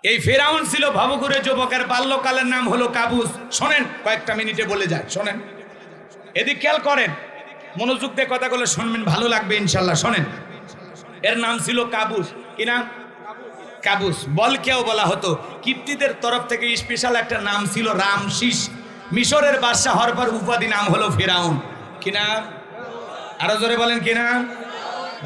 এই ফেরাউন ছিল ভবঘুরে যুবকের, বাল্যকালের নাম হলো কাবুস। শোনেন, কয়েকটা মিনিটে বলে যায়, শোনেন, এদিক খেয়াল করেন, মনোযোগ দিয়ে কথাগুলো শুনবেন, ভালো লাগবে ইনশাল্লাহ। শোনেন, এর নাম ছিল কাবুস। কি নাম? কাবুস। বলকেও বলা হতো। কিপ্তিদের তরফ থেকে স্পেশাল একটা নাম ছিল রামশিস। মিশরের বাদশা হওয়ার পর উপাধি নাম হলো ফেরাউন। কি নাম? আরো জোরে বলেন কি নাম?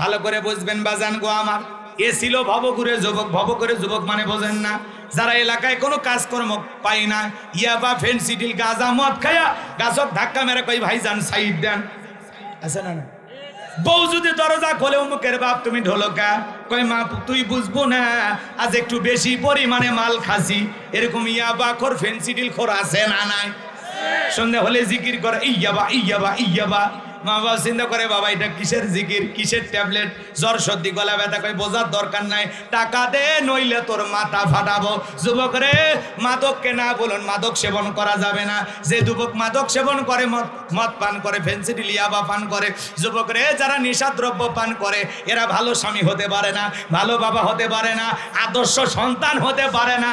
ভালো করে বুঝবেন বাজান গো আমার। এ ছিল ভবঘুরে যুবক। ভবঘুরে যুবক মানে বোঝেন না? যারা এলাকায় কোনো কাজকর্ম পায় না, ইয়াবা ফেন্সিডিল গাঁজা মদ খায়া গাছত ধাক্কা মেরে কই ভাইজান সাইড দেন, আছে না? বউ যদি দরজা খোলে, মুখের বাপ তুমি ঢোলকা, কই মা তুই বুঝবো না, আজ একটু বেশি পরিমাণে মাল খাসি। এরকম ইয়াবা খোর ফেন্সিডিল খোর আছে না নাই? সন্ধ্যা হলে জিকির করে ইয়াবা ইয়াবা ইয়াবা। মা বাবা চিন্তা করে, বাবা এটা কিসের জিকির, কিসের ট্যাবলেট, জ্বর সর্দি গলা ব্যথা, কই বোঝার দরকার নাই, টাকা দে নইলে তোর মাথা ফাটাবো। যুবক রে, মাদককে না বলুন, মাদক সেবন করা যাবে না। যে যুবক মাদক সেবন করে, মদ পান করে, ফেন্সিডিল ইয়াবা পান করে, যুবক রে, যারা নেশাদ্রব্য পান করে, এরা ভালো স্বামী হতে পারে না, ভালো বাবা হতে পারে না, আদর্শ সন্তান হতে পারে না।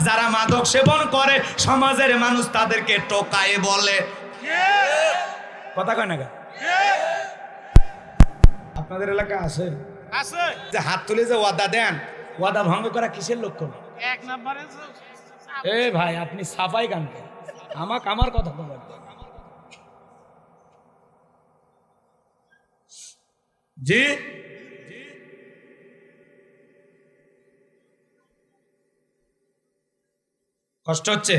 যারা মাদক সেবন করে, সমাজের মানুষ তাদেরকে টোকায় বলে। কথা কয় না? আপনাদের এলাকা আছে আছে যে হাত তুলে যে ওয়াদা দেন, ওয়াদা ভঙ্গ করা কিসের লক্ষণ? এক নম্বরে এ ভাই, আপনি সাফাই গান করেন, আমাকে আমার কথা বলেন। জি, কষ্ট হচ্ছে?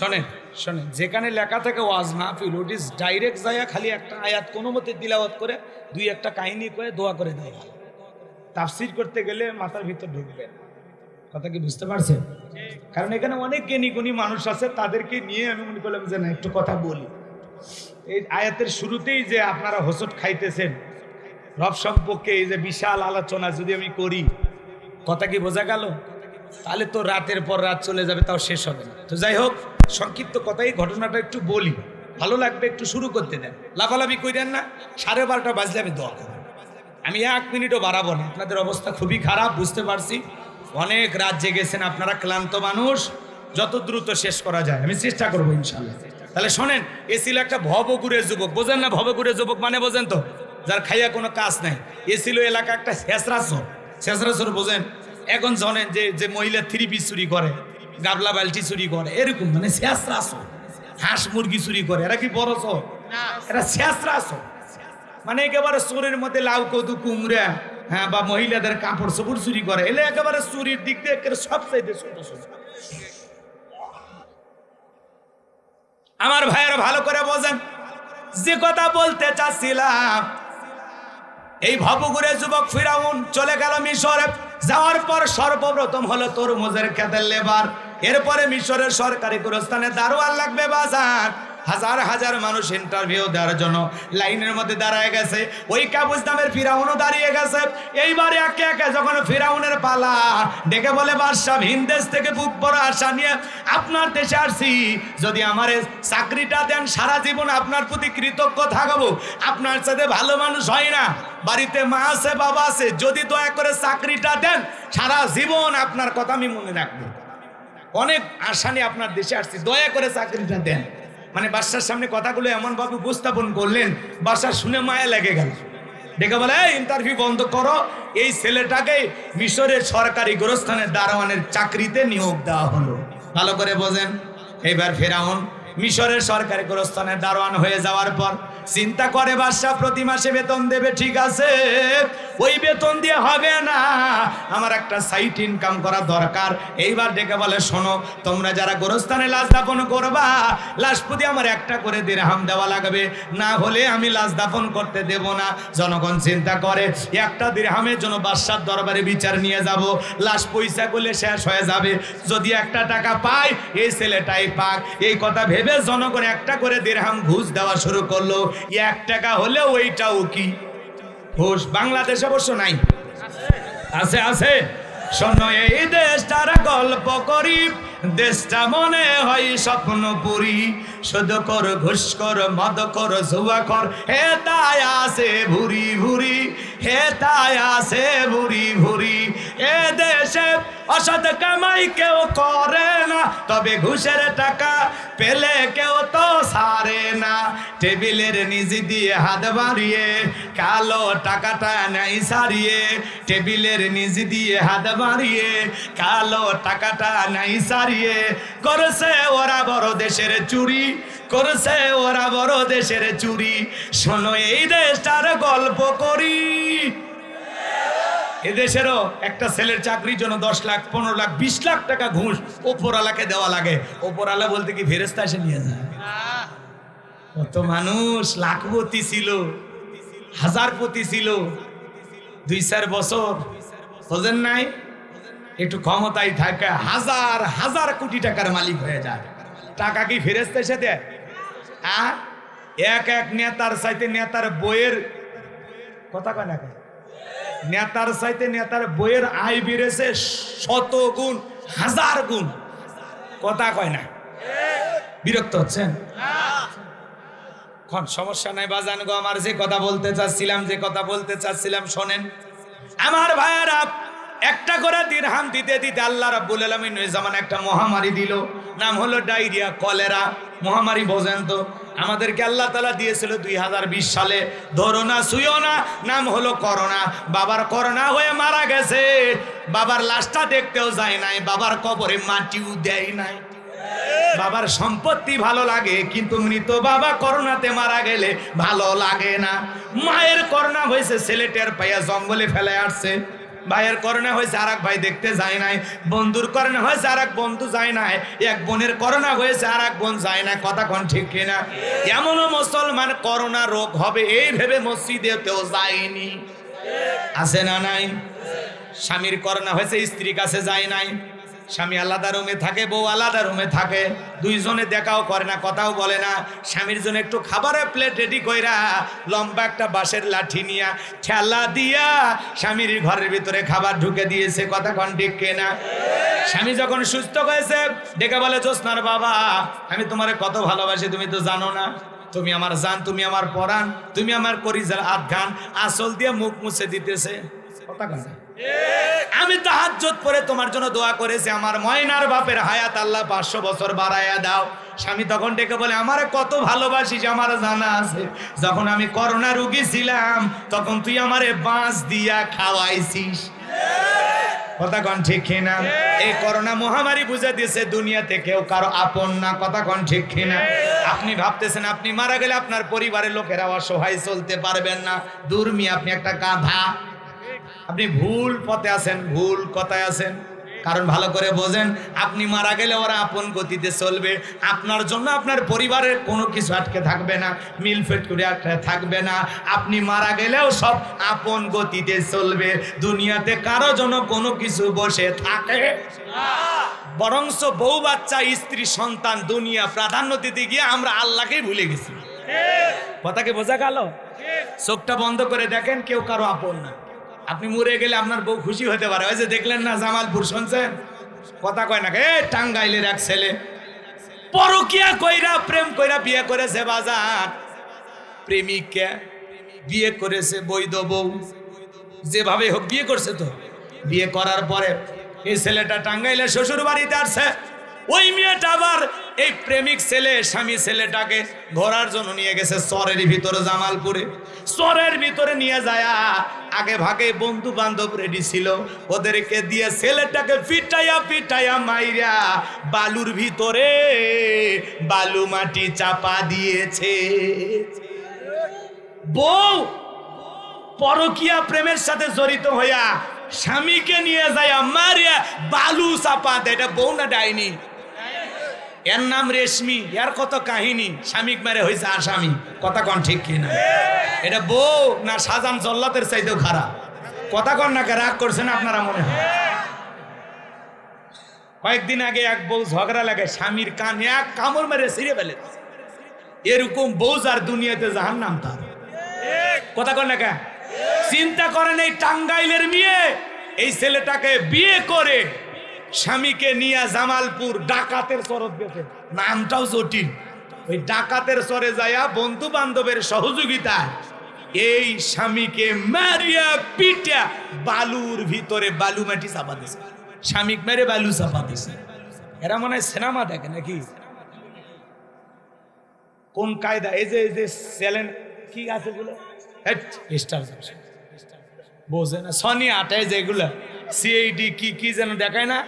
শোনেন শোনেন, যেখানে লেখা থাকে ওয়াজ মাহফিল, ওট ইজ ডাইরেক্ট যাইয়া খালি একটা আয়াত কোনো মতে তিলাওয়াত করে, দুই একটা কাহিনী করে দোয়া করে দেয়। তাফসির করতে গেলে মাথার ভিতর ঢুকবে। কথা কি বুঝতে পারছেন? কারণ এখানে অনেক জ্ঞানী গুণী মানুষ আছে, তাদেরকে নিয়ে আমি মনে করলাম যে না, একটু কথা বলি। এই আয়াতের শুরুতেই যে আপনারা হোঁচট খাইতেছেন রব সম্পর্কে, এই যে বিশাল আলোচনা যদি আমি করি, কথা কি বোঝা গেল? তাহলে তো রাতের পর রাত চলে যাবে, তাও শেষ হবে না। তো যাই হোক, সংক্ষিপ্ত কথাই ঘটনাটা একটু বলি, ভালো লাগবে। একটু শুরু করতে দেন, লাফালাফি করেন না। 12:30 বাজলে আমি দোয়া করব। আমি 1 মিনিটও বাড়াবো না। আপনাদের অবস্থা খুবই খারাপ, বুঝতে পারছি, অনেক রাত জেগেছেন আপনারা, ক্লান্ত মানুষ। যত দ্রুত শেষ করা যায় আমি চেষ্টা করবো ইনশাল্লাহ। তাহলে শোনেন, এ ছিল একটা ভবঘুরে যুবক। বোঝেন না ভবঘুরে যুবক মানে? বোঝেন তো, যার খাইয়া কোনো কাজ নাই। এ ছিল এলাকা একটা শেষরাসর। শেষরাসর বোঝেন? এখন জানেন যে যে মহিলা 3 পিস চুরি করে, গাবলা বালতি চুরি করে, এরকম মানে শেষরাসর। হাঁস মুরগি চুরি করে, এরা কি বড় চোর? এরা শেষরাসর। মানে একেবারে চোরের মধ্যে লাউ কদু কুমড়া, হ্যাঁ, বা মহিলাদের কাপড় চোপড় চুরি করে, এলে একেবারে চুরির দিক দিয়ে সব চাইতে ছোট ছোট। আমার ভাইয়েরা ভালো করে বোঝেন যে কথা বলতে চাচ্ছিলাম। এই ভবঘুরে যুবক ফিরাউন চলে গেল মিশরে। যাওয়ার পর সর্বপ্রথম হলো তরমুজের খেতের লেবার। এরপরে মিশরের সরকারি গোরস্থানে দারোয়ান লাগবে বাজার। হাজার হাজার মানুষ ইন্টারভিউ দেওয়ার জন্য লাইনের মধ্যে দাঁড়ায় গেছে। ওই কাবুস নামের ফিরাউনও দাঁড়িয়ে গেছে। এইবারে একে একে যখন ফিরাউনের পালা, ডেকে বলে, বাদশা, ভিন দেশ থেকে বুক বড় আশা নিয়ে আপনার দেশে আসছি, যদি আমার চাকরিটা দেন সারা জীবন আপনার প্রতি কৃতজ্ঞ থাকবো। আপনার সাথে ভালো মানুষ হয় না, বাড়িতে মা আছে বাবা আছে, যদি দয়া করে চাকরিটা দেন সারা জীবন আপনার কথা আমি মনে রাখবো। অনেক আশা নিয়ে আপনার দেশে আসছি, দয়া করে চাকরিটা দেন। মানে বাদশার সামনে কথাগুলো এমন ভাবে উপস্থাপন করলেন, বাদশা শুনে মায়া লেগে গেল। ডেকে বলে, ইন্টারভিউ বন্ধ করো, এই ছেলেটাকে মিশরের সরকারি গোরস্থানের দারোয়ানের চাকরিতে নিয়োগ দেওয়া হলো। ভালো করে বোঝেন। এবার ফেরাউন মিশরের সরকারি গোরস্থানের দারোয়ান হয়ে যাওয়ার পর চিন্তা করে, বাদশা প্রতি মাসে বেতন দেবে, ঠিক আছে, ওই বেতন দিয়ে হবে না, আমার একটা সাইড ইনকাম করা দরকার। এইবার ডেকে বলে, শোনো, তোমরা যারা গোরস্থানে লাশ দাফন করবা, লাশ প্রতি আমার একটা করে দিরহাম দেওয়া লাগবে, না হলে আমি লাশ দাফন করতে দেব না। জনগণ চিন্তা করে, একটা দিরহামের জন্য বাদশার দরবারে বিচার নিয়ে যাব, লাশ পয়সা করলে শেষ হয়ে যাবে, যদি একটা টাকা পাই এই ছেলেটাই পাক। এই কথা ভেবে জনগণ একটা করে দিরহাম ঘুষ দেওয়া শুরু করলো। 1 টাকা হলে ওইটাও কি ঘুষ। বাংলাদেশে অবশ্য নাই, আছে আছে। শোনো, এই দেশটার গল্প করি, দেশটা মনে হয় স্বপ্নপুরী, শুধু কর ঘুষ কর মদ কর জুয়া কর, হে তাই আছে ভুরি ভুরি, হে তাই আছে ভুরি ভুরি। এ দেশে অসৎ কামাই কেউ করে না, তবে ঘুষের টাকা পেলে কেউ তো সারে না। টেবিলের নিচে দিয়ে হাত বাড়িয়ে কালো টাকাটা নাই সারিয়ে, টেবিলের নিচে দিয়ে হাত বাড়িয়ে কালো টাকাটা নাই সারিয়ে, করেছে ওরা বড় দেশের চুরি, করেছে ওরা বড় দেশের চুরি। শোনো এই দেশটার গল্প করি। এদেশেরও একটা ছেলের চাকরির জন্য 10 লাখ 15 লাখ 20 লাখ টাকা ঘুষ ওপরওয়ালাকে দেওয়া লাগে। ওপরওয়ালা বলতে কি ফেরেশতা এসে নিয়ে যায়? কত মানুষ লাখপতি ছিল, হাজারপতি ছিল, 2-4 বছর বোঝেন নাই, একটু ক্ষমতায় থাকে হাজার হাজার কোটি টাকার মালিক হয়ে যায়। টাকা কি ফেরেশতা এসে দেয়? এক এক নেতার চাইতে নেতার বইয়ের কথা কয় না, নেতার চাইতে নেতার বইয়ের আয় বেড়েছে 100 গুণ 1000 গুণ। কথা কয় না? বিরক্ত হচ্ছেন? সমস্যা নাই বাজান গো, আমার যে কথা বলতে চাচ্ছিলাম শোনেন আমার ভাইয়েরা। একটা করে দিরহাম দিতে দিতে আল্লাহ রাব্বুল আলামিন ওই জামানে একটা মহামারী দিল, নাম হলো ডায়রিয়া, কলেরা মহামারী। বোঝেন তো, আমাদেরকে আল্লাহ তাআলা দিয়েছিল 2020 সালে, ধরো না ছুঁয়ো না, নাম হলো করোনা। বাবার করোনা হয়ে মারা গেছে, বাবার লাশটা দেখতেও যায় নাই, বাবার কবরে মাটিও দেয় নাই। বাবার সম্পত্তি ভালো লাগে, কিন্তু মৃত বাবা করোনাতে মারা গেলে ভালো লাগে না। মায়ের করোনা হয়েছে, ছেলেটার পাইয়া জঙ্গলে ফেলে আসছে। ভাইয়ের করোনা হয়েছে, আর এক ভাই দেখতে যায় নাই। বন্ধুর করোনা হয়েছে, আর এক বন্ধু যায় নাই। এক বোনের করোনা হয়েছে, আর এক বোন যায় না। কথা কোন ঠিক কিনা? এমনও মুসলমান করোনা রোগ হবে এই ভেবে মসজিদেতেও যায়নি, আছে না নাই? স্বামীর করোনা হয়েছে, স্ত্রীর কাছে যায় নাই। স্বামী আলাদা রুমে থাকে, বউ আলাদা রুমে থাকে, দুইজনে দেখাও করে না, কথাও বলে না। স্বামীর জন্য একটু খাবারের প্লেট রেডি কইরা লম্বা একটা বাঁশের লাঠি নিয়া ঠেলা দিয়া স্বামীর ঘরের ভিতরে খাবার ঢুকে দিয়েছে। কথা কোন ঠিক কিনা? স্বামী যখন সুস্থ হয়েছে ডেকে বলে, জোসনার বাবা, আমি তোমারে কত ভালোবাসি তুমি তো জানো না, তুমি আমার জান, তুমি আমার পরাণ, তুমি আমার কলিজার আধঘান। আসল দিয়ে মুখ মুছে দিতেছে। কথা কন? আমি তাহাজ্জুদ পড়ে তোমার জন্য দোয়া করেছি, আমার ময়নার বাপের হায়াত আল্লাহ 500 বছর বাড়াইয়া দাও। স্বামী তখন ডেকে বলে, আমারে কত ভালোবাসিস আমার জানা আছে, যখন আমি করোনা রোগী ছিলাম তখন তুই আমারে বাঁশ দিয়া খাওয়াইছিস। কথা কন ঠিক কিনা? এই করোনা মহামারী বুঝে দিয়েছে দুনিয়াতে কেউ কারো আপন না। কথা কন ঠিক কিনা? আপনি ভাবতেছেন আপনি মারা গেলে আপনার পরিবারের লোকেরা অসহায় চলতে পারবেন না। দুর্মি, আপনি একটা গাধা, আপনি ভুল পথে আছেন, ভুল কথায় আছেন। কারণ ভালো করে বোঝেন, আপনি মারা গেলে ওরা আপন গতিতে চলবে। আপনার জন্য আপনার পরিবারের কোনো কিছু আটকে থাকবে না, মিলফেট করে আটকে থাকবে না। আপনি মারা গেলেও সব আপন গতিতে চলবে। দুনিয়াতে কারো জন্য কোনো কিছু বসে থাকে বরংস বউ বাচ্চা স্ত্রী সন্তান দুনিয়া প্রাধান্য দিতে গিয়ে আমরা আল্লাহকেই ভুলে গেছি। কথাকে বোঝা গেল? চোখটা বন্ধ করে দেখেন, কেউ কারো আপন না। আপনি মরে গেলে আপনার বউ খুশি হতে পারে। ওই যে দেখলেন না জামালপুর, শুনছেন? কথা কয় না, টাঙ্গাইলের এক ছেলে পরকিয়া কইরা প্রেম কইরা বিয়ে করেছে। বাজার প্রেমিককে বিয়ে করেছে, বৈধ বউ যেভাবে হোক বিয়ে করছে। তো বিয়ে করার পরে এই ছেলেটা টাঙ্গাইলে শ্বশুর বাড়িতে আসছে। ওই মেয়েটা আবার এই প্রেমিক ছেলে স্বামী ছেলেটাকে ঘোরার জন্য নিয়ে গেছে চরের ভিতরে, জামালপুরে। চরের ভিতরে নিয়ে যায়, আগে ভাগে বন্ধু বান্ধব রেডি ছিল, ওদেরকে দিয়ে ছেলেটাকে পিটাইয়া পিটাইয়া মাইরা বালুর ভিতরে বালু মাটি চাপা দিয়েছে। বউ পরকিয়া প্রেমের সাথে জড়িত হইয়া স্বামীকে নিয়ে যায় মারিয়া বালু চাপা দেয়। এটা বউ না ডাইনি? এর নাম রেশমি, এর কত কাহিনী। স্বামী মেরে হয়েছে আসামি। কথা কন ঠিক কিনা? এটা বউ না শাহজাহান জল্লাদের চাইতেও খারাপ? কথা কন না, রাগ করছেন আপনারা মনে হয়? কয়েকদিন আগে এক বউ ঝগড়া লাগে, স্বামীর কানে এক কামড় মেরে ছিঁড়ে ফেলে। এরকম বউ যার দুনিয়াতে জাহান্নাম তার। কথা কন না কে? চিন্তা করেন, এই টাঙ্গাইলের মেয়ে এই ছেলেটাকে বিয়ে করে স্বামীকে নিয়ে জামালপুর ডাকাতের চরত গেছে। নামটাও জটিল। ওই ডাকাতের চরে যায়া বন্ধু বান্ধবের সহযোগিতায় এই স্বামীকে মারিয়া পিটা বালুর ভিতরে বালু মাটি চাপা দিয়েছে। স্বামীক মেরে বালু চাপা দিছে। এরা মনে হয় সিনেমা দেখে নাকি, কোন কায়দা? এই যে চ্যানেল কি আছে গুলো, স্টার বোঝে না, সনি আটায় যেগুলো সিআইডি কি যেন দেখায় না,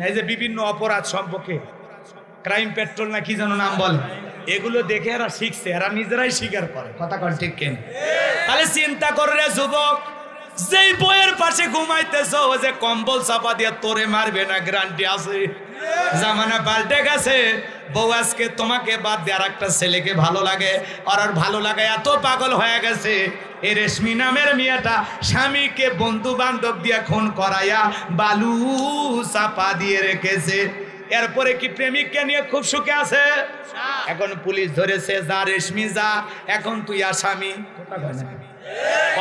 এই যে বিভিন্ন অপরাধ সম্পর্কে ক্রাইম পেট্রোল না কি যেন নাম বলে, এগুলো দেখে এরা শিখছে, এরা নিজেরাই স্বীকার করে। কথা কন ঠিক কেন? তাহলে চিন্তা করে রে যুবক, যেই বইয়ের পাশে ঘুমাইতেছ ও যে কম্বল চাপা দিয়ে তোরে মারবে না গ্যারান্টি আছে? জামানা পাল্টে গেছে। বউ আজকে তোমাকে বাদ দিয়ে আর একটা ছেলেকে ভালো লাগে, আর ভালো লাগে এত পাগল হয়ে গেছে, এই রেশমি নামের মেয়েটা স্বামীকে বন্ধু বান্ধব দিয়ে খুন করাইয়া বালু চাপা দিয়ে রেখেছে। এরপরে কি প্রেমিককে নিয়ে খুব সুখে আছে? এখন পুলিশ ধরেছে, যা রেশমি যা, এখন তুই আসামি।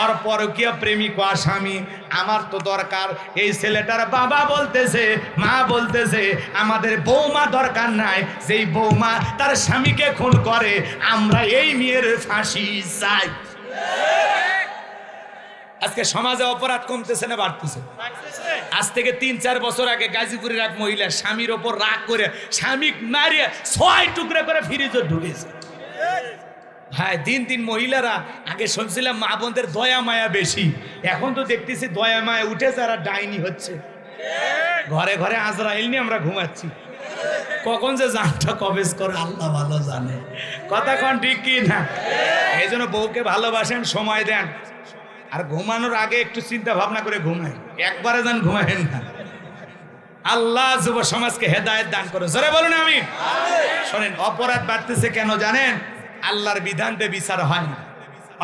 আর পরকীয়া প্রেমিক ও আসামি। আমার তো দরকার, এই ছেলেটার বাবা বলতেছে, মা বলতেছে আমাদের বৌমা দরকার নাই, যেই বৌমা তার স্বামীকে খুন করে, আমরা এই মেয়ের ফাঁসি চাই। আজকে সমাজে অপরাধ কমতেছে না বাড়তেছে? আজ থেকে 3-4 বছর আগে গাজীপুরের এক মহিলা স্বামীর ওপর রাগ করে স্বামী মারিয়ে 6 টুকরা করে ফ্রিজে ঢুকেছে। ভাই দিন দিন মহিলারা, আগে শুনছিলাম মা বোনদের দয়া মায়া বেশি, এখন তো দেখতেছি দয়া মায়া উঠে যারা ডাইনি হচ্ছে। ঘরে ঘরে আজরাইল নিয়ে আমরা ঘুমাচ্ছি, কখন যে জানটা কবেজ করে আল্লাহ ভালো জানে। কথা কোন ঠিক কি না? এই জন্য বউকে ভালোবাসেন, সময় দেন, আর ঘুমানোর আগে একটু চিন্তা ভাবনা করে ঘুমাই, একবারে যান ঘুমায়েন না। আল্লাহ যুব সমাজকে হেদায়েত দান করে, জোরে বলুন আমি। শোনেন, অপরাধ বাড়তেছে কেন জানেন? আল্লাহর বিধানতে বিচার হয় না।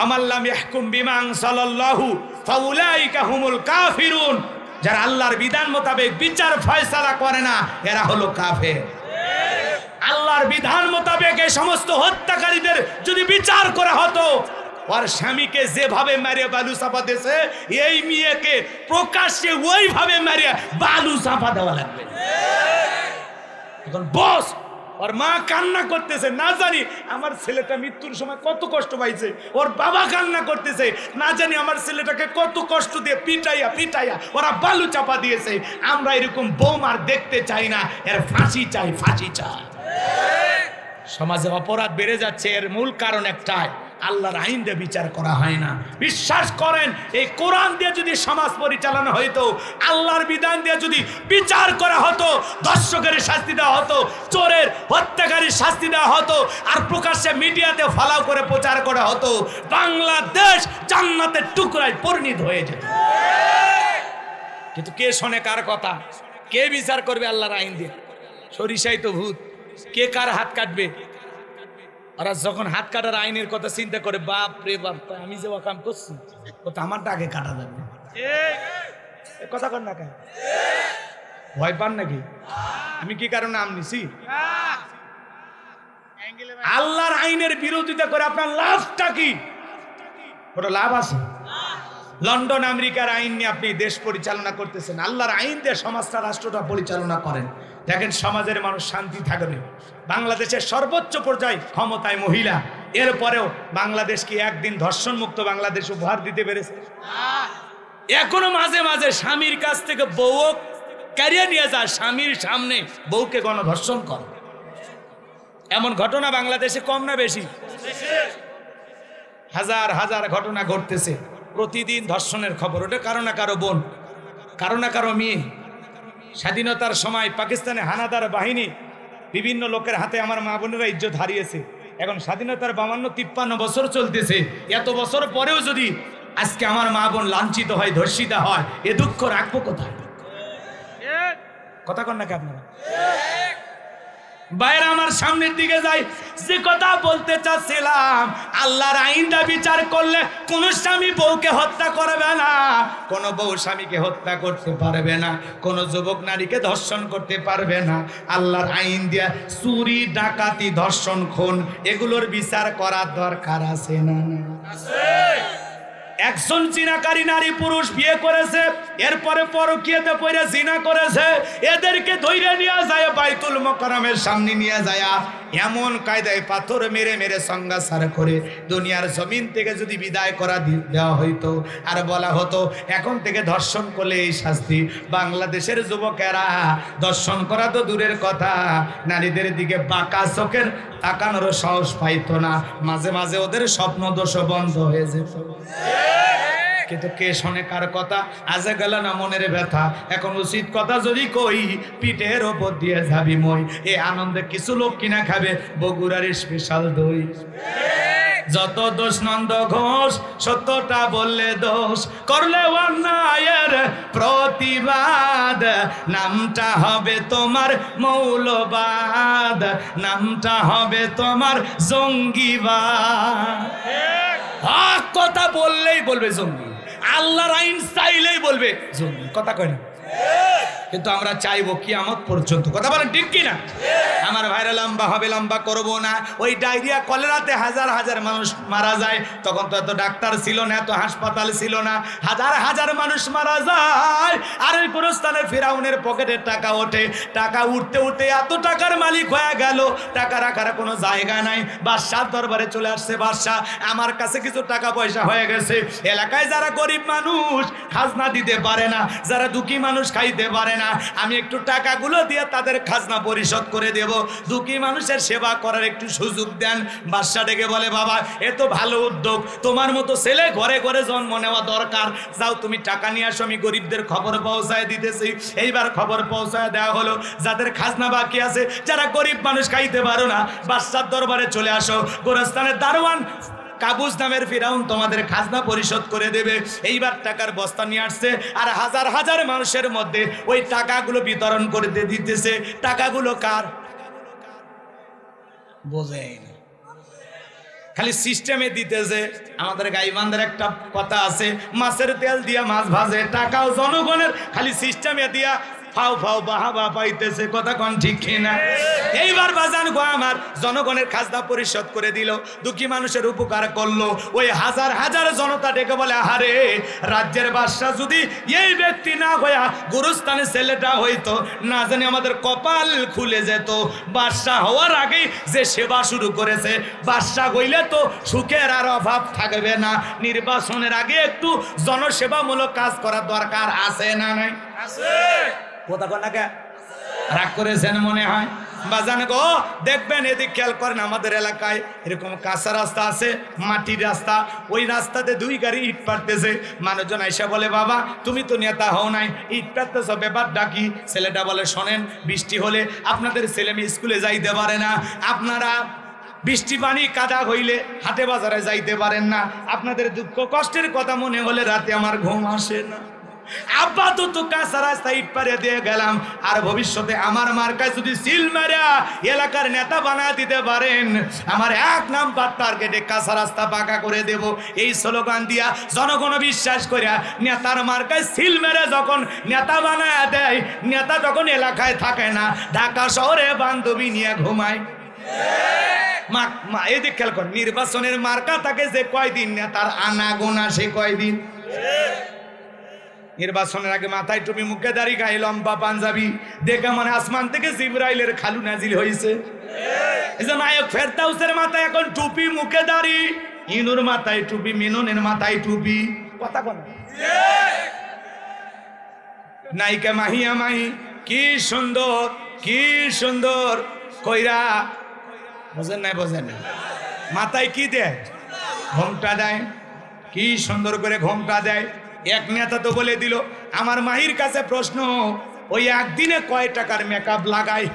আমাল্লাম ইয়াহকুম বিমা আনসালাল্লাহু ফাউলাইকা হুমুল কাফিরুন। যারা আল্লাহর বিধান মোতাবেক বিচার ফয়সালা করে না, এরা হলো কাফের। আল্লাহর বিধান মোতাবেক এই সমস্ত হত্যাকারীদের যদি বিচার করা হতো, ওর স্বামীকে যেভাবে মারিয়ে বালু চাপা দিয়েছে, এই মেয়েকে প্রকাশ্যে ওইভাবে মারিয়ে বালু চাপা দেওয়া লাগবে। এখন বস, ওর মা কান্না করতেছে, না জানি আমার ছেলেটা মৃত্যুর সময় কত কষ্ট পাইছে, ওর বাবা কান্না করতেছে, না জানি আমার ছেলেটাকে কত কষ্ট দিয়ে পিটাইয়া পিটাইয়া ওরা বালু চাপা দিয়েছে। আমরা এরকম বৌমার দেখতে চাই না, এর ফাঁসি চাই, ফাঁসি চাই। সমাজে অপরাধ বেড়ে যাচ্ছে, এর মূল কারণ একটাই, আল্লাহর আইন দিয়ে বিচার করা হয় না। বিশ্বাস করেন, এই কোরআন দিয়ে যদি সমাজ পরিচালনা হইতো, আল্লাহর বিধান দিয়ে যদি বিচার করা হতো, দর্শকের শাস্তি দেওয়া হতো, চোরের হত্যাকারীর শাস্তি দেওয়া হতো, আর প্রকাশ্যে মিডিয়াতে ফলাও করে প্রচার করা হতো, বাংলাদেশ জান্নাতের টুকরায় পরিণত হয়ে যেত। কিন্তু কে শোনে কার কথা? কে বিচার করবে আল্লাহর আইন দিয়ে? সরিষাই তো ভূত, কে কার হাত কাটবে? ওরা যখন হাত কাটার আইনের কথা চিন্তা করে, বাপ রে বাপ, আমি যে কাম করছি ও তো আমারটা আগে কাটা যাবে। কথা কর না, কেন ভয় পান নাকি? আমি কি কারণে নাম নিছি? আল্লাহর আইনের বিরোধিতা করে আপনার লাভটা কি? ওটা লাভ আছে? লন্ডন আমেরিকার আইন নিয়ে আপনি দেশ পরিচালনা করতেছেন, আল্লাহর আইন দিয়ে সমাজটা, রাষ্ট্রটা পরিচালনা করেন, দেখেন সমাজের মানুষ শান্তি থাকবে। বাংলাদেশের সর্বোচ্চ পর্যায়ে ক্ষমতায় মহিলা, এরপরেও বাংলাদেশ কি একদিন ধর্ষণ মুক্ত বাংলাদেশ উপহার দিতে পেরেছে? এখনো মাঝে মাঝে স্বামীর কাছ থেকে বউ কারিয়ে নিয়ে যায়, স্বামীর সামনে বউকে গণধর্ষণ করে। এমন ঘটনা বাংলাদেশে কম না বেশি? হাজার হাজার ঘটনা ঘটতেছে প্রতিদিন, ধর্ষণের খবর। ওটা কারো না কারো বোন, কারো না কারো মেয়ে। স্বাধীনতার সময় পাকিস্তানে হানাদার বাহিনী বিভিন্ন লোকের হাতে আমার মা বোনেরা ইজ্জত হারিয়েছে। এখন স্বাধীনতার 52-53 বছর চলতেছে, এত বছর পরেও যদি আজকে আমার মা বোন লাঞ্ছিত হয়, ধর্ষিতা হয়, এ দুঃখ রাখবো কোথায়? কথা কন নাকি আপনারা? বাইরে আমার সামনের দিকে যাই, যে কথা বলতে চাচ্ছিলাম, আল্লাহর আইনটা বিচার করলে কোন স্বামী বউকে হত্যা করবে না, কোন বউ স্বামীকে হত্যা করতে পারবে না, কোন যুবক নারীকে ধর্ষণ করতে পারবে না। আল্লাহর আইন দিয়া চুরি, ডাকাতি, ধর্ষণ, খুন, এগুলোর বিচার করার দরকার আছে না? একজন জিনাকারী নারী পুরুষ বিয়ে করেছে, এরপরে পরকীয়াতে পড়ে জিনা করেছে, এদেরকে ধইরে নিয়ে যায় বাইতুল মোকাররমের সামনে নিয়ে যায়, এমন কায়দায় পাথর মেরে মেরে সংগাসার করে দুনিয়ার জমিন থেকে যদি বিদায় করা দেওয়া হইতো আর বলা হতো এখন থেকে ধর্ষণ করলে এই শাস্তি, বাংলাদেশের যুবকেরা ধর্ষণ করা তো দূরের কথা, নারীদের দিকে বাঁকা চোখের তাকানোর সাহস পাইতো না, মাঝে মাঝে ওদের স্বপ্ন দোষ বন্ধ হয়ে যেত। কিন্তু কে শোনে কার কথা? আজে গেল না মনের ব্যথা। এখন উচিত কথা যদি কই পিঠের ওপর দিয়ে যাবি মই, এই আনন্দে কিছু লোক কিনা খাবে বগুড়ার স্পেশাল দই। যত দোষ নন্দ ঘোষ, সত্যটা বললে দোষ, করলে অন্যায়ের প্রতিবাদ, নামটা হবে তোমার মৌলবাদ, নামটা হবে তোমার জঙ্গিবাদ। হক কথা বললেই বলবে জঙ্গি, আল্লাহর আইন চাইলেই বলবে জঙ্গি, কথা কয় না? কিন্তু আমরা চাইবো কিয়ামত পর্যন্ত, কথা বলেন ঠিক কিনা? আমার ভাইরা লম্বা হবে, লম্বা করব না। ওই ডায়রিয়া কলেরাতে হাজার হাজার মানুষ মারা যায়, তখন তো এত ডাক্তার ছিল না, এত হাসপাতাল ছিল না, হাজার হাজার মানুষ মারা যায়। আর ওই গোরস্থানে ফিরাউনের পকেটে টাকা ওঠে, টাকা উঠতে উঠতে এত টাকার মালিক হয়ে গেল, টাকা রাখার কোনো জায়গা নাই। বাদশার দরবারে চলে আসছে, বাদশা আমার কাছে কিছু টাকা পয়সা হয়ে গেছে, এলাকায় যারা গরিব মানুষ খাজনা দিতে পারে না, যারা দুঃখী মানুষ খাইতে পারে না, আমি একটু টাকাগুলো দিয়ে তাদের খাজনা পরিশোধ করে দেব, দুঃখী মানুষের সেবা করার একটু সুযোগ দেন। বাদশা ডেকে বলে বাবা এ তো ভালো উদ্যোগ, তোমার মতো ছেলে ঘরে ঘরে জন্ম নেওয়া দরকার, যাও তুমি টাকা নিয়ে আসো, আমি গরিবদের খবর পৌঁছায় দিতেছি। এইবার খবর পৌঁছায় দেওয়া হলো, যাদের খাজনা বাকি আছে, যারা গরিব মানুষ খাইতে পারো না, বাদশার দরবারে চলে আসো, গোরস্থানের দারোয়ান কাবুস নামের ফিরাউন তোমাদের খাজনা পরিশোধ করে দেবে। এইবার টাকার বস্তা নিয়ে আসছে, আর হাজার হাজার মানুষের মধ্যে ওই টাকাগুলো বিতরণ করে দিতেছে। টাকাগুলো কার? বোঝেন খালি সিস্টেমে দিতেছে। আমাদের গাইবান্ধার একটা কথা আছে, মাছের তেল দিয়া মাছ ভাজে, টাকাও জনগণের, খালি সিস্টেমে দিয়া ফাও ফাও বাহাবা পাইতেছে, কথা কোন ঠিক কিনা? এইবার বাজান গো আমার জনগণের খাজনা পরিশোধ করে দিল, দুঃখী মানুষের উপকার করলো। ওই হাজার হাজার জনতা ডেকে বলে আরে রাজ্যের বাদশা যদি এই ব্যক্তি না হইয়া গুরুস্থানের ছেলেটা হইতো, না জানি আমাদের কপাল খুলে যেত। বাদশা হওয়ার আগেই যে সেবা শুরু করেছে, বাদশা হইলে তো সুখের আর অভাব থাকবে না। নির্বাচনের আগে একটু জনসেবামূলক কাজ করার দরকার আছে না নাই? আছে। কথা কন না কে? রাগ করেছেন মনে হয়? বাজান গো দেখবেন, এদিক খেয়াল করেন, আমাদের এলাকায় এরকম কাঁচা রাস্তা আছে, মাটির রাস্তা, ওই রাস্তাতে দুই গাড়ি ইট পাড়তেছে। মানুষজন আইসা বলে বাবা তুমি তো নেতা হও নাই, ইট পাড়তেছ, ব্যাপার ডাকি? ছেলেটা বলে শোনেন, বৃষ্টি হলে আপনাদের ছেলে মেয়ে স্কুলে যাইতে পারে না, আপনারা বৃষ্টি পানি কাদা হইলে হাটে বাজারে যাইতে পারেন না, আপনাদের দুঃখ কষ্টের কথা মনে হলে রাতে আমার ঘুম আসে না। আপাতত কাঁচা রাস্তা ইট পারে দিয়ে গেলাম, আর ভবিষ্যতে আমার মার্কায় যদি সিল মারা এলাকার নেতা বানা দিতে পারেন, আমার 1 নাম্বার টার্গেটে কাঁচা রাস্তা পাকা করে দেব। এই স্লোগান দিয়া জনগণ বিশ্বাস করিয়া নেতার মার্কায় সিল মেরে যখন নেতা বানায় দেয়, নেতা যখন এলাকায় থাকে না, ঢাকা শহরে বান্ধবী নিয়ে ঘুমায়। এদিক খেয়াল কর, নির্বাচনের মার্কা থাকে যে কয়দিন, নেতার আনাগোনা সে কয়দিন। নির্বাচনের আগে মাথায় টুপি, মুখে দাড়ি, গায়ে লম্বা পাঞ্জাবি, দেখে মানে আসমান থেকে জিবরাইলের খালু নাজিল হয়েছে। এই যে নায়ক ফেরদাউসের মাথায় এখন টুপি, মুখে দাড়ি, ইনুর মাথায় টুপি, মিননের মাথায় টুপি, কথা বল। নায়িকা মাহিয়া মাহি কি সুন্দর, কি সুন্দর কইরা, বোঝেন না? বোঝেন না? মাথায় কি দেয়? ঘোমটা দেয়, কি সুন্দর করে ঘোমটা দেয়। এক নেতা তো বলে দিল, আমার মাহির কাছে প্রশ্ন, ওই একদিনে কয় টাকার মেকআপ লাগায়?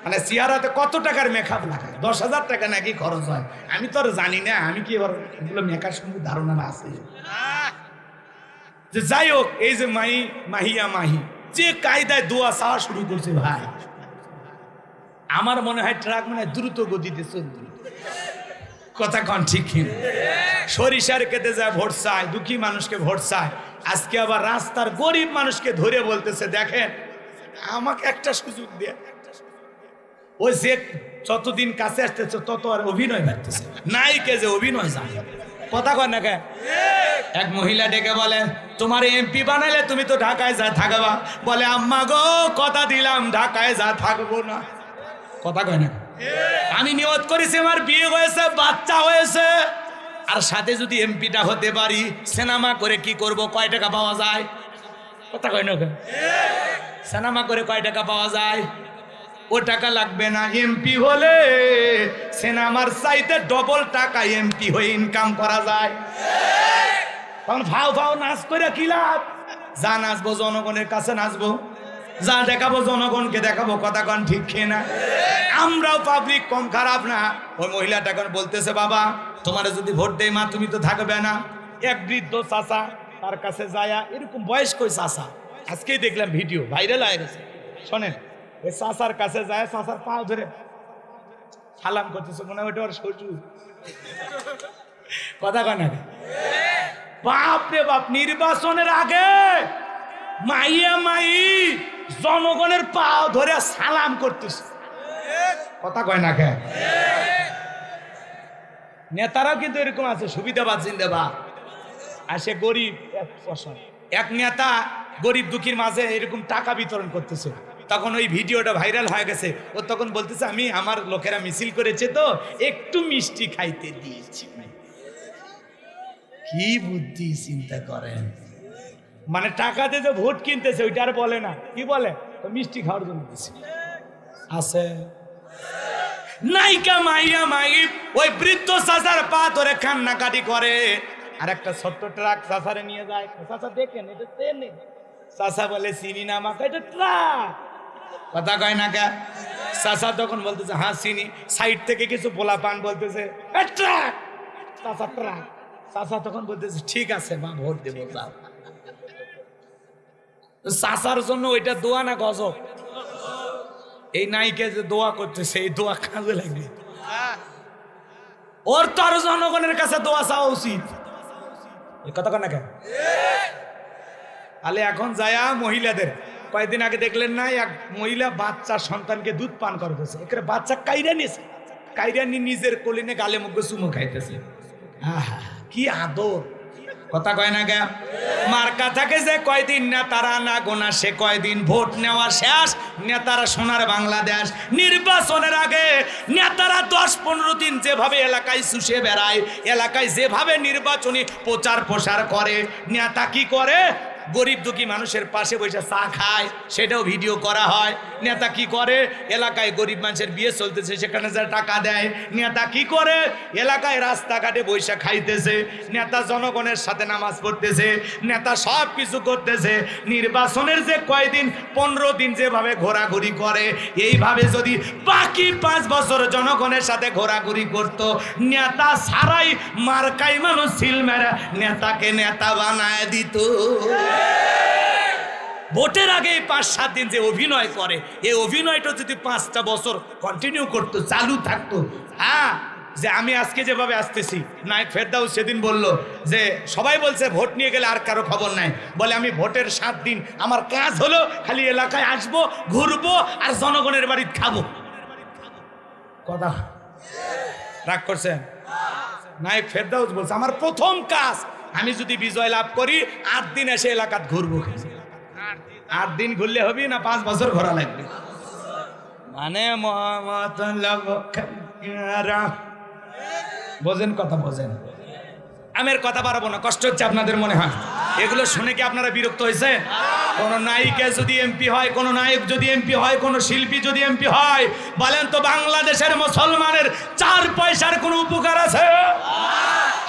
মানে চেহারাতে কত টাকার মেকআপ লাগায়? 10,000 টাকা নাকি খরচ হয়। আমি তো আর জানি না, আমি কি এগুলো মেকআপ সম্বন্ধে ধারণা না আছে। যে যাই হোক, এই যে মাহিয়া মাহি যে কায়দায় দোয়া চাওয়া শুরু করছে ভাই, আমার মনে হয় ট্রাক মনে হয় দ্রুত গতিতে চলছে, কথা কন ঠিক কিনা? সরিষার খেতে যায় ভোট চায়, দুঃখী মানুষকে ভোট চায়, আজকে আবার রাস্তার গরিব মানুষকে ধরে বলতেছে দেখেন আমাকে একটা সুযোগ দিয়ে। ওই যে যতদিন কাছে আসতেছে তত আর অভিনয় বাড়তেছে, নায়িকা যে অভিনয় জানে, কথা কয় না কে? এক মহিলা ডেকে বলে, তোমার এমপি বানাইলে তুমি তো ঢাকায় যা থাকবা। বলে, আম্মা গো, কথা দিলাম ঢাকায় যা থাকবো না। কথা কয় না? আমি নিয়ত করেছি, আমার বিয়ে হয়েছে, বাচ্চা হয়েছে, আর সাথে যদি এমপিটা হতে পারি, সিনেমা করে কি করব, কয় টাকা পাওয়া যায়? কথা কয় না? সিনেমা করে কয় টাকা পাওয়া যায়? ও টাকা লাগবে না, এমপি হলে সিনেমার চাইতে ডবল টাকা এমপি হয়ে ইনকাম করা যায়। তখন ভাও ভাও নাচ করে কি লাভ? যা নাচবো জনগণের কাছে নাচবো, যা দেখাবো জনগণকে দেখাবো। কথা কন ঠিক খেয়ে না? আমরাও পাবলিক কম খারাপ না। ওই মহিলাটা এখন বলতেছে, বাবা তোমার যদি ভোট দেয় মা, তুমি তো থাকবে না। এক বৃদ্ধ চাচা তার কাছে যায়, এরকম বয়স্ক চাচা, আজকেই দেখলাম ভিডিও ভাইরাল হয়ে গেছে। শোনেন, ওই চাচার কাছে যায়, চাচার পাও ধরে সালাম করতেছে, মনে হয় ওটা ওর শ্বশুর। কথা কয় না? বাপ রে বাপ, নির্বাচনের আগে মাইয়া মাই জনগণের পাও ধরে সালাম করতেছে। কথা কয় না? নেতারাও কিন্তু এরকম আছে, সুবিধাবাদ জিন্দাবাদ। আর সে গরিব এক নেতা গরিব দুঃখীর মাঝে এরকম টাকা বিতরণ করতেছে। তখন ওই ভিডিওটা ভাইরাল হয়ে গেছে। ও তখন বলতেছে, আমি আমার লোকেরা মিছিল করেছে তো একটু মিষ্টি খাইতে দিয়েছি। কি বুদ্ধি চিন্তা করেন! মানে টাকাতে যে ভোট কিনতেছে ওইটা আর বলে না, কি বলে? তো মিষ্টি খাওয়ার জন্য দিছি। আছে নাইকা মাইয়া মাই ওই বৃদ্ধ চাচার পা ধরে কান্নাকাটি করে। আর একটা ছোট্ট ট্রাক চাচারে নিয়ে যায়। চাচা দেখেন, এটা ট্রেন। চাচা বলে, চিনি না আমাকে, এটা ট্রাক। কথা কয় না কে? চাচা তখন বলতেছে, হ্যাঁ চিনি। সাইড থেকে কিছু পোলা পান বলতেছে, ট্রাক। চাচা ট্রাক। চাচা তখন বলতেছে, ঠিক আছে মা, ভোট দেবো, যাও। চাচার জন্য ওইটা দোয়া না গজব? এই নাইকে যে দোয়া করতেছে, এই দোয়া কাজে লাগবে। ওর তো আরো জনগণের কাছে দোয়া চাওয়া উচিত। এই কথা কয় না কেন? তাহলে এখন যায়া মহিলাদের, কয়েকদিন আগে দেখলেন না, এক মহিলা বাচ্চা সন্তানকে দুধ পান করতেছে। এখানে বাচ্চা কাইরা নিয়েছে, কাইরা নিয়ে নিজের কোলিনে গালে মুখে চুমু খাইতেছে। আহা, কি আদর! কথা কয় না কে? মার্কা থাকে যে কয়দিন নেতারা না গোনা, সে কয়দিন ভোট নেওয়া শেষ। নেতারা সোনার বাংলাদেশ। নির্বাচনের আগে নেতারা 10-15 দিন যেভাবে এলাকায় চুষে বেড়ায়, এলাকায় যেভাবে নির্বাচনী প্রচার প্রসার করে, নেতা কি করে? গরিব দুঃখী মানুষের পাশে বসে চা খায়, সেটাও ভিডিও করা হয়। নেতা কি করে? এলাকায় গরিব মানুষের বিয়ে চলতেছে, সেখানে যা টাকা দেয়। নেতা কি করে? এলাকায় রাস্তাঘাটে বৈশা খাইতেছে। নেতা জনগণের সাথে নামাজ পড়তেছে। নেতা সব কিছু করতেছে। নির্বাচনের যে কয়দিন 15 দিন যেভাবে ঘোরাঘুরি করে, এইভাবে যদি বাকি 5 বছর জনগণের সাথে ঘোরাঘুরি করত, নেতা ছাড়াই মার্কাই মানুষ সিল মেরে নেতাকে নেতা বানায় দিত। ভোটের আগে 5-7 দিন যে অভিনয় করে, এই অভিনয়টা যদি 5টা বছর কন্টিনিউ করতো, চালু থাকতো। হ্যাঁ, যে আমি আজকে যেভাবে আসতেছি, নায়ক ফেরদাউস সেদিন বলল যে সবাই বলছে ভোট নিয়ে গেলে আর কারো খবর নাই। বলে, আমি ভোটের 7 দিন আমার কাজ হলো খালি এলাকায় আসবো, ঘুরবো আর জনগণের বাড়ি খাবো। কথা রাগ করছেন? নায়ক ফেরদাউস বলছে, আমার প্রথম কাজ, আমি যদি বিজয় লাভ করি 8 দিন এসে এলাকাত ঘুরবো। 8 দিন ঘুরলে হবে না 5 বছর ঘোরা লাগবে। মানে বোঝেন? কথা বোঝেন? আমি আর কথা বাড়াবো না, কষ্ট হচ্ছে আপনাদের মনে হয়। এগুলো শুনে কি আপনারা বিরক্ত হয়েছে? কোন নায়িকা যদি এমপি হয়, কোন নায়ক যদি এমপি হয়, কোন শিল্পী যদি এমপি হয়, বলেন তো বাংলাদেশের মুসলমানের 4 পয়সার কোন উপকার আছে?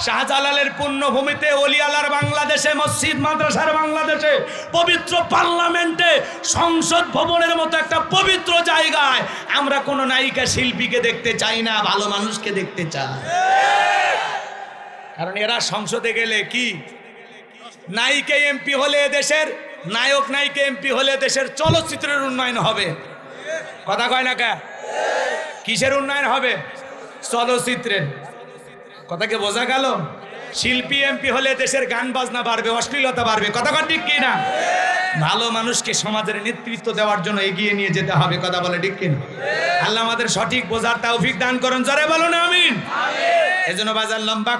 শাহজালালের পুণ্যভূমিতে, ওলিয়ালার বাংলাদেশে, মসজিদ মাদ্রাসার বাংলাদেশে, পবিত্র পার্লামেন্টে, সংসদ ভবনের মতো একটা পবিত্র জায়গায় আমরা কোন নায়িকা শিল্পীকে দেখতে চাই না, ভালো মানুষকে দেখতে চাই। কারণ এরা সংসদে গেলে কি, নায়িকা এমপি হলে দেশের, নায়ক নায়িকা এমপি হলে দেশের চলচ্চিত্রের উন্নয়ন হবে। কথা কয় না কে? কিসের উন্নয়ন হবে? চলচ্চিত্রের। কথাকে বোঝা গেল? শিল্পী এমপি হলে দেশের গান বাজনা বাড়বে, অশ্লীলতা বাড়বে। কথা কয় ঠিক কি না? ভালো মানুষকে সমাজের নেতৃত্ব দেওয়ার জন্য এগিয়ে নিয়ে যেতে হবে, কথা বলে ঠিক কিনা? আল্লাহ আমাদের সঠিক বোঝার তৌফিক দান করুন, জোরে বলুন আমিন। এজন্য বাজার লম্বা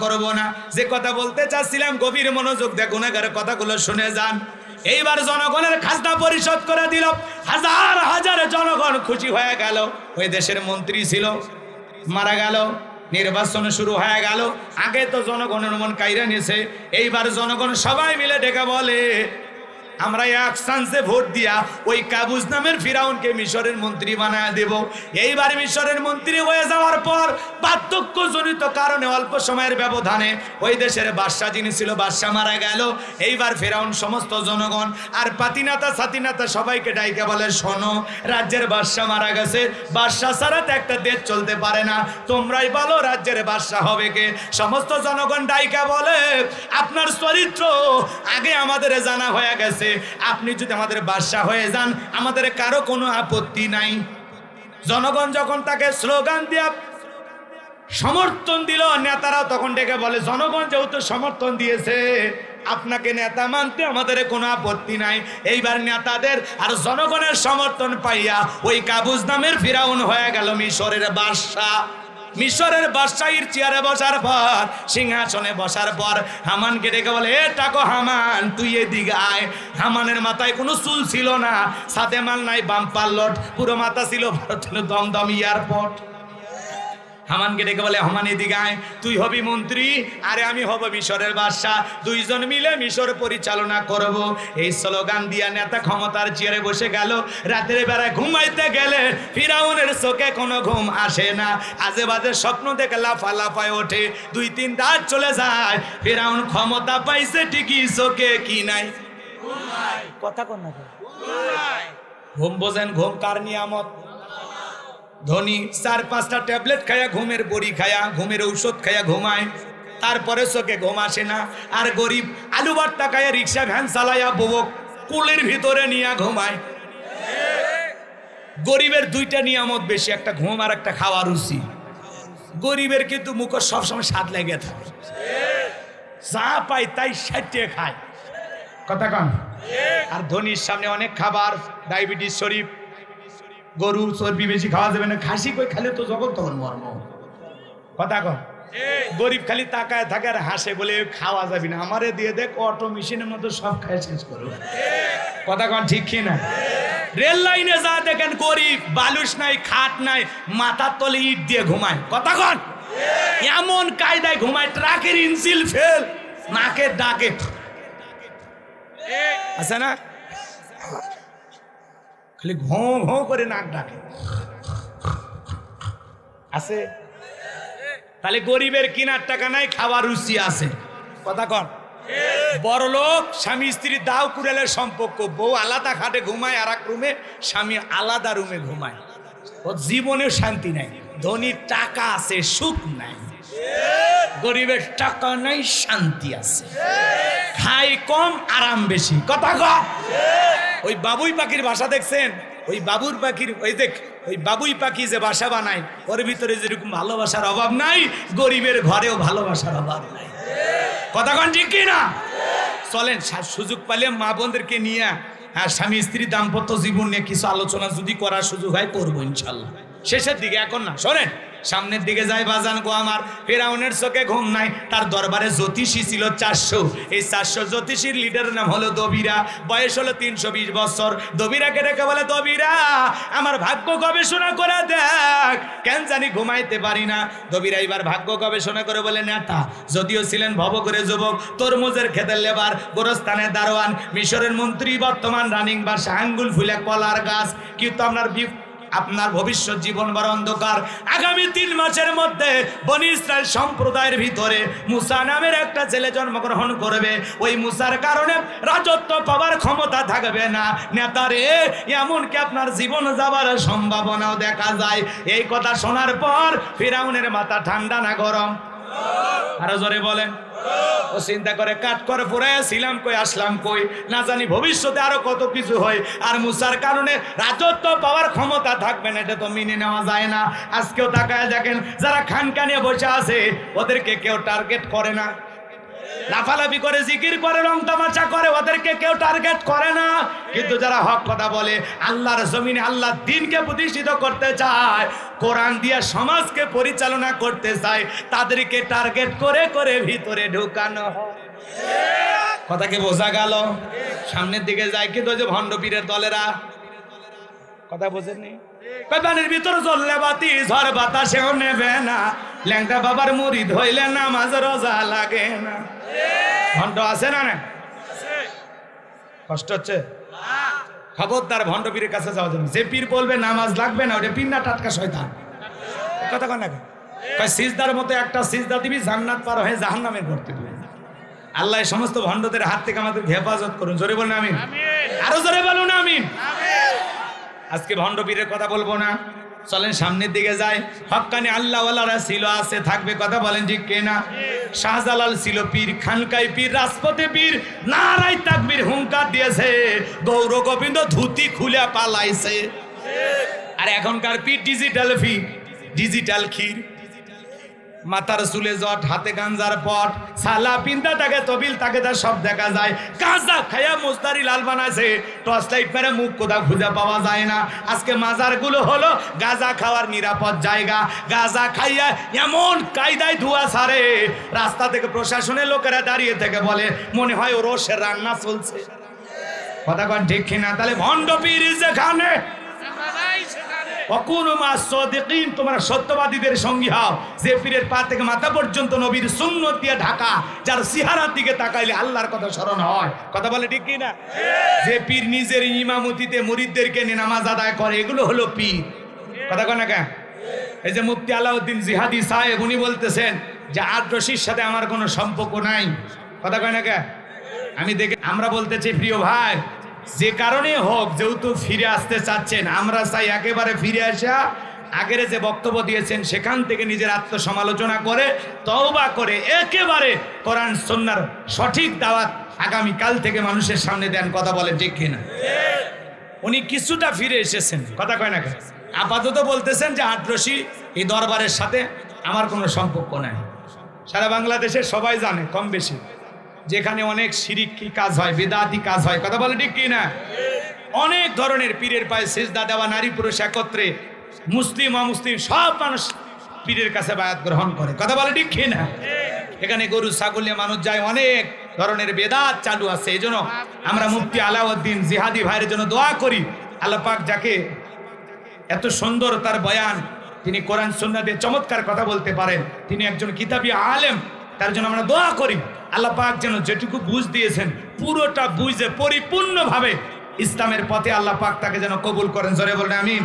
করব না, যে কথা বলতে চাচ্ছিলাম গভীর মনোযোগ দিয়ে গুনাহগারের কথাগুলো শুনে যান। এইবার জনগণের খাজনা পরিশোধ করে দিল, হাজার হাজার জনগণ খুশি হয়ে গেল। ওই দেশের মন্ত্রী ছিল, মারা গেল, নির্বাচন শুরু হয়ে গেল। আগে তো জনগণের মন কাইরা নিয়েছে, এইবার জনগণ সবাই মিলে ডেকে বলে আমরা এক চান্সে ভোট দিয়া ওই কাবুজ নামের ফিরাউনকে মিশরের মন্ত্রী বানায় দেব। এইবার মিশরের মন্ত্রী হয়ে যাওয়ার পর বার্ধক্যজনিত কারণে অল্প সময়ের ব্যবধানে ওই দেশের বাদশা যিনি ছিল বাদশা মারা গেল। এইবার ফিরাউন সমস্ত জনগণ আর পাতিনাতা সাতিনাতা সবাইকে ডাইকে বলে শোনো, রাজ্যের বাদশা মারা গেছে, বাদশা ছাড়া তো একটা দেশ চলতে পারে না, তোমরাই বলো রাজ্যের বাদশা হবে কে? সমস্ত জনগণ ডাইকা বলে আপনার চরিত্র আগে আমাদের জানা হয়ে গেছে, আপনি যদি আমাদের বাদশা হয়ে যান আমাদের কারো কোনো আপত্তি নাই। জনগণ যখন তাকে স্লোগান দিয়ে সমর্থন দিল, নেতারাও তখন ডেকে বলে জনগণ যেহেতু সমর্থন দিয়েছে আপনাকে নেতা মানতে আমাদের কোনো আপত্তি নাই। এইবার নেতাদের আর জনগণের সমর্থন পাইয়া ওই কাবুজ নামের ফিরাউন হয়ে গেল মিশরের বাদশা। মিশরের বাদশাহীর চেয়ারে বসার পর, সিংহাসনে বসার পর হামানকে ডেকে বলে এ টাকো হামান, তুই এদিকে আয়। হামানের মাথায় কোনো চুল ছিল না, সাথে মাল নাই, বাম্পার লট, পুরো মাথা ছিল ভারতের দমদম এয়ারপোর্ট। হামানকে ডেকে বলে হামান এদিকে আয়, তুই হবি মন্ত্রী আরে আমি হব মিশরের বাদশা, দুইজন মিলে মিশর পরিচালনা করব। এই স্লোগান দিয়া নেতা ক্ষমতার চেয়ারে বসে গেল। রাতের বেলায় ঘুমাইতে গেলে ফিরাউনের চোখে কোনো ঘুম আসে না, আজে বাজে স্বপ্ন দেখে লাফায় ওঠে, 2-3 রাত চলে যায়। ফিরাউন ক্ষমতা পাইছে ঠিকই, চোখে কি নাই? কথা কোন না ঘুম বোঝেন? ঘুম কার নিয়ামত? ধনী 4-5টা ট্যাবলেট খায়া, ঘুমের বড়ি খায়া, ঘুমের ঔষধ খায়া ঘুমায়, তারপরে চোখে ঘুম আসে না। আর গরিব আলু ভর্তা খায়া, রিক্সা ভ্যান চালায়া বউক কুলের ভিতরে নিয়ে ঘুমায়। গরিবের 2টা নিয়ামত বেশি, একটা ঘুম আর একটা খাওয়া রুচি। গরিবের কিন্তু মুখ সবসময় স্বাদ লেগে থাকে, যা পায় তাই সাইটে খায়, কথা কন। আর ধনীর সামনে অনেক খাবার, ডায়াবেটিস শরীফ, গরু চর্বি বেশি খাওয়া যাবে না, খাসি কই খালে তো যখন তখন মর্ম, কথা কন। গরিব খালি তাকায় থাকে আর হাসে, বলে খাওয়া যাবে না, আমারে দিয়ে দেখ অটো মেশিনের মতো সব খায় শেষ করো, কথা কন ঠিক কিনা? রেল লাইনে যা দেখেন গরিব, বালুস নাই, খাট নাই, মাথার তলে ইট দিয়ে ঘুমায়, কথা কন। এমন কায়দায় ঘুমায়, ট্রাকের ইঞ্জিল ফেল, নাকের ডাকে আছে না, খালি ঘো ঘো করে নাক ডাকে, আছে। তাহলে গরিবের কিনার টাকা নাই, খাওয়ার রুচি আছে, কথা কন। বড় লোক স্বামী স্ত্রী দাও কুড়ালের সম্পর্ক, বউ আলাদা খাটে ঘুমায় আর এক রুমে, স্বামী আলাদা রুমে ঘুমায়, ও জীবনেও শান্তি নাই। ধনীর টাকা আছে, সুখ নাই, গরিবের টাকা নাই, শান্তি আছে, খাই কম আরাম বেশি, কথা কন। ওই বাবুই পাখির বাসা দেখছেন? ওই বাবুর পাখির ওই বাবুই পাখি যে বাসা বানায়, ওর ভিতরে যেরকম ভালোবাসার অভাব নাই, গরিবের ঘরেও ভালোবাসার অভাব নাই, কথা কন ঠিক কি না? চলেন সুযোগ পাইলে মা বোনদেরকে নিয়ে আর স্বামী স্ত্রী দাম্পত্য জীবন নিয়ে কিছু আলোচনা যদি করার সুযোগ হয় করবো ইনশাল্লাহ, শেষের দিকে, এখন না। শোনেন, সামনের দিকে যাই বাজান গো আমার। ফেরাউনের চোখে ঘুম নাই, তার দরবারে জ্যোতিষী ছিল 400। এই 400 জ্যোতিষীর লিডারের নাম হলো দবিরা, বয়স হলো 320 বছর। দবিরাকে ডেকে বলে, দবিরা আমার ভাগ্য গবেষণা করে দেখ, কেন জানি ঘুমাইতে পারি না। দবিরা এবার ভাগ্য গবেষণা করে বলে, নেতা যদিও ছিলেন ভবঘুরে যুবক, তরমুজের খেতের লেবার, গোরস্থানের দারোয়ান, মিশরের মন্ত্রী, বর্তমান রানিং বাদশা, আঙ্গুল ফুলে কলার গাছ, কিন্তু আপনার ভবিষ্যৎ জীবন বড় অন্ধকার। আগামী 3 মাসের মধ্যে বনি ইসরাইল সম্প্রদায়ের ভিতরে মুসা নামের একটা ছেলে জন্মগ্রহণ করবে, ওই মুসার কারণে রাজত্ব পাওয়ার ক্ষমতা থাকবে না। নেতারে এমনকি আপনার জীবন যাবার সম্ভাবনাও দেখা যায়। এই কথা শোনার পর ফিরাউনের মাথা ঠান্ডা না গরম? আরো জোরে বলেন। ও চিন্তা করে, কাট করে পুরাই ছিলাম কই, আসলাম কই, না জানি ভবিষ্যতে আরো কত কিছু হয়। আর মুসার কারণে রাজত্ব পাওয়ার ক্ষমতা থাকবে না, এটা তো মেনে নেওয়া যায় না। আজকেও তাকায় দেখেন, যারা খানকা নিয়ে বসে আছে ওদেরকে কেউ টার্গেট করে না, লাফালাফি করে, জিকির করে, রং তামাশা করে, ওদেরকে কেউ টার্গেট করে না। কিন্তু যারা হক কথা বলে, আল্লাহর জমিনে আল্লাহর দ্বীনকে প্রতিষ্ঠিত করতে চায়, কোরআন দিয়ে সমাজকে পরিচালনা করতে চায়, তাদেরকে টার্গেট করে করে ভিতরে ঢুকানো হয়। কথা কি বোঝা গেল? সামনের দিকে যায় কিন্তু ওই যে ভণ্ড পীরের দলেরা, কথা বোঝেননি? পানির ভিতর জ্বললে বাতি, ঝড় বাতাসেও নেবে না, ল্যাংটা বাবার মুরিদ হইলে নামাজ রোজা লাগে না। ভণ্ড আছে না? না কষ্ট হচ্ছে? খবরদার ভণ্ড পীরের কাছে যাওয়া যাবে। যে পীর বলবে নামাজ লাগবে না, ওটা পীর না টাটকা শয়তান। কথা কন না, সিজদার মতো একটা সিজদা দিবি, জান্নাত পার হয়ে জাহান্নামের করতে দিবি। আল্লাহ সমস্ত ভণ্ডদের হাত থেকে আমাদের হেফাজত করুন। জোরে বলুন আমিন। আরো জোরে বলুন আমিন। আজকে ভণ্ড পীরের কথা বলবো না, চলেন সামনের দিকে যাই। হক্কানি আল্লাহ ওয়ালারা ছিল, আছে, থাকবে। কথা বলেন ঠিক কিনা? শাহজালাল ছিল পীর, খানকাই পীর, রাজপথে পীর, নারাই তাকবীর হুঙ্কার দিয়েছে, গৌর গোবিন্দ ধুতি খুলে পালাইছে। আর এখনকার পীর ডিজিটাল পীর, ডিজিটাল ক্ষীর, মাথার চুলে জট, হাতে গাঞ্জার পট, সালা পিন্দা তাকে তবিল তাকে তার সব দেখা যায়। গাঁজা খাইয়া মুস্তারি লাল বানাইছে, টর্চ লাইট মেরে মুখ কোথাও খুঁজে পাওয়া যায় না। আজকে মাজার গুলো হলো গাঁজা খাওয়ার নিরাপদ জায়গা। গাঁজা খাইয়া এমন কায়দায় ধোয়া ছাড়ে, রাস্তা থেকে প্রশাসনের লোকেরা দাঁড়িয়ে থেকে বলে মনে হয় ও রোষের রান্না চলছে। কথা কন ঠিক কিনা? তাহলে ভণ্ড পীর যেখানে, তোমরা সত্যবাদীদের সঙ্গী হও। যে পীরের পা থেকে মাথা পর্যন্ত নবীর সুন্নত দিয়ে ঢাকা, যার চেহারার দিকে তাকাইলে আল্লাহর কথা স্মরণ হয়। কথা বলে ঠিক কিনা? যে পীর নিজের ইমামতিতে মুরিদদেরকে নিয়ে নামাজ আদায় করে, এগুলো হলো পীর। কথা কয় না কেন? এই যে মুফতি আলাউদ্দিন জিহাদি সাহেব, উনি বলতেছেন যে আদ্রশির সাথে আমার কোনো সম্পর্ক নাই। কথা কয় না কেন? আমি দেখে আমরা বলতে চাই প্রিয় ভাই, যে কারণে হোক, যেহেতু ফিরে আসতে চাচ্ছেন, আমরা চাই একেবারে ফিরে আসা, আগের যে বক্তব্য দিয়েছেন সেখান থেকে নিজের আত্মসমালোচনা করে, তওবা করে একেবারে কোরআন সুন্নাহর সঠিক দাওয়াত আগামী কাল থেকে মানুষের সামনে দেন। কথা বলে ঠিক কিনা? উনি কিছুটা ফিরে এসেছেন। কথা কয় না কেন? আপাতত বলতেছেন যে আদ্রশি এই দরবারের সাথে আমার কোনো সম্পর্ক নাই। সারা বাংলাদেশের সবাই জানে কম বেশি, যেখানে অনেক শিরিকি কাজ হয়, বিদআতি কাজ হয়। কথা বলে ঠিক কিনা? অনেক ধরনের পীরের পায়ে সিজদা দেওয়া, নারী পুরুষ একত্রে, মুসলিম অমুসলিম সব মানুষ পীরের কাছে বায়াত গ্রহণ করে। কথা বলে ঠিক কিনা? এখানে গরু ছাগল নিয়ে মানুষ যায়, অনেক ধরনের বেদাত চালু আছে। এই জন্য আমরা মুফতি আলাউদ্দিন জিহাদি ভাইয়ের জন্য দোয়া করি। আল্লাহ পাক যাকে এত সুন্দর তার বয়ান, তিনি কোরআন সুন্নাহ দিয়ে চমৎকার কথা বলতে পারেন, তিনি একজন কিতাবী আলেম, তার জন্য আমরা দোয়া করি আল্লাহ পাক যেন যেটুকু বুঝ দিয়েছেন পুরোটা বুঝে পরিপূর্ণভাবে ইসলামের পথে আল্লাহ পাক তাকে যেন কবুল করেন। জোরে বলেন আমিন।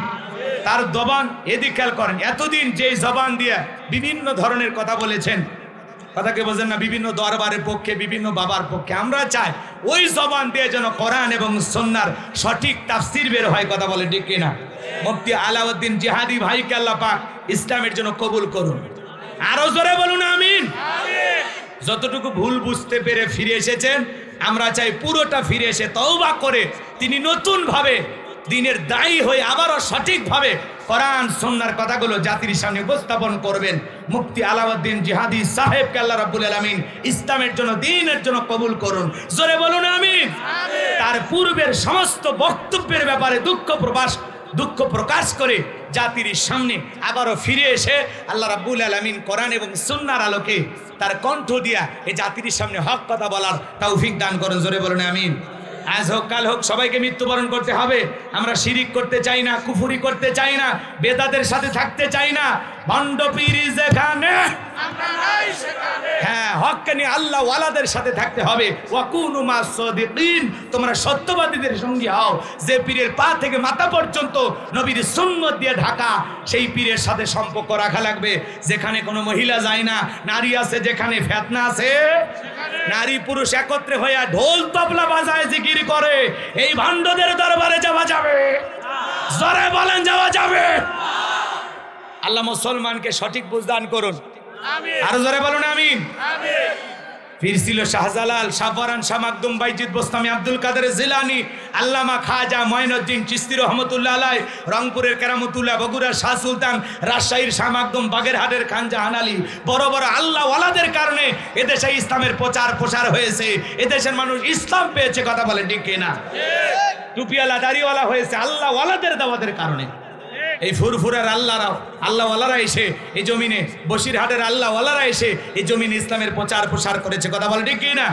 তার জবান এদিক খেয়াল করেন, এতদিন যেই জবান দিয়ে বিভিন্ন ধরনের কথা বলেছেন, কথাকে বোঝেন না, বিভিন্ন দরবারের পক্ষে, বিভিন্ন বাবার পক্ষে, আমরা চাই ওই জবান দিয়ে যেন কোরআন এবং সুন্নাহর সঠিক তাফসীর বের হয়। কথা বলে ঠিক কিনা? মুফতি আলাউদ্দিন জিহাদি ভাইকে আল্লাহ পাক ইসলামের জন্য কবুল করুন। আরো জোরে বলুন আমিন। যতটুকু ভুল বুঝতে পেরে ফিরে এসেছেন, আমরা চাই পুরোটা ফিরে এসে তওবা করে তিনি নতুন ভাবে দিনের দায়ী হয়ে আবারও সঠিকভাবে কোরআন সুন্নাহর কথাগুলো জাতির সামনে উপস্থাপন করবেন। মুফতি আলাউদ্দিন জিহাদি সাহেবকে আল্লাহ রাব্বুল আলামিন ইসলামের জন্য, দ্বীনের জন্য কবুল করুন। জোরে বলুন আমিন। তার পূর্বের সমস্ত বক্তব্যের ব্যাপারে দুঃখ প্রকাশ করে জাতির সামনে আবারও ফিরে এসে আল্লাহ রাব্বুল আলামিন কোরআন এবং সুন্নাহর আলোকে তার কণ্ঠ দিয়া এই জাতির সামনে হক কথা বলার তৌফিক দান করুন। জোরে বলুন আমিন। আজ হোক কাল হোক সবাইকে মৃত্যুবরণ করতে হবে। আমরা শিরিক করতে চাই না, কুফরি করতে চাই না, বেদাতের সাথে থাকতে চাই না। ভণ্ড পীর যেখানে, হ্যাঁ, হক্কানি আল্লাহ ওয়ালাদের সাথে থাকতে হবে। ওয়াকুনু মাস সাদিকিন, তোমরা সত্যবাদীদের সঙ্গী হও। যে পীরের পা থেকে মাথা পর্যন্ত নবীর সুন্নাত দিয়ে ঢাকা, সেই পীরের সাথে সম্পর্ক রাখা লাগবে। যেখানে কোনো মহিলা যায় না, নারী আছে, যেখানে ফিতনা আছে, নারী পুরুষ একত্রে হয়ে ঢোল তবলা বাজায় জিকির করে, এই ভণ্ডদের দরবারে যাওয়া যাবে? জোরে বলেন যাওয়া যাবে? আল্লাহ মুসলমানকে সঠিক বুঝ দান করুন। আরো জোরে বলুন আমিন। পীর ছিল শাহজালাল, শাহপরান, শাহ মাকদুম, বাইজিদ বোস্তামি, আব্দুল কাদের জিলানী, আল্লামা খাজা মঈনুদ্দিন চিশতি রহমতুল্লাহ আলাইহ, রংপুরের কেরামতুল্লাহ, বগুড়ার শাহ সুলতান, রাজশাহীর শাহ মাকদুম, বাগেরহাটের খান জাহান আলী। বড় বড় আল্লাহ ওয়ালাদের কারণে এদেশে ইসলামের প্রচার প্রসার হয়েছে, এদেশের মানুষ ইসলাম পেয়েছে। কথা বলে ঠিক কিনা? টুপিওয়ালা দাড়িওয়ালা হয়েছে আল্লাহ ওয়ালাদের দাওয়াতের কারণে। এই ফুরফুরার আল্লাহওয়ালারা এসে এই জমিনে, বসিরহাটের আল্লাহওয়ালারা এসে এই জমিনে ইসলামের প্রচার প্রসার করেছে। কথা বলে ঠিক কি না?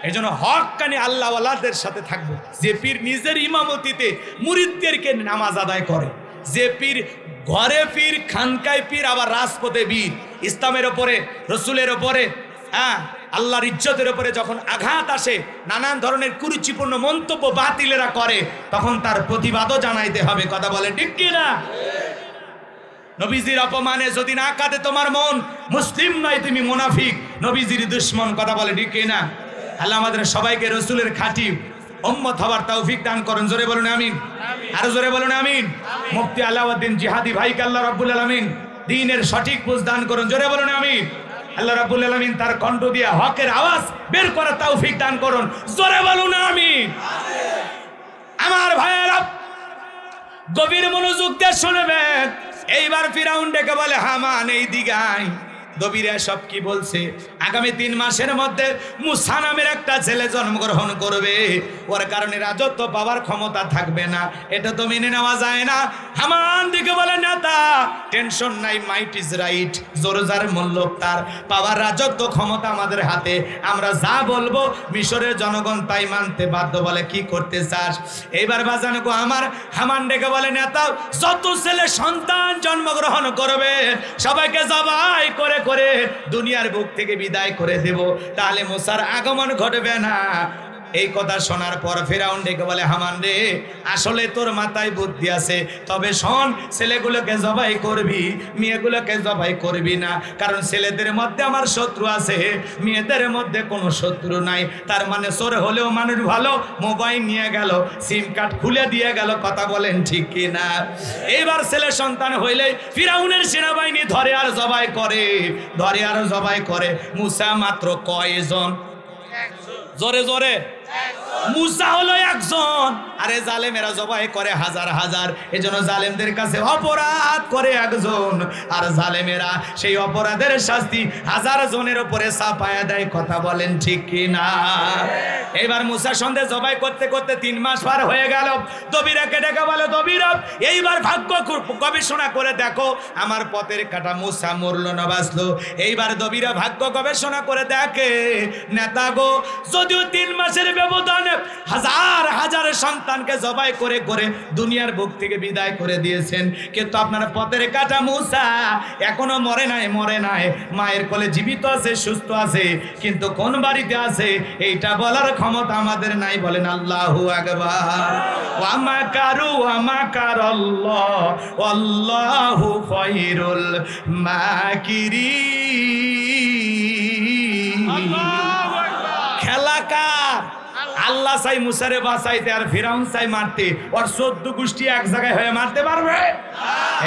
এই জন্য হক্কানি আল্লাহওয়ালাদের সাথে থাকবো। যে পীর নিজের ইমামতিতে মুরিদদেরকে নামাজ আদায় করে, যে পীর ঘরে পীর, খানকায় পীর, আবার রাজপথে বীর, ইসলামের ওপরে, রসুলের ওপরে, আল্লাহর ইজ্জতের উপরে যখন আঘাত আসে, নানান ধরনের কুরুচিপূর্ণ মন্তব্য বাতিলেরা করে, তখন তার প্রতিবাদও জানাইতে হবে। কথা বলে ঠিক কি না? নবীজির অপমানে যদি না কাঁদে তোমার মন, মুসলিম নয়, তুমি মুনাফিক, নবীজির দুশমন। কথা বলে ঠিক কি না? আল্লাহ আমাদের সবাইকে রসুলের খাঁটি উম্মত হওয়ার তৌফিক দান করুন। জোরে বলুন আমিন। আরো জোরে বলুন আমিন। মুফতি আলাউদ্দিন জিহাদি ভাইকে আল্লাহ রাব্বুল আলামিন দ্বীনের সঠিক বুঝ দান করুন। জোরে বলুন আমিন। আল্লাহ রাব্বুল আলামিন তার কণ্ঠ দিয়ে হকের আওয়াজ বের করার তৌফিক দান করুন। জোরে বলুন আমিন। আমার ভাইয়েরা গভীর মনোযোগ দিয়ে শুনবেন। এইবার ফিরাউন ডেকে বলে, হামান এই দিগায়। দবিরা সব কি বলছে? আগামী 3 মাসের মধ্যে মুসা নামের একটা ছেলে জন্মগ্রহণ করবে, ওর কারণে রাজত্ব পাওয়ার ক্ষমতা থাকবে না, এটা তো মেনে নেওয়া যায় না। হামান দিকে বলে, নেতা টেনশন নাই, মাইট ইজ রাইট, জোরজার মল্লক তার, পাওয়ার রাজত্ব ক্ষমতা আমাদের হাতে, আমরা যা বলবো মিশরের জনগণ তাই মানতে বাধ্য। বলে কি করতে চাস? এইবার বাজানো গো আমার। হামান ডেকে বলে, নেতা যত ছেলে সন্তান জন্মগ্রহণ করবে সবাইকে জবাই করে করে দুনিয়ার বুক থেকে বিদায় করে দেব, তাহলে মুসার আগমন ঘটবে না। এই কথা শোনার পর ফিরাউন ডেকে বলে, হামান রে, আসলে তোর মাথায় বুদ্ধি আছে, তবে শোন, ছেলেগুলোকে জবাই করবি, মেয়েগুলোকে জবাই করবি না, কারণ ছেলেদের মধ্যে আমার শত্রু আছে, মেয়েদের মধ্যে কোনো শত্রু নাই। তার মানে চোর হলেও মানুষ ভালো, মোবাইল নিয়ে গেল, সিম কার্ড খুলে দিয়ে গেল। কথা বলেন ঠিক কি না? এইবার ছেলে সন্তান হইলে ফিরাউনের সেনাবাহিনী ধরে আর জবাই করে, ধরে আর জবাই করে। মুসা মাত্র কয়জন? জোরে জোরে। মুসা হলো একজন, আরে জালেমেরা জবাই করে হাজার হাজার। এজন্য জালেমদের কাছে অপরাধ করে একজন, আর জালেমেরা সেই অপরাধের শাস্তি হাজার জনের উপরে চাপায়া দেয়। কথা বলেন ঠিক কি না? এইবার মুসা সন্দেহ জবাই করতে করতে 3 মাস পার হয়ে গেল। দবিরাকে ডেকে বলে, দবিরা এইবার ভাগ্য গবেষণা করে দেখো, আমার পথের কাটা মুসা মরলো না বাঁচলো। এইবার দবিরা ভাগ্য গবেষণা করে দেখে, নেতা গো, যদিও 3 মাসের ব্যবধানে হাজার হাজার সন্তানকে জবাই করে করে দুনিয়ার বুক থেকে বিদায় করে দিয়েছেন, কিন্তু আপনার পথের কাটা মুসা এখনো মরে নাই, মরে নাই, মায়ের কোলে জীবিত আছে, সুস্থ আছে, কিন্তু কোন বাড়িতে আছে এইটা বলার ক্ষমতা আমাদের নাই। বলেন আল্লাহু আকবার। ওয়া মাকারু ওয়া মাকারাল্লাহ ওয়াল্লাহু খায়রুল মাকিরিন। আল্লাহু আকবার। খেলা কার? আল্লাহ চাই মুসারে বাঁচাইতে, আর ফিরাউন চাই মারতে। ওর 14 গোষ্ঠী এক জায়গায় হয়ে মারতে পারবে?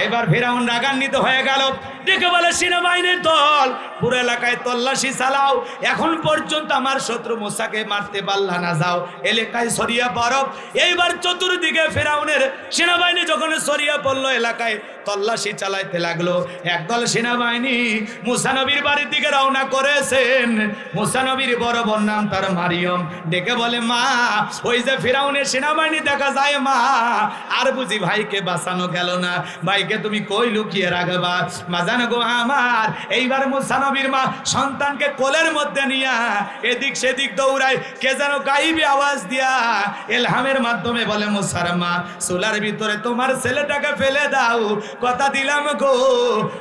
এবার ফিরাউন রাগান্বিত হয়ে গেল, ডেকে বলে, সেনাবাহিনীর দল, পুরো এলাকায় তল্লাশি চালাও, এখন পর্যন্ত আমার শত্রু মুসাকে মারতে পারলা না, যাও এলাকায় ছড়িয়ে পড়ো। এইবার চতুর্দিকে ফিরাউনের সেনাবাহিনী যখন ছড়িয়ে পড়লো, এলাকায় তল্লাশি চালাইতে লাগলো। একদল সেনাবাহিনী মুসা নবীর বাড়ির দিকে রওনা করেছেন। মুসা নবীর বড় বোন নাম তার মারিয়ম, ডেকে বলে, মা, ওই যে ফিরাউনের সেনাবাহিনী দেখা যায় মা, আর বুঝি ভাইকে বাঁচানো গেল না, ভাইকে তুমি কই লুকিয়ে রাখবা? মা জানো গো আমার। এইবার মুসা নবীর মা সন্তানকে কোলের মধ্যে নিয়া এদিক সেদিক দৌড়ায়, কে যেন গাইবি আওয়াজ দিয়া এলহামের মাধ্যমে বলে, মুসার মা, চুলার ভিতরে তোমার ছেলেটাকে ফেলে দাও, কথা দিলাম গো,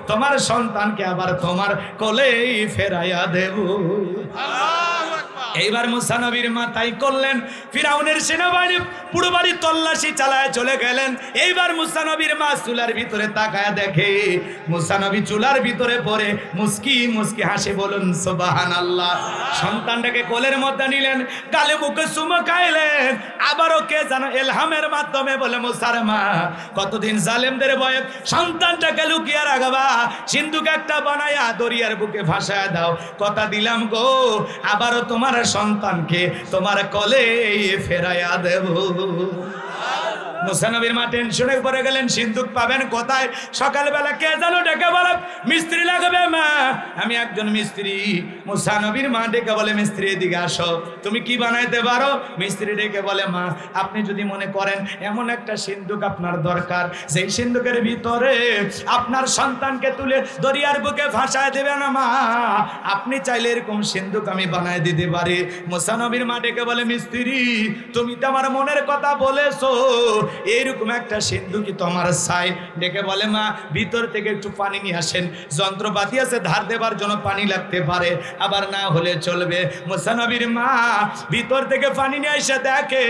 তোমার সন্তানকে আবার তোমার কোলেই ফেরাইয়া দেব। এইবার মুসা নবীর মা তাই করলেন। ফিরাউনের সেনাবাহিনী পুরো বাড়ি তল্লাশি চালায় চলে গেলেন। এইবার মুসা নবীর মা চুলার ভিতরে তাকায় দেখে মুসা নবী চুলার ভিতরে পড়ে মুস্কি মুস্কি হাসে, বলুন সুবহানাল্লাহ। সন্তানটাকে কোলের মধ্যে নিলেন, গালে মুখে চুমো খাইলেন। আবারও কে যেন এলহামের মাধ্যমে বলে, মুসার মা কতদিন জালেমদের ভয়ে সন্তানটাকে লুকিয়ে রাখবা, সিন্ধুক একটা বানায়া দরিয়ার বুকে ভাসায় দাও, কথা দিলাম গো আবারও তোমার সন্তানকে তোমার কোলে ফেরাইয়া দেব। মুসা নবীর মা টেনশনে পড়ে গেলেন, সিন্ধুক পাবেন কোথায়? সকালবেলা কে যেন ডেকে বলে মিস্ত্রি লাগবে মা, আমি একজন মিস্ত্রি। মুসা নবীর মা ডেকে বলে, মিস্ত্রি এদিকে আসো, তুমি কি বানাইতে পারো? মিস্ত্রি ডেকে বলে, মা আপনি যদি মনে করেন এমন একটা সিন্ধুক আপনার দরকার, সেই সিন্ধুকের ভিতরে আপনার সন্তানকে তুলে দরিয়ার বুকে ভাসায় দেবে না মা, আপনি চাইলে এরকম সিন্ধুক আমি বানায় দিতে পারি। মুসা নবীর মা ডেকে বলে, মিস্ত্রি তুমি তো আমার মনের কথা বলেছো, এইরকম একটা সিন্ধুকই তো আমার চাই। ডেকে বলে, মা ভিতর থেকে একটু পানি নিয়ে আসেন, যন্ত্রপাতি আছে ধার দেবার জন্য পানি লাগতে পারে, আবার না হলে চলবে। মুসা নবীর মা ভিতর থেকে পানি নিয়ে এসে দেখে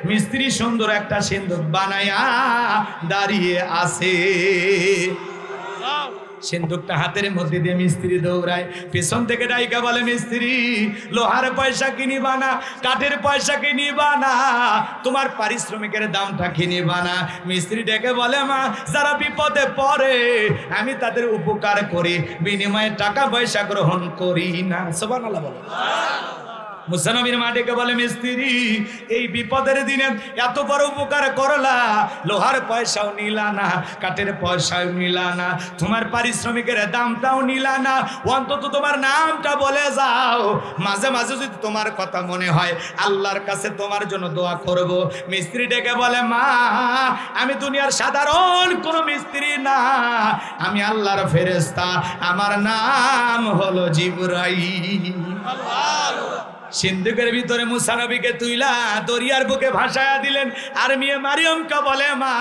মিস্ত্রি সুন্দর একটা সিন্ধুক বানায়া দাঁড়িয়ে আছে। সিন্ধুকটা হাতের মধ্যে দিয়ে মিস্ত্রি দৌড়ায়, পিছন থেকে ডাইকা বলে, মিস্ত্রি লোহার পয়সা কিনিবা না, কাঠের পয়সা কিনিবা না, তোমার পারিশ্রমিকের দামটা কিনিবা না। মিস্ত্রি ডেকে বলে, মা যারা বিপদে পড়ে আমি তাদের উপকার করি, বিনিময়ে টাকা পয়সা গ্রহণ করি না। সুবহানাল্লাহ বলো। মুসা নবীর মা ডেকে বলে, মিস্ত্রি এই বিপদের দিনে এত বড় উপকার করলা, লোহার পয়সাও নিলা না, কাঠের পয়সাও নিলা না, তোমার পারিশ্রমিকের দামটাও নিলা না, অন্তত তোমার নামটা বলে যাও, মাঝে মাঝে যদি তোমার কথা মনে হয় আল্লাহর কাছে তোমার জন্য দোয়া করব। মিস্ত্রি ডেকে বলে, মা আমি দুনিয়ার সাধারণ কোনো মিস্ত্রি না, আমি আল্লাহর ফেরেশতা, আমার নাম হলো জিবরাইল। সিন্ধুকের ভিতরে মুসা নবীকে তুইলা দরিয়ার বুকে ভাসায়া দিলেন। আর মেয়ে মারিয়মকে বলে, মা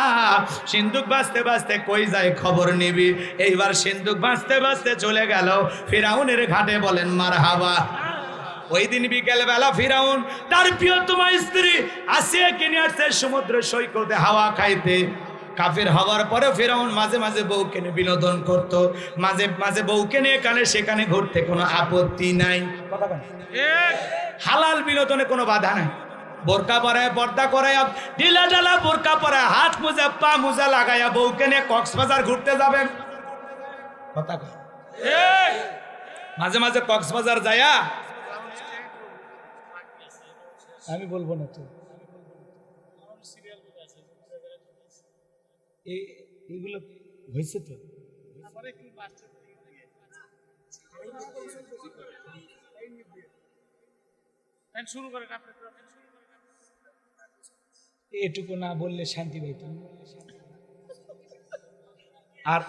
সিন্ধুক বাঁচতে বাঁচতে কই যায় খবর নিবি। এইবার সিন্ধুক বাঁচতে বাঁচতে চলে গেল ফিরাউনের ঘাটে, বলেন মারহাবা। ওই দিন বিকেল বেলা ফিরাউন তার প্রিয়তমা স্ত্রী আসিয়াকে নিয়ে আসছে সমুদ্র সৈকতে হাওয়া খাইতে। কাফের হওয়ার পরে ফিরাউন মাঝে মাঝে বউকে নিয়ে বিনোদন করত, মাঝে মাঝে বউকে নিয়ে এখানে সেখানে ঘুরতে কোনো আপত্তি নাই, হালাল বিনোদনে কোনো বাধা নাই। বোরকা পরায়, পর্দা করায়, ঢিলা ঢালা বোরকা পরায়, হাত মোজা পা মোজা লাগাইয়া বউকে নিয়ে কক্সবাজার ঘুরতে যাবেন। কথা কয় মাঝে মাঝে কক্সবাজার যায়া, আমি বলবো না তো এইগুলো হয়েছে তো এটুকু না বললে শান্তি পাইতাম। আর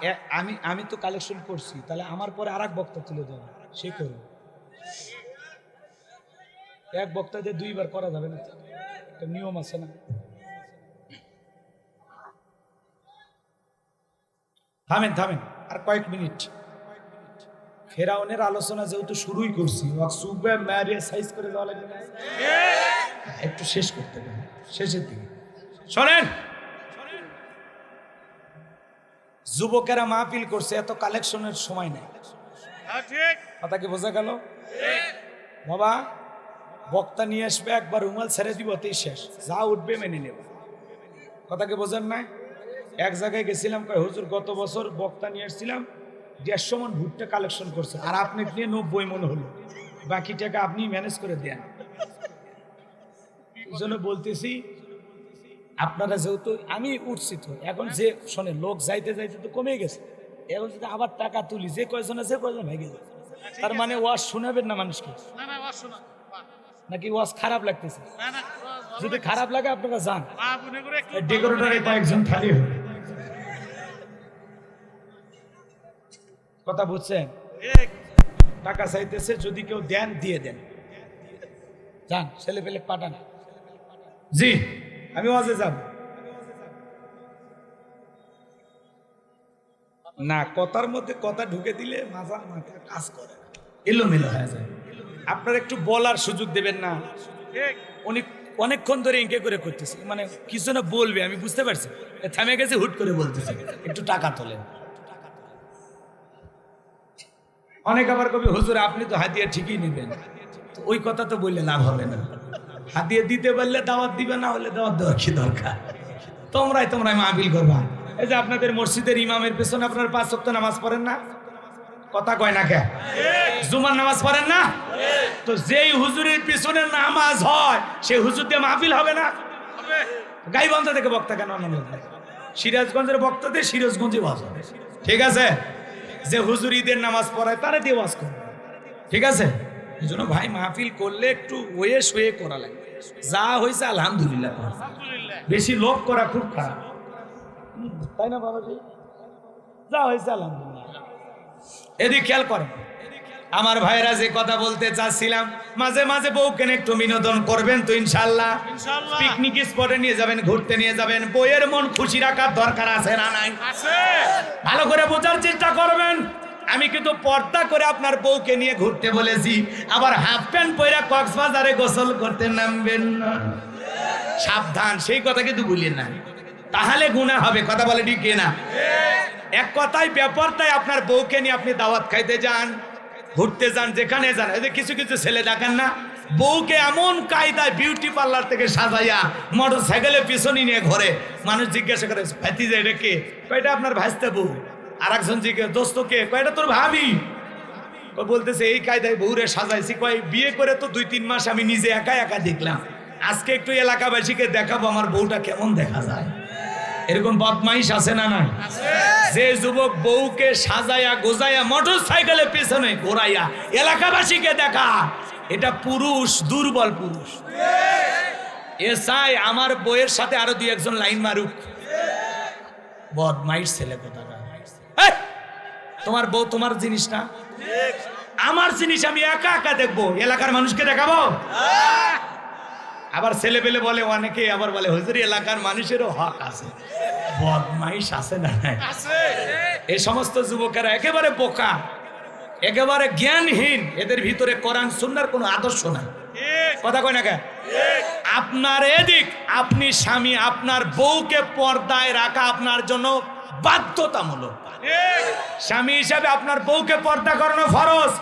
আমি তো কালেকশন করছি, তাহলে আমার পরে আর এক বক্তা তুলে দেবো, সে করবে। এক বক্তা দিয়ে দুইবার করা যাবে না, একটা নিয়ম আছে না। থামেন থামেন, আর কয়েক মিনিট। ফেরাউনের আলোচনা যেহেতু শুরুই করছি, সাইজ করে দেওয়া লাগবে না, একটু শেষ করতে হবে শেষের দিকে। শোনেন, যুবকেরা মাহফিল করছে, এত কালেকশনের সময় নেই। কথা কি বোঝা গেল? বাবা বক্তা নিয়ে আসবে, একবার রুমাল ছেড়ে দিব, তাই শেষ, যা উঠবে মেনে নেব। কথা কি বোঝেন না? এক জায়গায় গেছিলাম, কয় হুজুর গত বছর বক্তা নিয়ে আসছিলাম, 150 মন ভুট্টা কালেকশন করছে, আর আপনি নিয়ে 90 মন হলো, বাকি টাকা আপনি ম্যানেজ করে দেন। এই জন্য বলতেছি, আপনারা যেহেতু আমি উঠছি তো, এখন যে শোনে লোক যাইতে যাইতে তো কমে গেছে, এখন যদি আবার টাকা তুলি, যে কয়জন আছে কয়জন ভেঙে যায়, তার মানে ওয়াজ শোনাবেন না মানুষকে, নাকি ওয়াজ খারাপ লাগতেছে? যদি খারাপ লাগে আপনারা যান, ডেকোরেটরে কয়েকজন খালি হবে। কথা বুঝছেন? টাকা চাইতেছে, যদি কেউ দেন দিয়ে দেন, যান, ছেলে পেলে পাঠান। জি আমি ওয়াজে যাব না, কথার মধ্যে কথা ঢুকে দিলে মাথা কাজ করে, এলোমেলো হয়ে যায়। আপনারা একটু বলার সুযোগ দেবেন না? উনি অনেকক্ষণ ধরে ইনকে করে করতেছে, মানে কিছু না বলবে আমি বুঝতে পারছি, থামে গেছে, হুট করে বলতেছে একটু টাকা তোলেন। অনেক আবার কবি হুজুর আপনি তো হাদিয়া ঠিকই নেবেন, তো ওই কথা তো বললে লাভ হবে না। হাদিয়া দিতে পারলে দাওয়াত দিবে, না হলে দাওয়াত দেওয়ার কি দরকার? তোমরাই মাহফিল করবা। এই যে আপনাদের মসজিদের ইমামের পেছনে আপনার 5 ওয়াক্ত নামাজ পড়েন না? কথা কয় না কে? জুমার নামাজ পড়েন না? তো যেই হুজুরের পিছনে নামাজ হয় সেই হুজুর দিয়ে মাহফিল হবে না? গাইবান্ধা থেকে বক্তা কেন আনেন? সিরাজগঞ্জের বক্তা দিয়ে সিরাজগঞ্জে ওয়াজ হবে, ঠিক আছে? যে হুজুর ঈদের নামাজ পড়ায় তারা দিয়ে ওয়াজ করবে, ঠিক আছে? এই জন্য ভাই মাহফিল করলে একটু ওয়ে শুয়ে করা লাগে। যা হয়েছে আলহামদুলিল্লাহ, বেশি লোভ করা খুব খারাপ, তাই না বাবাজি? যা হয়েছে আলহামদুলিল্লাহ। এদিকে খেয়াল করেন আমার ভাইরা, যে কথা বলতে চাচ্ছিলাম, মাঝে মাঝে বউকে একটু বিনোদন করবেন তো ইনশাআল্লাহ। পিকনিক স্পটে নিয়ে যাবেন, ঘুরতে নিয়ে যাবেন, বউয়ের মন খুশি রাখার দরকার আছে না নাই? ভালো করে বোঝার চেষ্টা করবেন। আমি কিন্তু পর্দা করে আপনার বউকে নিয়ে ঘুরতে বলেছি, আবার হাফ প্যান্ট পরে কক্সবাজারে গোসল করতে নামবেন না, সাবধান। সেই কথা কিন্তু ভুলিয়ে না, তাহলে গুনাহ হবে। কথা বলে ঠিক না? এক কথায় ব্যাপারটাই আপনার বউকে নিয়ে আপনি দাওয়াত খাইতে যান, ঘুরতে যান, যেখানে যান, এই যে কিছু কিছু ছেলে দেখেন না, বউকে এমন কায়দায় বিউটি পার্লার থেকে সাজাইয়া মোটর সাইকেলের পিছনে নিয়ে ঘরে, মানুষ জিজ্ঞাসা করে ভাতিজা এটা কে? কয়টা আপনার ভাইস্তে বউ। আর একজন জিজ্ঞেস দোস্ত কে? কয়টা তোর ভাবি। বলতেছে এই কায়দায় বউরে সাজাইছি। কয় বিয়ে করে তো 2-3 মাস আমি নিজে একা একা দেখলাম, আজকে একটু এলাকাবাসীকে দেখাবো আমার বউটা কেমন দেখা যায়। এরকম বদমাইশ আছে না নাই? যে যুবক বউকে সাজাইয়া গোজাইয়া মোটর সাইকেলের পেছনে ঘোরাইয়া এলাকাবাসীকে দেখা, এটা পুরুষ, দুর্বল পুরুষ। এ চাই আমার বউয়ের সাথে আরো 2-1 জন লাইন মারুক। বদমাইশ ছেলে কোথাকার। তোমার বউ তোমার জিনিস না, আমার জিনিস। আমি একা একা দেখবো, এলাকার মানুষকে দেখাবো? আবার ছেলে পেলে বলে অনেকে, আবার বলে হুজুর এলাকার মানুষেরও হক আছে। বদমাইশ আছে না? এই সমস্ত যুবকেরা একেবারে বোকা, একেবারে জ্ঞানহীন, এদের ভিতরে কোরআন সুন্নাহর কোনো আদর্শ নাই। কথা কয় না কে? আপনার এদিক, আপনি স্বামী, আপনার বউকে পর্দায় রাখা আপনার জন্য বাধ্যতামূলক। স্বামী হিসাবে আপনার বউকে পর্দা করানো ফরজ,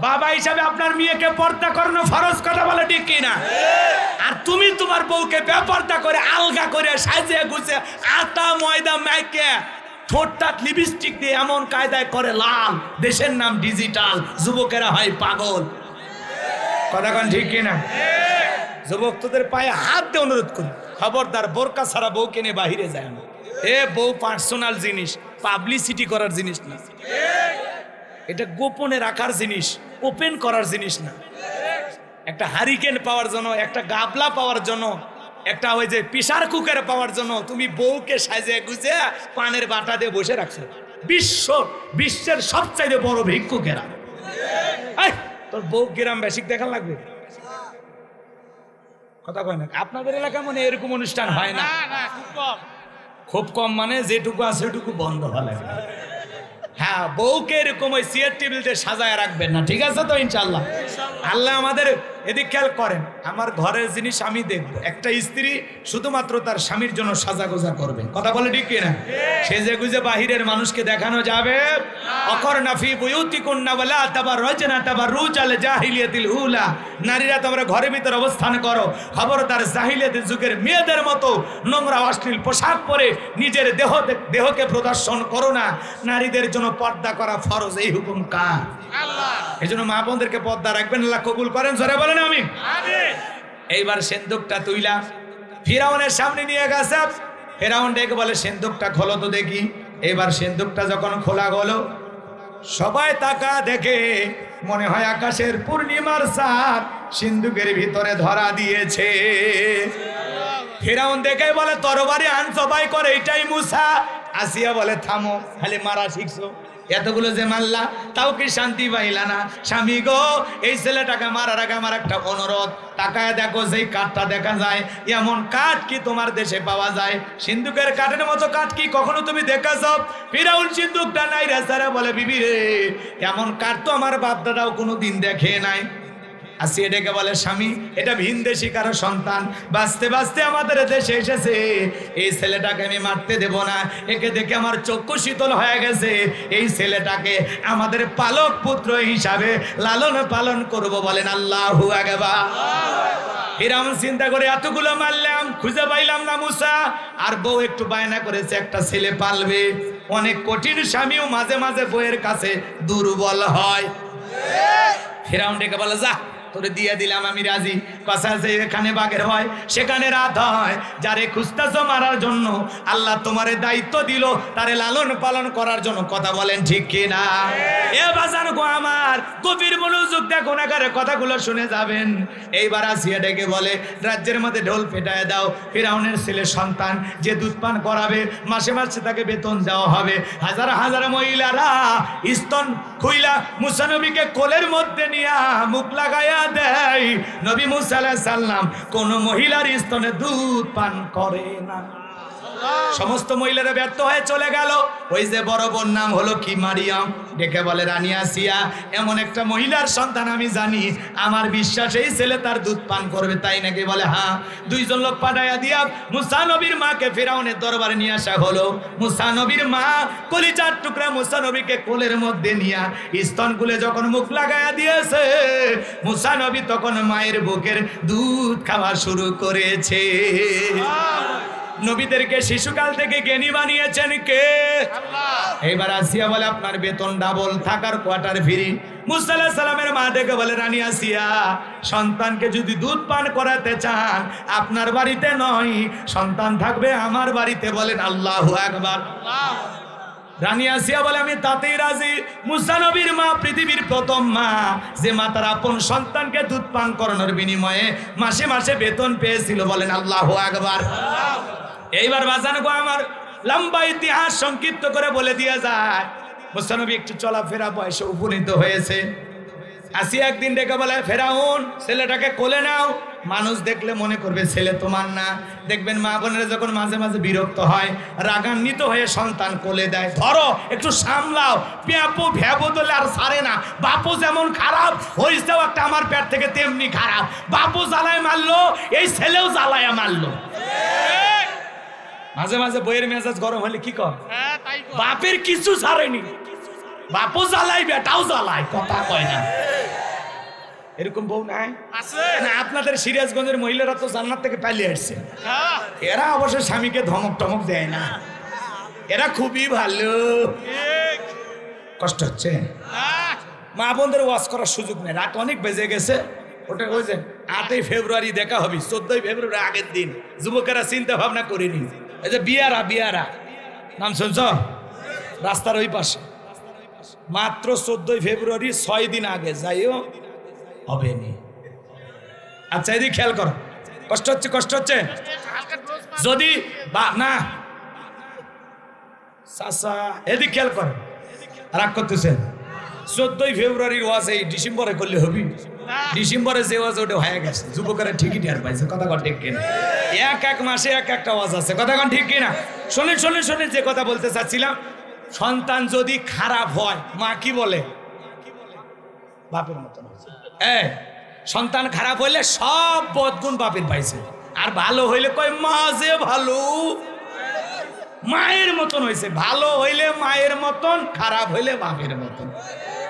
বাবা হিসাবে আপনার মেয়েকে পর্দা করানো ফরজ। কথা বলে ঠিক কিনা? আর তুমি তোমার বউকে বেপর্দা করে আলগা করে সাজিয়ে গুছিয়ে আটা ময়দা মাইকে ঠোঁটটা লিপস্টিক দিয়ে এমন কায়দায় করে লাল, দেশের নাম ডিজিটাল, যুবকেরা হয় পাগল। কথা কন ঠিক কিনা? যুবক তোদের পায়ে হাত দিয়ে অনুরোধ করি, খবরদার বোরকা ছাড়া বউকে নিয়ে বাহিরে যায় না। এ বউ পার্সোনাল জিনিস, পাবলিসিটি করার জিনিস না, এটা গোপনে রাখার জিনিস, ওপেন করার জিনিস না। একটা হারিকেন পাওয়ার জন্য, একটা গাবলা পাওয়ার জন্য, একটা ওই যে প্রেসার কুকার পাওয়ার জন্য তুমি বউকে সাজিয়ে গুছিয়ে পানের বাটা দিয়ে বসে রাখছো। বিশ্বের সবচাইতে বড় ভিক্ষুকেরা। তোর বউ গ্রাম বেশি দেখা লাগবে? কথা কয় না? আপনাদের এলাকা মনে এরকম অনুষ্ঠান হয় না? খুব কম, মানে যেটুকু আছে সেটুকু বন্ধ হওয়া লাগে। হ্যাঁ, বউকে এরকম ওই চেয়ার টেবিলতে সাজায় রাখবেন না, ঠিক আছে তো? ইনশাল্লাহ আল্লাহ আমাদের এদিক খেয়াল করেন। আমার ঘরের জিনিস আমি দেখবো। একটা স্ত্রী শুধুমাত্র তার স্বামীর জন্য সাজাগোজা করবে। কথা বলে ঠিক কিনা? সেজে গুজে বাহিরের মানুষকে দেখানো যাবে। অকরনা ফি বুয়ুতিকুন্না ওয়ালা তাবাররাজনা তাবাররুজাল জাহিলিয়াতিল উলা। নারীরা তোমরা ঘরের ভিতর অবস্থান করো, খবরদার জাহিলিয়াতের যুগের মেয়েদের মতো নোংরা অশ্লীল পোশাক পরে নিজের দেহকে প্রদর্শন করো না। নারীদের জন্য পর্দা করা ফরজ। এই হুকুম কার? আল্লাহ। এই জন্য মা বোনদেরকে পর্দা রাখবেন, আল্লাহ কবুল করেন। জোরে বলেন আমিন। এইবার সিন্দুকটা তুইলা ফিরাউনের সামনে নিয়ে গেছে। ফিরাউন ডেকে বলে সিন্দুকটা খোলো তো দেখি। এবার সিন্দুকটা যখন খোলা হলো, সবাই তাকা দেখে মনে হয় আকাশের পূর্ণিমার চাঁদ সিন্দুকের ভিতরে ধরা দিয়েছে। ফিরাউন দেখে বলে তরবারি আন, সবাই করে এটাই মুসা। আসিয়া বলে থামো, খালি মারা শিখছো, এতগুলো যে মারলা তাও কি শান্তি পাইলা না? স্বামী গো, এই ছেলেটাকে মারার আগে আমার একটা অনুরোধ, তাকায় দেখো যেই কাঠটা দেখা যায়, এমন কাঠ কি তোমার দেশে পাওয়া যায়? সিন্দুকের কাঠের মতো কাঠ কি কখনো তুমি দেখেছ? ফিরাউন সিন্দুকটা নাই রে সারা বলে বিবি রে, এমন কাঠ তো আমার বাপ দাদাও কোনোদিন দেখে নাই। আসিয়া ডেকে বলে, স্বামী এটা ভিনদেশি কারো সন্তান, বাঁচতে বাঁচতে আমাদের দেশে এসেছে, এই ছেলেটাকে আমি মারতে দেব না, একে দেখে আমার চক্ষু শীতল হয়ে গেছে, এই ছেলেটাকে আমাদের পালক পুত্র হিসাবে লালন পালন করব। বলেন আল্লাহু আকবার। ফিরাউন চিন্তা করে এতগুলো মারলাম, খুঁজে পাইলাম না মুসা, আর বউ একটু বায়না করেছে একটা ছেলে পালবে। অনেক কঠিন স্বামীও মাঝে মাঝে বউয়ের কাছে দুর্বল হয়। ফিরাউন ডেকে বলে, যা তোরে দিয়ে দিলাম আমি রাজি, কথা আছে এখানে বাঘের হয় সেখানে রাত হয়, যারে খুঁজতেছো মারার জন্য আল্লাহ তোমারে দায়িত্ব দিল তারে লালন পালন করার জন্য। কথা বলেন ঠিক কিনা? এ বাজান গো আমার, গভীর মনোযোগ দেখো না, কথাগুলো শুনে যাবেন। এইবার আসিয়া ডেকে বলে, রাজ্যের মধ্যে ঢোল পেটায় দাও, ফিরাউনের ছেলে সন্তান যে দুধ পান করাবে মাসে মাসে তাকে বেতন দেওয়া হবে। হাজার হাজার মহিলারা স্তন খুইলা মুসা নবীকে কোলের মধ্যে নিয়ে মুখ লাগায়া দেয়। নবী মুসা আলাইহিস সালাম কোন মহিলার স্তনে দুধ পান করে না। সমস্ত মহিলারা ব্যর্থ হয়ে চলে গেল। ওই যে বড় বোন নাম হলো কি মারিয়াম, ডেকে বলে, রানী আসিয়া এমন একটা মহিলার সন্তান আমি জানি, আমার বিশ্বাস এই ছেলে তার দুধ পান করবে। তাই নাকি? বলে হ্যাঁ। দুইজন লোক পাঠাইয়া দিয়া মুসা নবীর মাকে ফিরাউনের দরবারে নিয়ে আসা হলো। মুসা নবীর মা কলিজার টুকরা মুসা নবীকে কোলের মধ্যে নিয়া স্তন খুলে যখন মুখ লাগাইয়া দিয়েছে, মুসা নবী তখন মায়ের বুকের দুধ খাওয়া শুরু করেছে। নবীদেরকে শিশুকাল থেকে জ্ঞানী বানিয়েছেন কে? আল্লাহ। এইবার আসিয়া বলে, আপনার বেতন ডাবল, থাকার কোয়ার্টার ফ্রি। মুসা আলাইহিস সালামের মা ডেকে বলে, রানী আসিয়া সন্তানকে যদি দুধ পান করাতে চান আপনার বাড়িতে নয়, সন্তান থাকবে আমার বাড়িতে। বলেন আল্লাহু আকবার। রানী আসিয়া বলে, আমি তাতেই রাজি। মুসা নবীর মা পৃথিবীর প্রথম মা, যে মা তার আপন সন্তানকে দুধ পান করানোর বিনিময়ে মাসে মাসে বেতন পেয়েছিল। বলেন আল্লাহু আকবার। এইবার বাজান গো আমার, লম্বা ইতিহাস সংক্ষিপ্ত করে বলে দিয়ে যায়। মুসা নবী একটু চলাফেরা বয়সে উপনীত হয়েছে। আসিয়া একদিন ডেকে বলে, ফেরাউন ছেলেটাকে কোলে নাও। মানুষ দেখলে মনে করবে ছেলে তোমার না। দেখবেন মা বোনেরা যখন মাঝে মাঝে বিরক্ত হয়, রাগান্বিত হয়ে সন্তান কোলে দেয়, ধরো একটু সামলাও, পেঁপো ভ্যাবো তোলে আর ছাড়ে না। বাপু যেমন খারাপ হয়েছেও একটা আমার পেট থেকে তেমনি খারাপ। বাপু জ্বালায় মারলো, এই ছেলেও জ্বালায়া মারলো। মাঝে মাঝে বইয়ের মেজাজ গরম হলে কি কর, বাপের কিছু ছাড়েনি, বাপু জ্বালাই বেটাও জ্বালায়, কথা কয় না। এরকম বউ নাই না? আপনাদের সিরাজগঞ্জের মহিলারা তো জান্নাত থেকে পালিয়ে আসছে। এরা অবশ্য স্বামীকে ধমক টমক দেয় না, এরা খুবই ভালো। কষ্ট হচ্ছে, মা বোনদের ওয়াজ করার সুযোগ নেই, রাত অনেক বেজে গেছে। ওটা ওই যে 8ই ফেব্রুয়ারি দেখা হবে, 14ই ফেব্রুয়ারি আগের দিন যুবকেরা চিন্তা ভাবনা করিনি। এই যে বিয়ারা, বিয়ারা নাম শুনছ, রাস্তার ওই পাশে, মাত্র 14ই ফেব্রুয়ারি 6 দিন আগে যাইও হবে নি। আচ্ছা এদিকে খেয়াল করো, কষ্ট হচ্ছে, কষ্ট হচ্ছে। যদি না চাচা এদিকে খেয়াল করো, রাগ করতেছেন। 14ই ফেব্রুয়ারির ওয়াজ এই ডিসেম্বরে করলে হবি? ডিসেম্বরে যে ওয়াজ ওটা হয়ে গেছে, যুবকেরা ঠিকই টের পাইছে। কথা কন ঠিক কিনা? এক এক মাসে এক একটা ওয়াজ আছে, কথা কন ঠিক কিনা? শোনেন শোনেন শোনেন, যে কথা বলতে চাচ্ছিলাম, সন্তান যদি খারাপ হয় মা কি বলে? বাপের মতন। সন্তান খারাপ হইলে সব বদগুণ বাপের পাইছে, আর ভালো হইলে কয় মা যে ভালো, মায়ের মতন হয়েছে। ভালো হইলে মায়ের মতন, খারাপ হইলে বাপের মতন।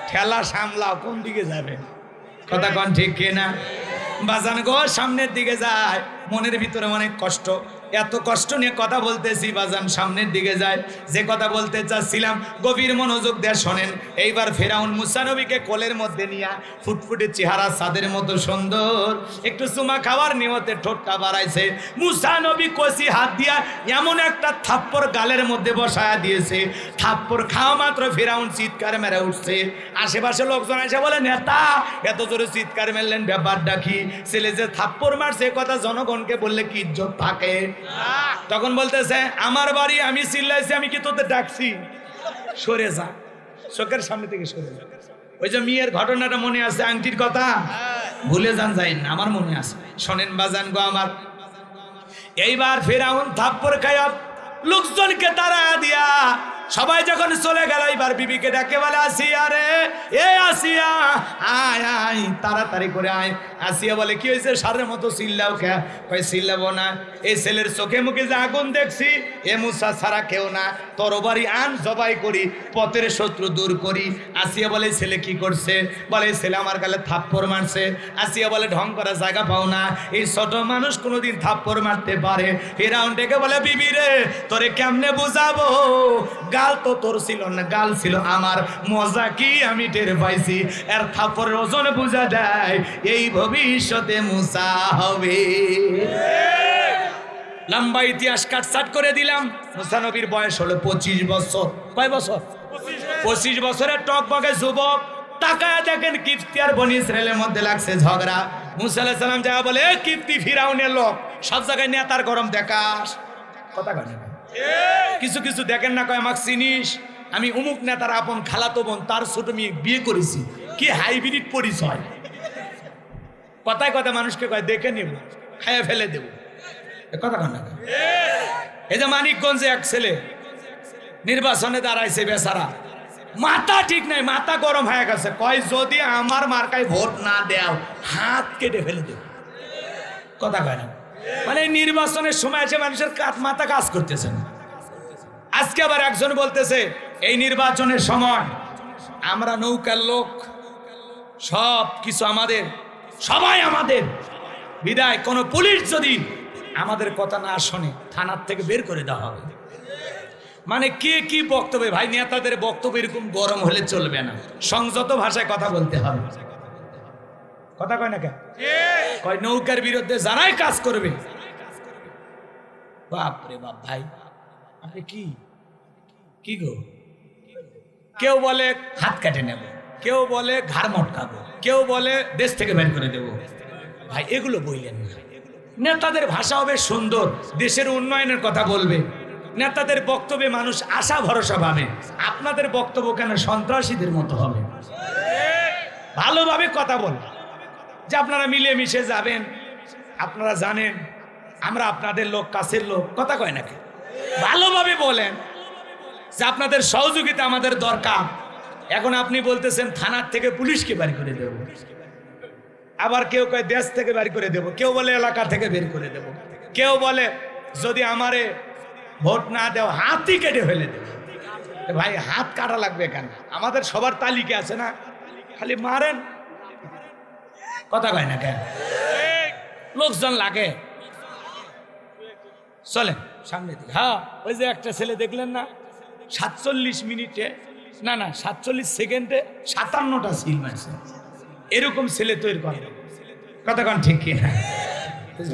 ঠেলা সামলাও, কোন দিকে যাবে? কথা কন ঠিক কিনা? বাজান গো সামনের দিকে যায়, মনের ভিতরে অনেক কষ্ট, এত কষ্ট নিয়ে কথা বলতেছি বাজান, সামনের দিকে যায়। যে কথা বলতে চাচ্ছিলাম গভীর মনোযোগ দিয়ে শোনেন। এইবার ফেরাউন মুসা নবীকে কোলের মধ্যে নিয়া, ফুটফুটে চেহারা, চাঁদের মতো সুন্দর, একটু চুমা খাওয়ার নিয়তে ঠোঁটটা বাড়াইছে। মুসা নবী কষি হাত দিয়া এমন একটা থাপ্পড় গালের মধ্যে বসায়া দিয়েছে, থাপ্পড় খাওয়া মাত্র ফেরাউন চিৎকার মেরে উঠছে। আশেপাশে লোকজন এসে বলে, নেতা এত জোরে চিৎকার মেরলেন, ব্যাপার ডাকি? ছেলে যে থাপ্পড় মারছে কথা জনগণকে বললে কি ইজ্জত থাকে? তখন বলতেছে, আমার বাড়ি, আমি চিল্লাইছি, আমি কি তোদের ডাকছি? সরে যা, চোখের সামনে থেকে সরে যা। ওই যে মেয়ের ঘটনাটা মনে আছে, আংটির কথা ভুলে যান, যাই না, আমার মনে আছে। শোনেন বাজান গো আমার, এইবার ফেরাউন থাপ্পড় খায়া লোকজনকে তাড়া দিয়া সবাই যখন চলে গেল এবার বিবিকে ডাকে বলে, আসিয়া রে, এ আসিয়া, আয় আয় তাড়াতাড়ি করে আয়। আসিয়া বলে, কি হয়েছে? সারের মতো চিল্লাও কে? কই চিল্লাবো না, এই ছেলের চোখে মুখে যে আগুন দেখছি, এ মুসা ছাড়া কেউ না, তরবারি আন, জবাই করি, পথের শত্রু দূর করি। আসিয়া বলে, ছেলে কি করছে? বলে, ছেলে আমার গালে থাপ্পড় মারছে। আসিয়া বলে, ঢং করা জায়গা পাও না, এই ছোট মানুষ কোনোদিন থাপ্পড় মারতে পারে? ফিরাউন ডেকে বলে, বিবি রে, তোরে কেমনে বুঝাবো? গাল তো তোর ছিল না, গাল ছিল আমার। মজা কি আমি টের পাইছি, এর থাপ্পড়ের ওজন বুঝা দেয় এই ভবিষ্যতে মুসা হবে। লম্বা ইতিহাস কাটছাট করে দিলাম। মুসা নবীর বয়স হলো 25 বছর। কয় বছর? 25 বছরের টকবকে যুবক। তাকায় দেখেন কিপ্তি আর বনি ইসরায়েলের মধ্যে লাগছে ঝগড়া। মুসা আলাইহিস সালাম যা বলে, কিপ্তি ফিরাউনের লোক, সব জায়গায় নেতার গরম দেখাস। কথা কয় না? কিছু কিছু দেখেন না, কয় আমাকে চিনিস, আমি অমুক নেতার আপন খালাতো বোন, তার ছোট মেয়ে বিয়ে করেছি। কি হাইব্রিড পরিচয়! কথায় কথা মানুষকে কয় দেখে নেব, খাইয়ে ফেলে দেব। কথা কয় না? এই যে মানিকগঞ্জে এক ছেলে নির্বাচনে দাঁড়াইছে, বেচারা মাথা ঠিক নাই, মাথা গরম হয়ে গেছে। কয়, যদি আমার মার্কায় ভোট না দেও, হাত কেটে ফেলে দেব। কথা কয় না? মানে নির্বাচনের সময় এসে মানুষের মাথা কাজ করতেছে না। আজকে আবার একজন বলতেছে, এই নির্বাচনের সময় আমরা নৌকার লোক, সব কিছু আমাদের, সবাই আমাদের, বিদায় কোনো পুলিশ যদি আমাদের কথা না শোনে, থানার থেকে বের করে দেওয়া হবে। মানে কে কি বক্তব্য? ভাই, নেতাদের বক্তব্য এরকম গরম হলে চলবে না, সংযত ভাষায় কথা বলতে হবে। কথা কয় না কেন? কয় নৌকার বিরুদ্ধে যারাই কাজ করবে, বাপরে বাপ, ভাই আপনি কি কি গো? কেউ বলে হাত কেটে নেব, কেউ বলে ঘাড় মটকাবো, কেউ বলে দেশ থেকে বের করে দেব। ভাই এগুলো বললেন না। নেতাদের ভাষা হবে সুন্দর, দেশের উন্নয়নের কথা বলবে। নেতাদের বক্তব্যে মানুষ আশা ভরসা পাবে। আপনাদের বক্তব্য কেন সন্ত্রাসীদের মতো হবে? ভালোভাবে কথা বলবে, যে আপনারা মিলেমিশে যাবেন, আপনারা জানেন আমরা আপনাদের লোক, কাছের লোক। কথা কয় নাকি? ভালোভাবে বলেন যে আপনাদের সহযোগিতা আমাদের দরকার। এখন আপনি বলতেছেন থানার থেকে পুলিশকে বের করে দেব, আবার কেউ কয় দেশ থেকে বের করে দেব, কেউ বলে এলাকা থেকে বের করে দেব, কেউ বলে যদি আমারে ভোট না দেও হাতই কেটে ফেলে দেব। ভাই হাত কাটা লাগবে কেন? আমাদের সবার তালিকা আছে না, খালি মারেন। কথা কয় না কেন? লোকজন লাগে। চলেন সামনে দিকে। হ্যাঁ, ওই যে একটা ছেলে দেখলেন না, 47 মিনিটে, না 47 সেকেন্ডে 57টা সিল মারছে। এরকম ছেলে তৈরি করে। কথা কন ঠিক কিনা?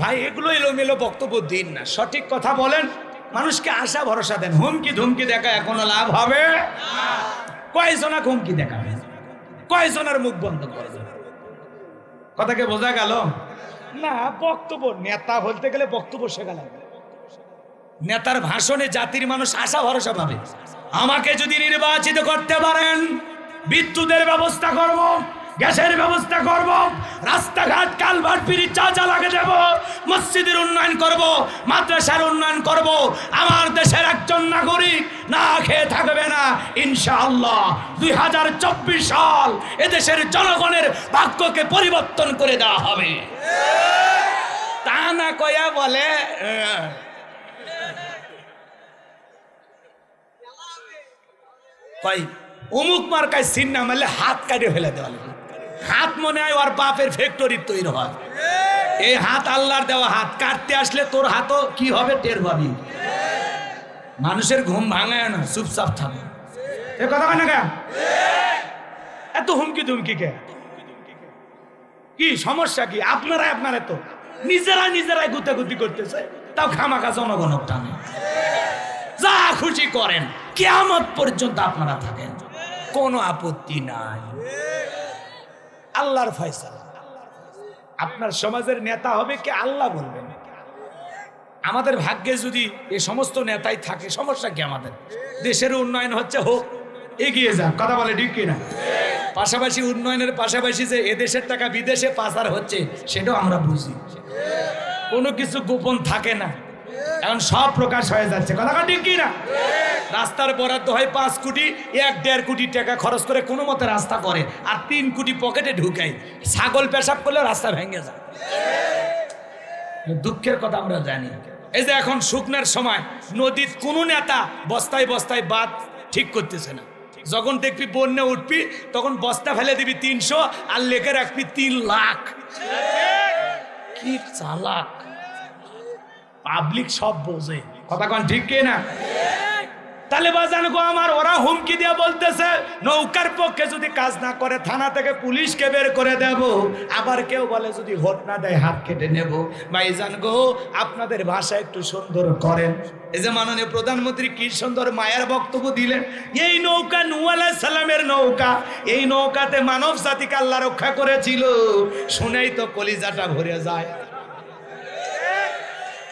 ভাই এগুলো এলোমেলো বক্তব্য দিন না, সঠিক কথা বলেন, মানুষকে আশা ভরসা দেন। হুমকি ধুমকি দেখা এখনো লাভ হবে? কয়জনা হুমকি দেখাবে, কয়জনের মুখ বন্ধ করবে? কথাকে বোঝা গেল না? বক্তব্য, নেতা হতে গেলে বক্তব্য শেখা লাগবে। নেতার ভাষণে জাতির মানুষ আশা ভরসা পাবে। আমাকে যদি নির্বাচিত করতে পারেন, বিদ্যুতের ব্যবস্থা করব, গ্যাসের ব্যবস্থা করব, রাস্তাঘাট কালভার্ট ব্রিজ যা লাগে দেব, মসজিদের উন্নয়ন করব, মাদ্রাসার উন্নয়ন করব। আমার দেশের একজন নাগরিক না খেয়ে থাকবে না ইনশাআল্লাহ। 2024 সাল এদেশের জনগণের ভাগ্যকে পরিবর্তন করে দেওয়া হবে। তা না কয়া বলে কই অমুক মার্কায় সিন না মারলে হাত কাটে ফেলে দেওয়া লাগবে। হাত মনে হয় ওর বাপের ফ্যাক্টরির তৈরি হয়। এই হাত আল্লাহর দেওয়া হাত, কাটতে আসলে তোর হাতও কি হবে টের পাবি। মানুষের ঘুম ভাঙায় না, চুপচাপ থাকে। এ কথা কয় না কেন? এত হুমকি ধুমকি কে? কি সমস্যা কি? আপনারা তো নিজেরাই গুতাগুতি করতেছে, তাও খামাখা জনগণক টানে। যা খুশি করেন, কিয়ামত পর্যন্ত আপনারা থাকেন, কোনো আপত্তি নাই। আল্লাহর ফয়সালা। আপনার সমাজের নেতা হবে কে আল্লাহ বলবেন। আমাদের ভাগ্যে যদি এই সমস্ত নেতাই থাকে, সমস্যা কি? আমাদের দেশের উন্নয়ন হচ্ছে, হোক, এগিয়ে যাক। কথা বলে ঠিক কিনা? পাশাপাশি উন্নয়নের পাশাপাশি যে এদেশের টাকা বিদেশে পাচার হচ্ছে, সেটাও আমরা বুঝি। কোনো কিছু গোপন থাকে না, এখন সব প্রকাশ হয়ে যাচ্ছে। কথা ঠিক কিনা? রাস্তার বরাদ্দ হয় 5 কোটি, 1-1.5 কোটি টাকা খরচ করে কোনো মতে রাস্তা করে, আর 3 কোটি পকেটে ঢুকায়। ছাগল পেশাব করলে রাস্তা ভেঙে যায়। দুঃখের কথা আমরা জানি। এই যে এখন শুকনার সময় নদীর কোনো নেতা বস্তায় বস্তায় বাঁধ ঠিক করতেছে না। যখন দেখবি বন্যা উঠবি তখন বস্তা ফেলে দিবি 300 আর লেখে রাখবি 3 লাখ। কি চালাক পাবলিক, সব বোঝে। কথা কোন ঠিক কি না? তাহলে বাজান গো আমার, ওরা হুমকি দিয়ে বলতেছে নৌকার পক্ষে যদি কাজ না করে থানা থেকে পুলিশকে বের করে দেব। আবার কেউ বলে যদি ভোট না দেয় হাত কেটে নেব। ভাইজান গো আপনাদের ভাষা একটু সুন্দর করেন। এই যে মাননীয় প্রধানমন্ত্রী কি সুন্দর মায়ের বক্তব্য দিলেন। এই নৌকা নূহ আলাইহিস সালামের নৌকা, এই নৌকাতে মানব জাতিকে আল্লাহ রক্ষা করেছিল, শুনেই তো কলিজাটা ভরে যায়।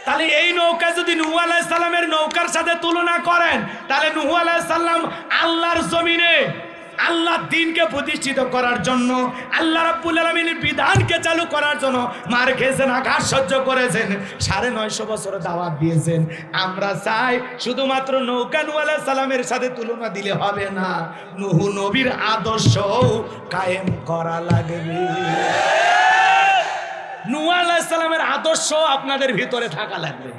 তাহলে এই নৌকা যদি নূহ আলাইহিস সালামের নৌকার সাথে তুলনা করেন, তাহলে নূহ আলাইহিস সালাম আল্লাহর জমিনে আল্লাহর দ্বীনকে প্রতিষ্ঠিত করার জন্য, আল্লাহ রাব্বুল আলামিনের বিধানকে চালু করার জন্য মার খেয়েছেন, আঘাত সহ্য করেছেন, 950 বছর দাওয়াত দিয়েছেন। আমরা চাই শুধুমাত্র নৌকা নূহ আলাইহিস সালামের সাথে তুলনা দিলে হবে না, নূহ নবীর আদর্শ কায়েম করা লাগবে। নূহ আলাইহিস সালামের আদর্শ আপনাদের ভিতরে থাকা লাগবে।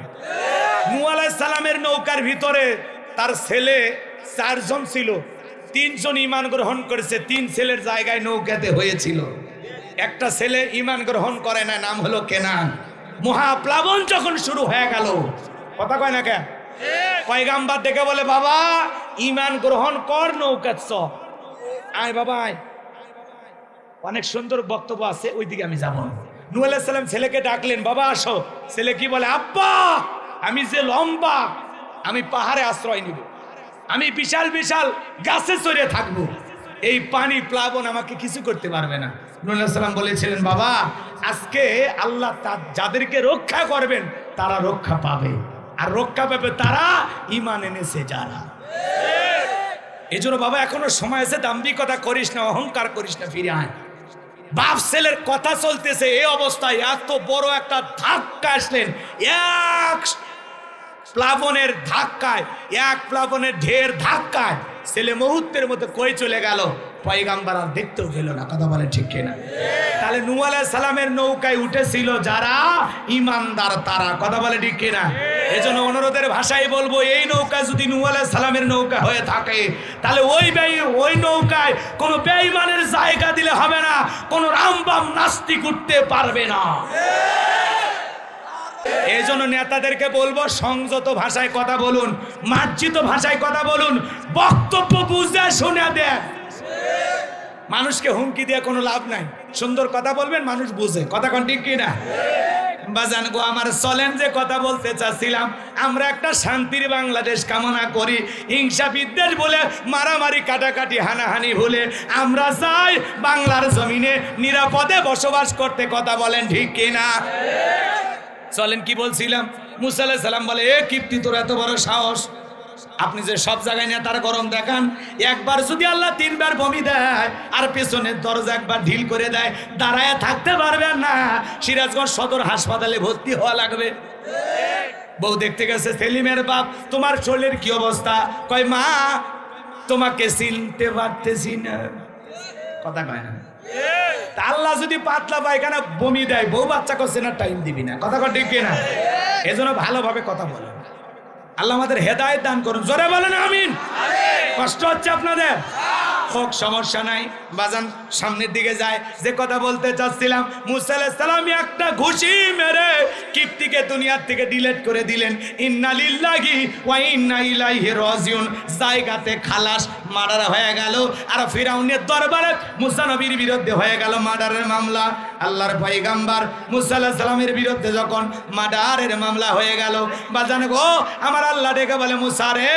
নূহ আলাইহিস সালামের নৌকার ভিতরে তার ছেলে 4 জন ছিল, 3 জন ঈমান গ্রহণ করেছে, 3 ছেলের জায়গায় নৌকাতে হয়েছিল। একটা ছেলে ঈমান গ্রহণ করে না, নাম হলো কেনান। মহাপ্লাবন যখন শুরু হয়ে গেল, কথা কয় না কেন, পয়গাম্বর ডেকে বলে বাবা ঈমান গ্রহণ কর, নৌকা চ আয় বাবা আয়। অনেক সুন্দর বক্তব্য আছে, ওইদিকে আমি যাব না। নূহ আলাইহিস সালাম ছেলেকে ডাকলেন, বাবা আসো। ছেলে কি বলে, আব্বা আমি যে লম্বা, আমি পাহাড়ে আশ্রয় নিব, আমি বিশাল বিশাল গাছে চড়ে থাকবো, এই পানি প্লাবন আমাকে কিছু করতে পারবে না। নূহ আলাইহিস সালাম বলেছিলেন বাবা আজকে আল্লাহ যাদেরকে রক্ষা করবেন তারা রক্ষা পাবে, আর রক্ষা পাবে তারা ঈমান এনেছে যারা। এই জন্য বাবা এখনো সময় আছে, দাম্ভিকতা করিস না, অহংকার করিস না, ফিরে আয়। বাপ ছেলের কথা চলতেছে, এই অবস্থায় এত বড় একটা ধাক্কা আসলেন, এক প্লাবনের ধাক্কায়, এক প্লাবনের ঢের ধাক্কায় ছেলে মুহূর্তের মতো কই চলে গেল, পয়গাম্বর আর দেখতেও পেল না। কথা বলে ঠিক কিনা? তাহলে নূহ আলাইহিস সালামের নৌকায় উঠেছিল যারা ঈমানদার তারা। কথা বলে ঠিক কিনা? এজন্য অনুরোধের ভাষায় বলবো, এই নৌকা যদি নূহ আলাইহিস সালামের নৌকা হয়ে থাকে, তাহলে ওই নৌকায় কোনো বেঈমানের জায়গা দিলে হবে না, কোনো রামবাম নাস্তিক উঠতে পারবে না। এই জন্য নেতাদেরকে বলবো সংযত ভাষায় কথা বলুন, মার্জিত ভাষায় কথা বলুন, বক্তব্য বুঝে শুনে দেন। মানুষকে হুমকি দিয়ে কোনো লাভ নাই, সুন্দর কথা বলবেন, মানুষ বুঝে। কথা কোন ঠিক কিনা? বাজান গো আমার, চলেন যে কথা বলতে চাচ্ছিলাম, আমরা একটা শান্তির বাংলাদেশ কামনা করি। হিংসা বিদ্বেষ বলে, মারামারি কাটাকাটি হানাহানি ভুলে আমরা চাই বাংলার জমিনে নিরাপদে বসবাস করতে। কথা বলেন ঠিক কিনা? চলেন কি বলছিলাম, মুসা আলাইহিস সালাম বলে, এ কিপ্তি তোর এত বড় সাহস, আপনি যে সব জায়গায় নেতার গরম দেখান, একবার যদি আল্লাহ 3 বার বমি দেয় আর পেছনের দরজা একবার ঢিল করে দেয়, দাঁড়ায় থাকতে পারবেন না, সিরাজগঞ্জ সদর হাসপাতালে ভর্তি হওয়া লাগবে। বউ দেখতে গেছে, সেলিমের বাপ তোমার শরীরের কি অবস্থা? কয় মা তোমাকে চিনতে পারতেছি না। কথা কয় না? আল্লাহ যদি পাতলা পায়খানা বমি দেয়, বউ বাচ্চা করছে না, টাইম দিবি না। কথা কয় ঠিক কিনা? এজন্য ভালোভাবে কথা বলেন। আল্লাহ আমাদের হেদায়েত দান করুন। জোরে বলেন আমিন। কষ্ট হচ্ছে আপনাদের? হোক, সমস্যা নাই। বাজান সামনের দিকে যায়, যে কথা বলতে চাচ্ছিলাম, মুসা আলাইহিস সালাম একটা ঘুষি মেরে কিপ্তিকে দুনিয়ার থেকে ডিলিট করে দিলেন। ইন্না লিল্লাহি ওয়া ইন্না ইলাইহি রাজিউন। জায়গাতে খালাস, মার্ডার হয়ে গেল। আর ফিরাউনের দরবারে মুসা নবীর বিরুদ্ধে হয়ে গেল মার্ডারের মামলা। আল্লাহর পয়গাম্বর মুসা আলাইহিস সালামের বিরুদ্ধে যখন মার্ডারের মামলা হয়ে গেল, বাজান গো আমার আল্লাহ ডেকে বলে, মুসা রে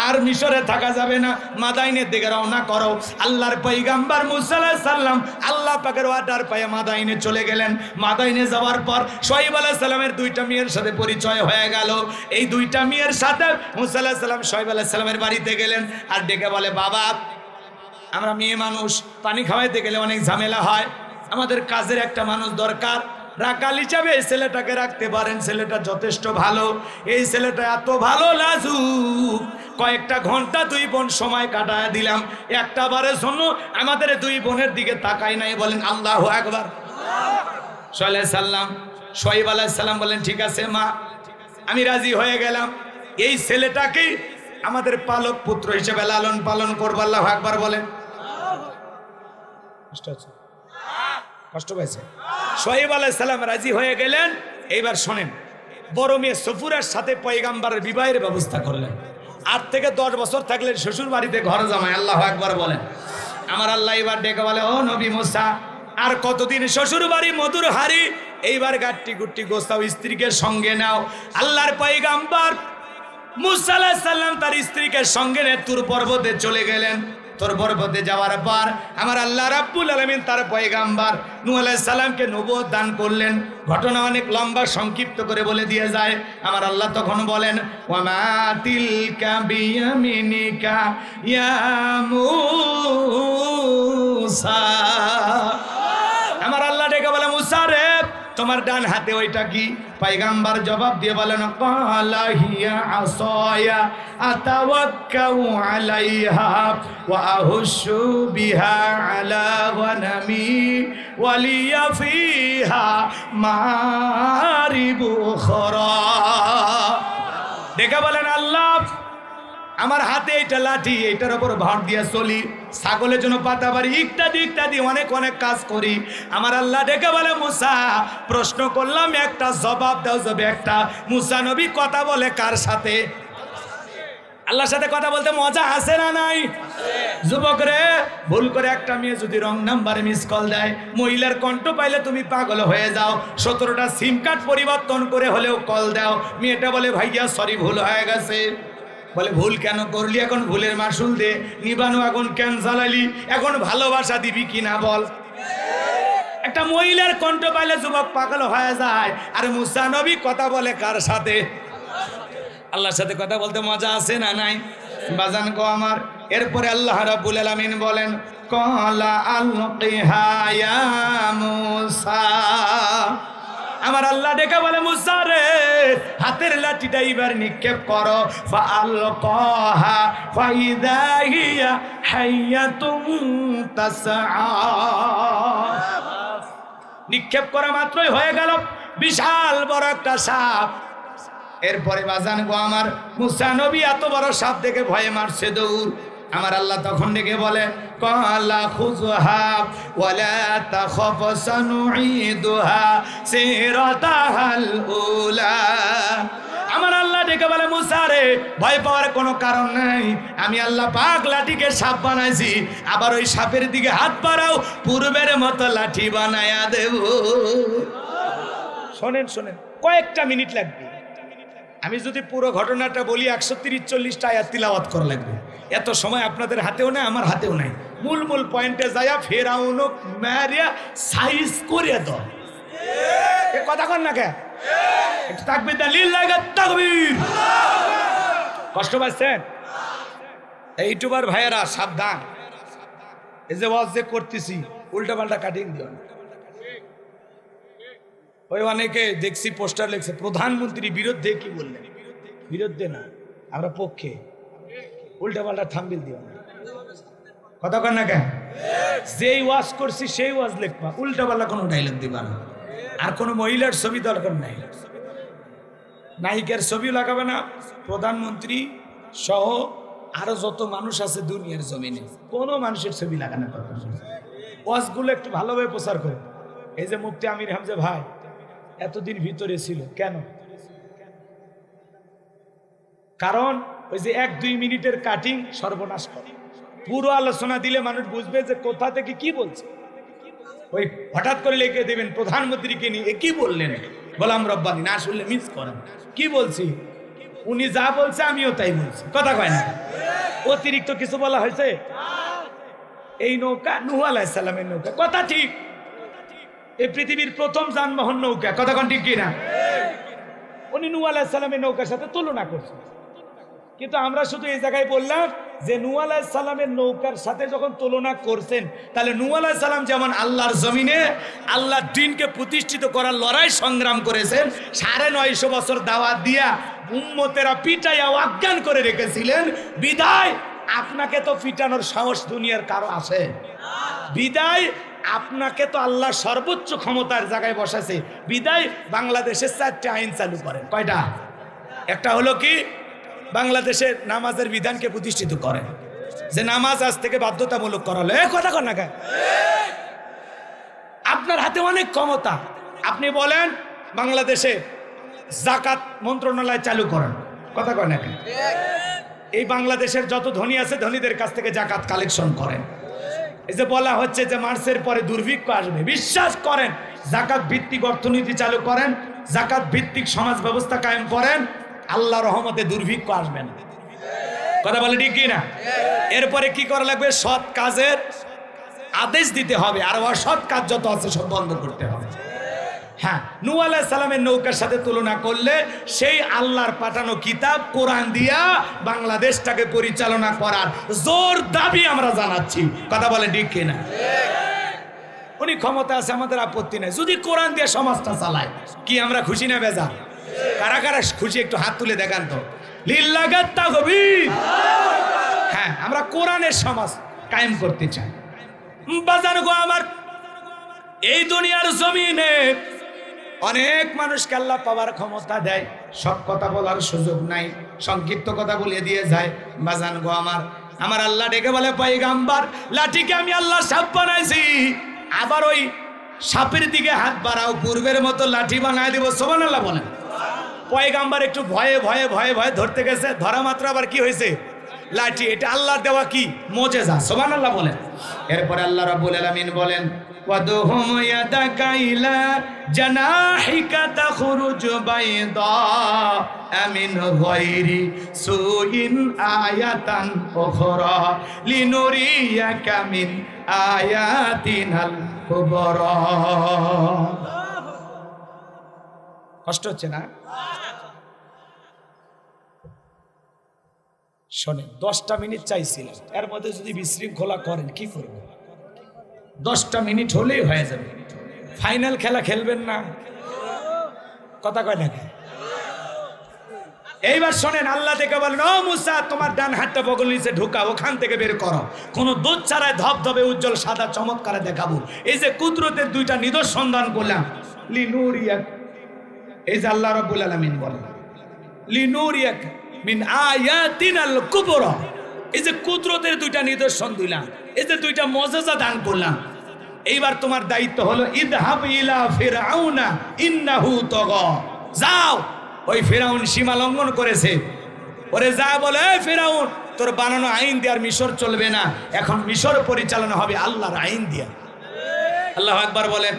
আর মিশরে থাকা যাবে না, মাদাইনের দিকে রওনা করো। আল্লাহর পয়গাম্বর মুসা আলাইহিস সালাম আল্লাহ পাকের অর্ডার পেয়ে মাদাইনে চলে গেলেন। মাদাইনে যাওয়ার পর শুআয়ব আলাইহিস সালামের 2টা মেয়ের সাথে পরিচয় হয়ে গেল। এই 2টা মেয়ের সাথে মুসা আলাইহিস সালাম শুআয়ব আলাইহিস সালামের বাড়িতে গেলেন, আর ডেকে বলে, বাবা আমরা মেয়ে মানুষ, পানি খাওয়াইতে গেলে অনেক ঝামেলা হয়, আমাদের কাজের একটা মানুষ দরকার, রাখাল হিসাবে এই ছেলেটাকে রাখতে পারেন, ছেলেটা যথেষ্ট ভালো, এই ছেলেটা এত ভালো লাজুক, কয়েকটা ঘন্টা দুই বোন সময় কাটায় দিলাম, একটা বারের জন্য আমাদের দুই বোনের দিকে তাকাই নাই। বলেন আল্লাহু আকবার। সাল্লাম শোয়েব আলাইহিস সালাম বলেন ঠিক আছে মা, আমি রাজি হয়ে গেলাম, এই ছেলেটাকে আমাদের পালক পুত্র হিসেবে লালন পালন করবো। আল্লাহু আকবার বলেন। কষ্ট পাইছে? শোয়েব আলাইহিস সালাম রাজি হয়ে গেলেন। এইবার শোনেন, বড় মেয়ে সফুরের সাথে পয়গাম্বরের বিবাহের ব্যবস্থা করলেন। 8 থেকে 10 বছর থাকলেন শ্বশুর বাড়িতে ঘর জামাই। আল্লাহু আকবার বলেন। আমার আল্লাহ এবার ডেকে বলে, ও নবী মুসা, আর কতদিন শ্বশুর বাড়ি মধুর হাড়ি, এইবার গাট্টি গুট্টি গোস্তাও, স্ত্রীকে সঙ্গে নাও। আল্লাহর পয়গাম্বর মুসা আলাইহিস সালাম তার স্ত্রীকে সঙ্গে নিয়ে তুর পর্বতে চলে গেলেন। তোর পর্বতে যাওয়ার পর আমার আল্লাহ রাব্বুল আলামিন তার পয়গাম্বর নূহ আলাইহিস সালামকে নবুয়ত দান করলেন। ঘটনা অনেক লম্বা, সংক্ষিপ্ত করে বলে দিয়ে যায়। আমার আল্লাহ তখন বলেন, ওয়ামা তিলকা বিয়ামিনিকা ইয়া মূসা। আমার আল্লাহ ডেকে বলে, মুসা রে, তোমার ডান হাতে ওইটা কি? পয়গাম্বর জবাব দিয়ে বলেন, ক্বালা হিয়া আসায়া আতাওয়াক্কাউ আলাইহা ওয়া আহুশু বিহা আলা গনামি ওয়া লিয়া ফিহা মারিবু উখরা। দেখে বলেন, আল্লাহ আমার হাতে এটা লাঠি, এটার উপর ভার দিয়া চলি, ছাগলের জন্য পাতা বাড়ি, ইত্যাদি ইত্যাদি অনেক অনেক কাজ করি। আমার আল্লাহ ডেকে বলে, মুসা প্রশ্ন করলাম একটা, জবাব দাও। যাবে একটা। মুসা নবী কথা বলে কার সাথে? আল্লাহর সাথে কথা বলতে মজা আছে না নাই? যুবক রে, ভুল করে একটা মেয়ে যদি রং নাম্বারে মিস কল দেয়, মহিলার কণ্ঠ পাইলে তুমি পাগল হয়ে যাও। 17টা সিম কার্ড পরিবর্তন করে হলেও কল দাও। মেয়েটা বলে, ভাইয়া সরি, ভুল হয়ে গেছে। বলে, ভুল কেন করলি? এখন ভুলের মাসুল দে। নিবানু এখন কেন জ্বালালি? এখন ভালোবাসা দিবি কিনা বল। একটা মহিলার কণ্ঠ পাইলে যুবক পাগল হয়ে যায়। আর মুসা নবী কথা বলে কার সাথে? আল্লাহর সাথে কথা বলতে মজা আছে না নাই? বাজান গো আমার। এরপরে আল্লাহ রাব্বুল আলামিন বলেন, ক্বালা আলকিহা ইয়া মূসা। আমার আল্লাহ ডেকে বলে, মুসা রে, হাতের লাঠিটা এবার নিক্ষেপ করো। ফাআলকাহা ফাইযা হিয়া হাইয়াতুন তাসআ। নিক্ষেপ করা মাত্রই হয়ে গেল বিশাল বড় একটা সাপ। এরপরে বাজান গো আমার, মুসা নবী এত বড় সাপ দেখে ভয়ে মারছে দৌড়। আমার আল্লাহ তখন ডেকে বলে, ক্বালা খুযহা ওয়ালা তাখাফ সানুঈদুহা সিরাতাহাল উলা। আমার আল্লাহ ডেকে বলে, মুসা রে, ভয় পাওয়ার কোনো কারণ নাই। আমি আল্লাহ পাক লাঠিকে সাপ বানাইছি, আবার ওই সাপের দিকে হাত বাড়াও, পূর্বের মতো লাঠি বানায়া দেব। শোনেন শোনেন, কয়েকটা মিনিট লাগবে। আমি যদি পুরো ঘটনাটা বলি 130-40টা আয়াত তিলাওয়াত করা লাগবে। এত সময় আপনাদের হাতেও নাই, আমার হাতেও নাই। মূল মূল পয়েন্টে যায়া ফেরাউন মারিয়া সাইজ করে দাও। এ কথা কন না কে? একটু তাকবীর দেন, লিল্লাহি তাকবীর। কষ্ট পাচ্ছেন? এই ইউটিউবার ভাইয়েরা সাবধান, এই যে ওয়াজ যে করতেছি উল্টা পাল্টা কাটিং দিও না। ওই অনেকে দেখছি পোস্টার লিখছে প্রধানমন্ত্রী বিরুদ্ধে, কি বললেন? বিরুদ্ধে না, আমরা পক্ষে। উল্টা পাল্টা থাম্বনেল দিও না। কথা কন না কেন? যেই ওয়াজ করছি সেই ওয়াজ লিখবা, উল্টা পাল্টা কোনো ডায়লগ দিবা না। আর কোনো মহিলার ছবি দরকার নাই, নায়িকার ছবিও লাগাবে না। প্রধানমন্ত্রী সহ আরো যত মানুষ আছে দুনিয়ার জমিনে, কোনো মানুষের ছবি লাগানো দরকার নেই। ওয়াজগুলো একটু ভালোভাবে প্রচার করে। এই যে মুফতি আমির হামজা ভাই এতদিন ভিতরে ছিল কেন? কারণ ওই যে 1-2 মিনিটের কাটিং সর্বনাশ করে। পুরো আলোচনা দিলে মানুষ বুঝবে যে কোথা থেকে কি বলছে। ওই হঠাৎ করে লিখে দেবেন প্রধানমন্ত্রীকে নিয়ে কি বললেন গোলাম রব্বানি, না শুনলে মিস করেন। কি বলছি? উনি যা বলছে আমিও তাই বলছি। কথা কয় না? অতিরিক্ত কিছু বলা হয়েছে? এই নৌকা নূহ আলাইহিস সালামের নৌকা, কথা ঠিক। এই পৃথিবীর প্রথম যানবাহন নৌকা, কথা কোন ঠিক কিনা? উনি নূহ আলাইহিস সালামের নৌকার সাথে তুলনা করছেন। কিন্তু আমরা শুধু এই জায়গায় বললাম যে নূহ আলাইহিস সালামের নৌকার সাথে যখন তুলনা করছেন, তাহলে নূহ আলাইহিস সালাম যেমন আল্লাহর জমিনে আল্লাহর দ্বীনকে প্রতিষ্ঠিত করার লড়াই সংগ্রাম করেছেন, 950 বছর দাওয়াত দিয়া উম্মতেরা পিটাইয়া অজ্ঞান করে রেখেছিলেন, বিদায় আপনাকে তো পিটানোর সাহস দুনিয়ার কারো আছে? বিদায় আপনাকে তো আল্লাহ সর্বোচ্চ ক্ষমতার জায়গায় বসাছে, বিদায় বাংলাদেশের 4টা আইন চালু করেন। কয়টা? একটা হলো কি, বাংলাদেশের নামাজের বিধানকে প্রতিষ্ঠিত করেন, যে নামাজ আজ থেকে বাধ্যতামূলক করা হলো। কথা কর না কেন? আপনার হাতে অনেক ক্ষমতা, আপনি বলেন বাংলাদেশে জাকাত মন্ত্রণালয় চালু করেন। কথা কয় না কেন? এই বাংলাদেশের যত ধনী আছে ধনীদের কাছ থেকে জাকাত কালেকশন করেন। এই যে বলা হচ্ছে যে মার্চের পরে দুর্ভিক্ষ আসবে, বিশ্বাস করেন, জাকাত ভিত্তিক অর্থনীতি চালু করেন, জাকাত ভিত্তিক সমাজ ব্যবস্থা কায়েম করেন, আল্লাহ রহমতে দুর্ভিক্ষ আসবে না। কথা বলে ঠিক কি না? এরপরে কি করা লাগবে? সৎ কাজের আদেশ দিতে হবে, আর অসৎ কাজ যত আছে সব বন্ধ করতে হবে। হ্যাঁ, নূহ আলাইহিস সালামের নৌকার সাথে তুলনা করলে সেই আল্লাহর পাঠানো কিতাব কোরআন দিয়া বাংলাদেশটাকে পরিচালনা করার জোর দাবি আমরা জানাচ্ছি। কথা বলে ঠিক কিনা? উনি ক্ষমতা আছে, আমাদের আপত্তি নাই, যদি কোরআন দিয়ে সমাজটা চালায়। কি আমরা খুশি না বেজা? কারা কারা খুশি একটু হাত তুলে দেখান তো। লিল্লাগাত তাকবীর। হ্যাঁ, আমরা কোরআনের সমাজ কায়েম করতে চাই। বাজার গো আমার, এই দুনিয়ার জমিনে অনেক মানুষকে আল্লাহ পাওয়ার ক্ষমতা দেয়, সব কথা বলার সুযোগ নাই, সংক্ষিপ্ত কথা বলে দিয়ে যায়। বাজান গো আমার আল্লাহ ডেকে বলে, পয়গাম্বার লাঠিকে আমি আল্লাহ সাপ বানাইছি, আবার ওই সাপের দিকে হাত বাড়াও, পূর্বের মতো লাঠি বানায় দিব। সুবহানাল্লাহ বলেন। পয়গাম্বার একটু ভয়ে ভয়ে ভয়ে ভয়ে ধরতে গেছে, ধরা মাত্র আবার কি হয়েছে? লাঠি। এটা আল্লাহর দেওয়া কি মুজিজা। সুবহানাল্লাহ বলেন। এরপরে আল্লাহ রাব্বুল আলামিন বলেন, ওয়াদহুম ইয়াদাকা ইলা জানাহিকা তাখরুজ বাইদা মিন গায়রি সুইন আয়াতান উখরা লিনুরিয়াকা মিন আয়াতিনাল কুবরা। কষ্ট হচ্ছে না? শোনেন, 10টা মিনিট চাইছিলাম, এর মধ্যে যদি বিশৃঙ্খলা করেন কি করবেন? 10টা মিনিট হলেই হয়ে যাবে। ফাইনাল খেলা খেলবেন না? কথা কয় নাকি? এইবার শোনেন, আল্লাহ থেকে বলেন, ও মুসা, তোমার ডান হাতটা বগল নিচে ঢুকাও, ওখান থেকে বের করো, কোনো দুধ ছাড়াই ধবধবে উজ্জ্বল সাদা চমৎকারে দেখাবো। এই যে কুদরতের 2টা নিদর্শন দান করলাম, লিনুরিয়াক, এই যে আল্লাহ রাব্বুল আলামিন বলেন, লিনুরিয়াক মিন আয়াতিনাল কুবরা, এই যে কুদরতের 2টা নিদর্শন দিলাম, এই যে 2টা মুজিজা দান করলাম। এইবার তোমার দায়িত্ব হলো, ইদহাব ইলা ফিরআউনা ইন্নাহু তাগা, যাও, ওই ফিরআউন সীমা লঙ্ঘন করেছে, ওরে যা বলে, এই ফিরআউন, তোর বানানো আইন দিয়ে আর মিশর চলবে না, এখন মিশর পরিচালনা হবে আল্লাহর আইন দিয়ে। আল্লাহু আকবার বলেন।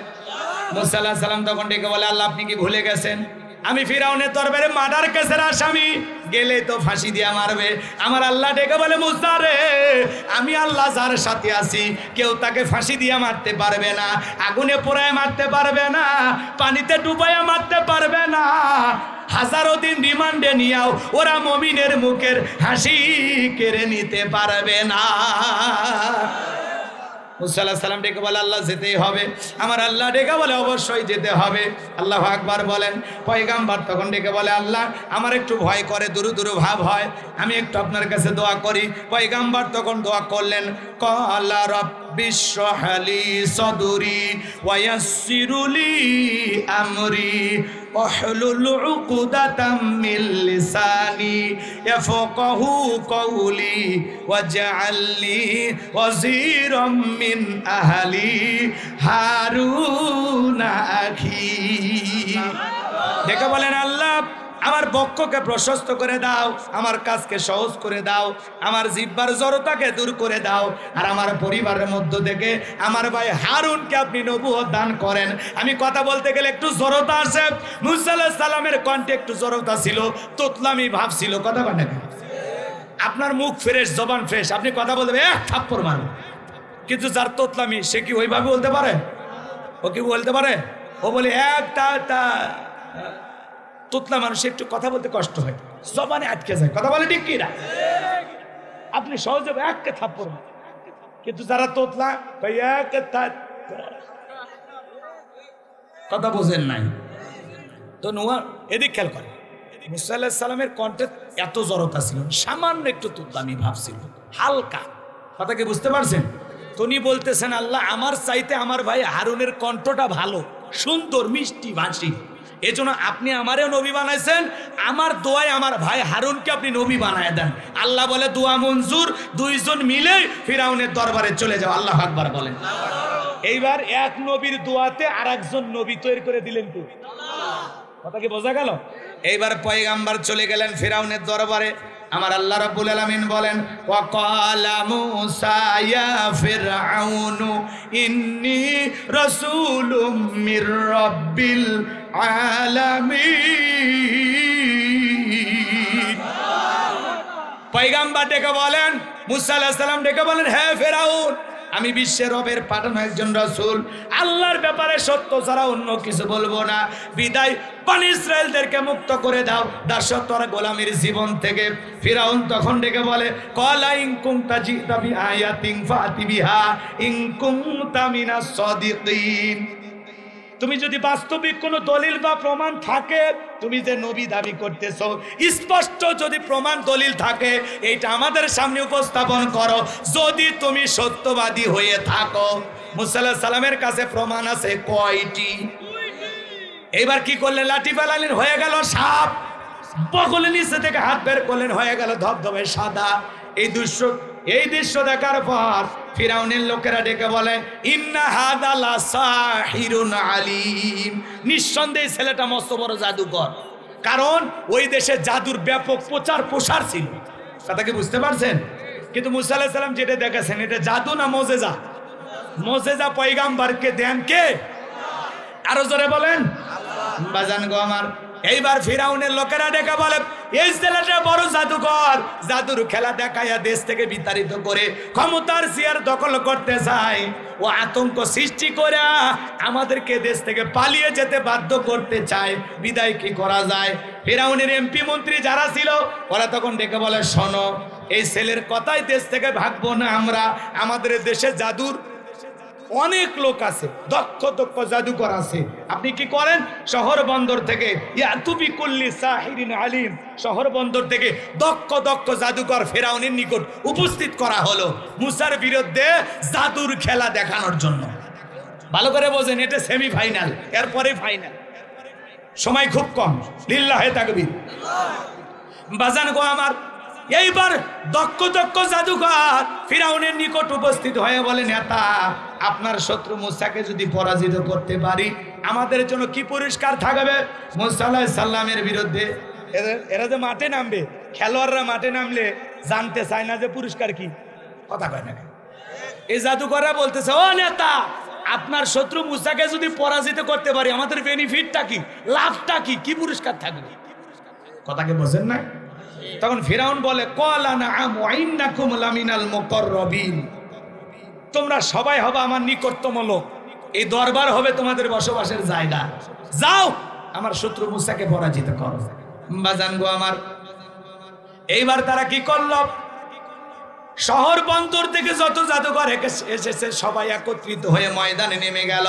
মুসা আলাইহিস সালাম তখন ডেকে বলে, আল্লাহ আপনি কি ভুলে গেছেন? আমি ফিরআউনের দরবারে মার্ডার কেসের আসামি, গেলে তো ফাঁসি দিয়া মারবে। আমার আল্লাহ ডেকে বলে, মুসা রে, আমি আল্লাহ যার সাথে আছি, কেউ তাকে ফাঁসি দিয়া মারতে পারবে না, আগুনে পোড়ায় মারতে পারবে না, পানিতে ডুবাইয়া মারতে পারবে না, হাজারো দিন রিমান্ডে নিয়াও ওরা মুমিনের মুখের হাসি কেড়ে নিতে পারবে না। মুসা আলাইহিস সালাম ডেকে বলে, আল্লাহ যেতেই হবে। আমার আল্লাহ ডেকে বলে, অবশ্যই যেতে হবে। আল্লাহু আকবার বলেন। পয়গাম্বার তখন ডেকে বলে, আল্লাহ আমার একটু ভয় করে, দুরু দুরু ভাব হয়, আমি একটু আপনার কাছে দোয়া করি। পয়গাম্বার তখন দোয়া করলেন, ক্বালা রাব্বিশ শরহ লি সাদরি ওয়া ইয়াসসিরলি আমরি ওয়াহলুল উকদাতাম মিন লিসানি ইয়াফকাহু কওলি ওয়াজআলনি ওয়াজিরাম মিন আহলি হারুন আখি। দেখে বলেন, আল্লাহ আমার বক্ষকে প্রশস্ত করে দাও, আমার কাজকে সহজ করে দাও, আমার জিহ্বার জড়তাকে দূর করে দাও, আর আমার পরিবারের মধ্য থেকে আমার ভাই হারুনকে আপনি নবুয়ত দান করেন। আমি কথা বলতে গেলে একটু জড়তা আসে, মুসা আলাইহিস সালামের কণ্ঠে একটু জড়তা ছিল, তোতলামি ভাব ছিল। কথা বলে না, আপনার মুখ ফ্রেশ, জবান ফ্রেশ, আপনি কথা বলতে এক থাপ্পড় মারবেন। কিন্তু যার তোতলামি, সে কি ওইভাবে বলতে পারে? ও কি বলতে পারে? ও বলে একটা তোতলা মানুষ একটু কথা বলতে কষ্ট হয়, জবানে আটকে যায়। কথা বলে ঠিক কি না? আপনি সহজে একটা থাপ্পড়, কিন্তু যারা তোতলা, কথা বোঝেন নাই তো। নোয়া এদিক খেয়াল করে, মুসা আলাইহিস সালামের কণ্ঠে এত জড়তা ছিল, সামান্য একটু তুদ্দামি ভাব ছিল, হালকা। কথা কি বুঝতে পারছেন? তিনি বলতেছেন, আল্লাহ আমার চাইতে আমার ভাই হারুনের কণ্ঠটা ভালো, সুন্দর, মিষ্টি ভাষী, এজন্য আপনি আমারেও নবী বানাইছেন, আমার দোয়ায় আমার ভাই হারুনকে আপনি নবী বানায় দেন। আল্লাহ বলে দোয়া মঞ্জুর, দুইজন মিলে ফিরাউনের দরবারে চলে যাও। আল্লাহু আকবার বলেন। এইবার এক নবীর দোয়াতে আর একজন নবী তৈরি করে দিলেন তো। কথা কি বোঝা গেল? এইবার পয়গাম্বার চলে গেলেন ফিরাউনের দরবারে। আমার আল্লাহ রাব্বুল আলামিন বলেন, ওয়াকালা মূসা ইয়া ফিরআউনু ইন্নী রাসূলুম মির রাব্বিল আলামিন। পয়গাম্বার ডেকে বলেন, মূসা আলাইহিস সালাম ডেকে বলেন, হে ফিরাউন, আমি বিশ্বের রবের পাঠানো একজন রাসূল, আল্লাহর ব্যাপারে সত্য ছাড়া অন্য কিছু বলবো না, বিদায় বনী ইসরাইলদেরকে মুক্ত করে দাও দাসত্ব আর গোলামির জীবন থেকে। ফিরাউন তখন ডেকে বলে, ক্বালা ইন কুনতা জিতা বিআয়াতিন ফাতি বিহা ইন কুনতা মিনাস সাদিকিন। তুমি যদি বাস্তবিক কোনো দলিল বা প্রমাণ থাকে, তুমি যে নবী দাবি করতেছো, স্পষ্ট যদি প্রমাণ দলিল থাকে, এইটা আমাদের সামনে উপস্থাপন করো, যদি তুমি সত্যবাদী হয়ে থাকো। মূসা আলাইহিস সালামের কাছে প্রমাণ আছে কয়টি? এইবার কি করলেন? লাঠি ফেলালেন, হয়ে গেল সাপ। বগলের নিচে থেকে হাত বের করলেন, হয়ে গেল ধবধবে সাদা। এই দৃশ্য দেখার পর ফিরাউনের লোকেরা ডেকে বলে, ইন্না হাদা লাসাহিরুন আলিম, নিঃসন্দেহে ছেলেটা মস্ত বড় জাদুকর। কারণ ওই দেশে জাদুর ব্যাপক প্রচার প্রসার ছিল। কথা কি বুঝতে পারছেন? কিন্তু মূসা আলাইহিস সালাম যেটা দেখেছেন, এটা জাদু না মোজেজা? মোজেজা পয়গাম্বরকে দেন কে? আরো জোরে বলেন। বাজান গো আমার, এইবার ফিরাউনের লোকেরা ডেকে বলে, এই ছেলেটা বড় জাদুকর, জাদুর খেলা দেখাইয়া দেশ থেকে বিতাড়িত করে ক্ষমতার চেয়ার দখল করতে চায়, ও আতঙ্ক সৃষ্টি করে আমাদেরকে দেশ থেকে পালিয়ে যেতে বাধ্য করতে চায়, বিদায় কি করা যায়? ফিরাউনের এমপি মন্ত্রী যারা ছিল, ওরা তখন ডেকে বলে, শোনো, এই ছেলের কথাই দেশ থেকে ভাগবো না আমরা, আমাদের দেশে জাদুর অনেক লোক আছে, দক্ষ দক্ষ জাদুকর আছে। আপনি কি করেন? শহর বন্দর থেকে ইয়াতুবি কুল্লি সাহিরিন আলিম, শহর বন্দর থেকে দক্ষ দক্ষ জাদুকর ফিরাউনের নিকট উপস্থিত করা হলো মুসার বিরুদ্ধে জাদুর খেলা দেখানোর জন্য। ভালো করে বোঝেন, এটা সেমিফাইনাল, এরপরে ফাইনাল, সময় খুব কম। লিল্লাহে তাকবীর। বাজান গো আমার, এইবার দক্ষ দক্ষ জাদুকর ফিরাউনের নিকট উপস্থিত হয়ে বলে, নেতা, আপনার শত্রু মূসাকে যদি পরাজিত করতে পারি, আমাদের জন্য কি পুরস্কার থাকবে? মূসা আলাইহিস সালামের বিরুদ্ধে এরা যে মাঠে নামবে, খেলোয়াড়রা মাঠে নামলে জানতে চায় না যে পুরস্কার কি। কথা কয় না। এই জাদুকররা বলতেছে, ও নেতা, আপনার শত্রু মূসাকে যদি পরাজিত করতে পারি, আমাদের বেনিফিটটা কি, লাভটা কি, কি পুরস্কার থাকবে? কথাকে বোঝেন না? তখন ফিরাউন বলে, ক্বালা নাআম ওয়া ইন্নাকুম লামিনাল মুকাররাবিন, তোমরা সবাই হবে আমার নিকটতম লোক, এই দরবার হবে তোমাদের বসবাসের জায়গা, যাও আমার শত্রু মূসাকে পরাজিত করো। বাজান গো আমার, এইবার তারা কি করলো? শহর বন্দর থেকে যত জাদুঘর এসেছে সবাই একত্রিত হয়ে ময়দানে নেমে গেল।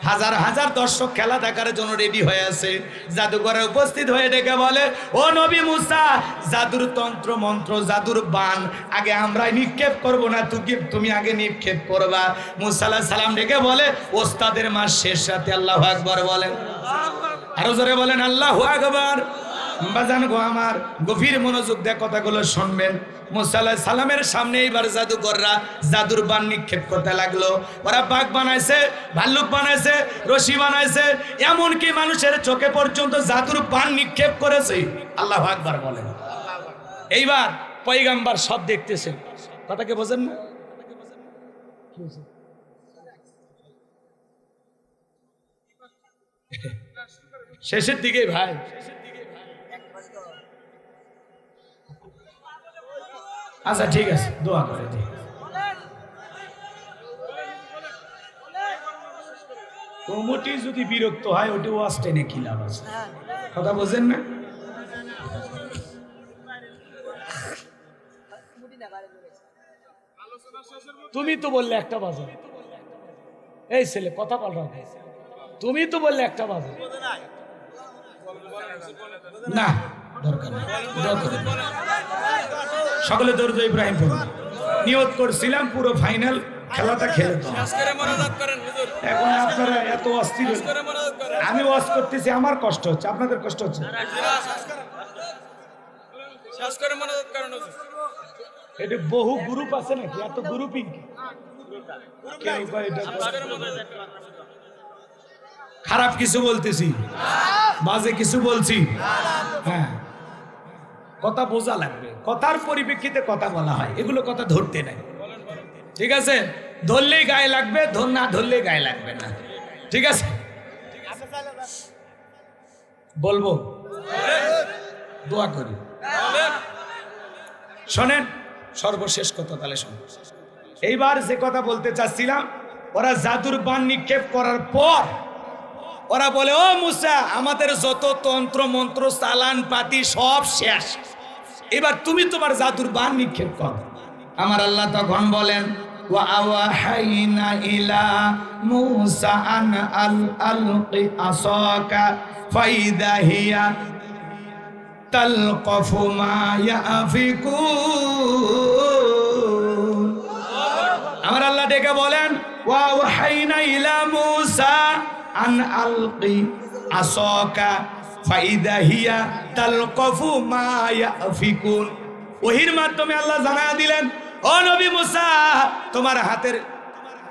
হাজার হাজার দর্শক খেলা দেখার জন্য রেডি হয়ে আছে। জাদুঘরে উপস্থিত হয়ে ডেকে বলে, ও নবী মুসা, জাদুর তন্ত্র মন্ত্র, জাদুর বান আগে আমরা নিক্ষেপ করব না, তুমি আগে নিক্ষেপ করবা। মুসা আলাইহিস সালাম ডেকে বলে, ওস্তাদের মাস শেষ রাতে আল্লাহু আকবার বলেন। আরো জোরে বলেন আল্লাহু আকবার। বাজান গো আমার, গভীর মনোযোগ দিয়ে কথাগুলো শুনবেন। মুসা আলাইহিস সালামের সামনে এইবার জাদুকররা জাদুর বান নিক্ষেপ করতে লাগলো। ওরা বাঘ বানাইছে, ভাল্লুক বানাইছে, রশি বানাইছে, এমনকি মানুষের চোখে পর্যন্ত জাদুর বান নিক্ষেপ করেছে। আল্লাহু আকবার বলেন। এইবার পয়গাম্বার সব দেখতেছেন। কথাকে বোঝেন না? শেষের দিকে ভাই, আচ্ছা ঠিক আছে, দোয়া করে দিই। কমিটি যদি বিরক্ত হয়, ওটা ওয়াজ টেনে কি লাভ আছে? কথা বোঝেন না? তুমি তো বললে একটা বাজে, এই ছেলে কথা পাল্টা, তুমি তো বললে একটা বাজে না, দরকার নেই, দোয়া করেন। সকলে দরুদ ইব্রাহিম পড়ুন। নিয়ত করছিলাম পুরো ফাইনাল খেলাটা খেলে তো, এখন আপনারা এত অস্থির, আমি ওয়াজ করতেছি, আমার কষ্ট হচ্ছে, আপনাদের কষ্ট হচ্ছে। এটা বহু গ্রুপ আছে নাকি? এত গ্রুপিং খারাপ কিছু বলতেছি, বাজে কিছু বলছি? হ্যাঁ, কথা বোঝা লাগবে, কথার পরিপ্রেক্ষিতে কথা বলা হয়, এগুলো কথা ধরতে নাই। ঠিক আছে, ধরলেই গায়ে লাগবে, না ধরলেই গায়ে লাগবে না। ঠিক আছে, বলবো, দোয়া করি। শোনেন, সর্বশেষ কথা তাহলে শোনেন। এইবার যে কথা বলতে চাচ্ছিলাম, ওরা জাদুর বান নিক্ষেপ করার পর ওরা বলে, ও মুসা, আমাদের যত তন্ত্র মন্ত্র চালান পাতি সব শেষ, এবার তুমি তোমার জাদুর বান নিক্ষেপ করো। আমার আল্লাহ তখন বলেন, ওয়া আওয়াহাইনা ইলা মুসা আন আলকি আসাকা ফাইদা হিয়া তালকাফু মা ইয়াফিকুন। আমার আল্লাহ ডেকে বলেন, ওয়া আওয়াহাইনা ইলা মুসা আন আলকি আসাকা ফাইদা হিয়া তালকাফু মা ইয়াফিকুন। ওহির মাধ্যমে আল্লাহ জানা দিলেন, ও নবী মুসা, তোমার হাতের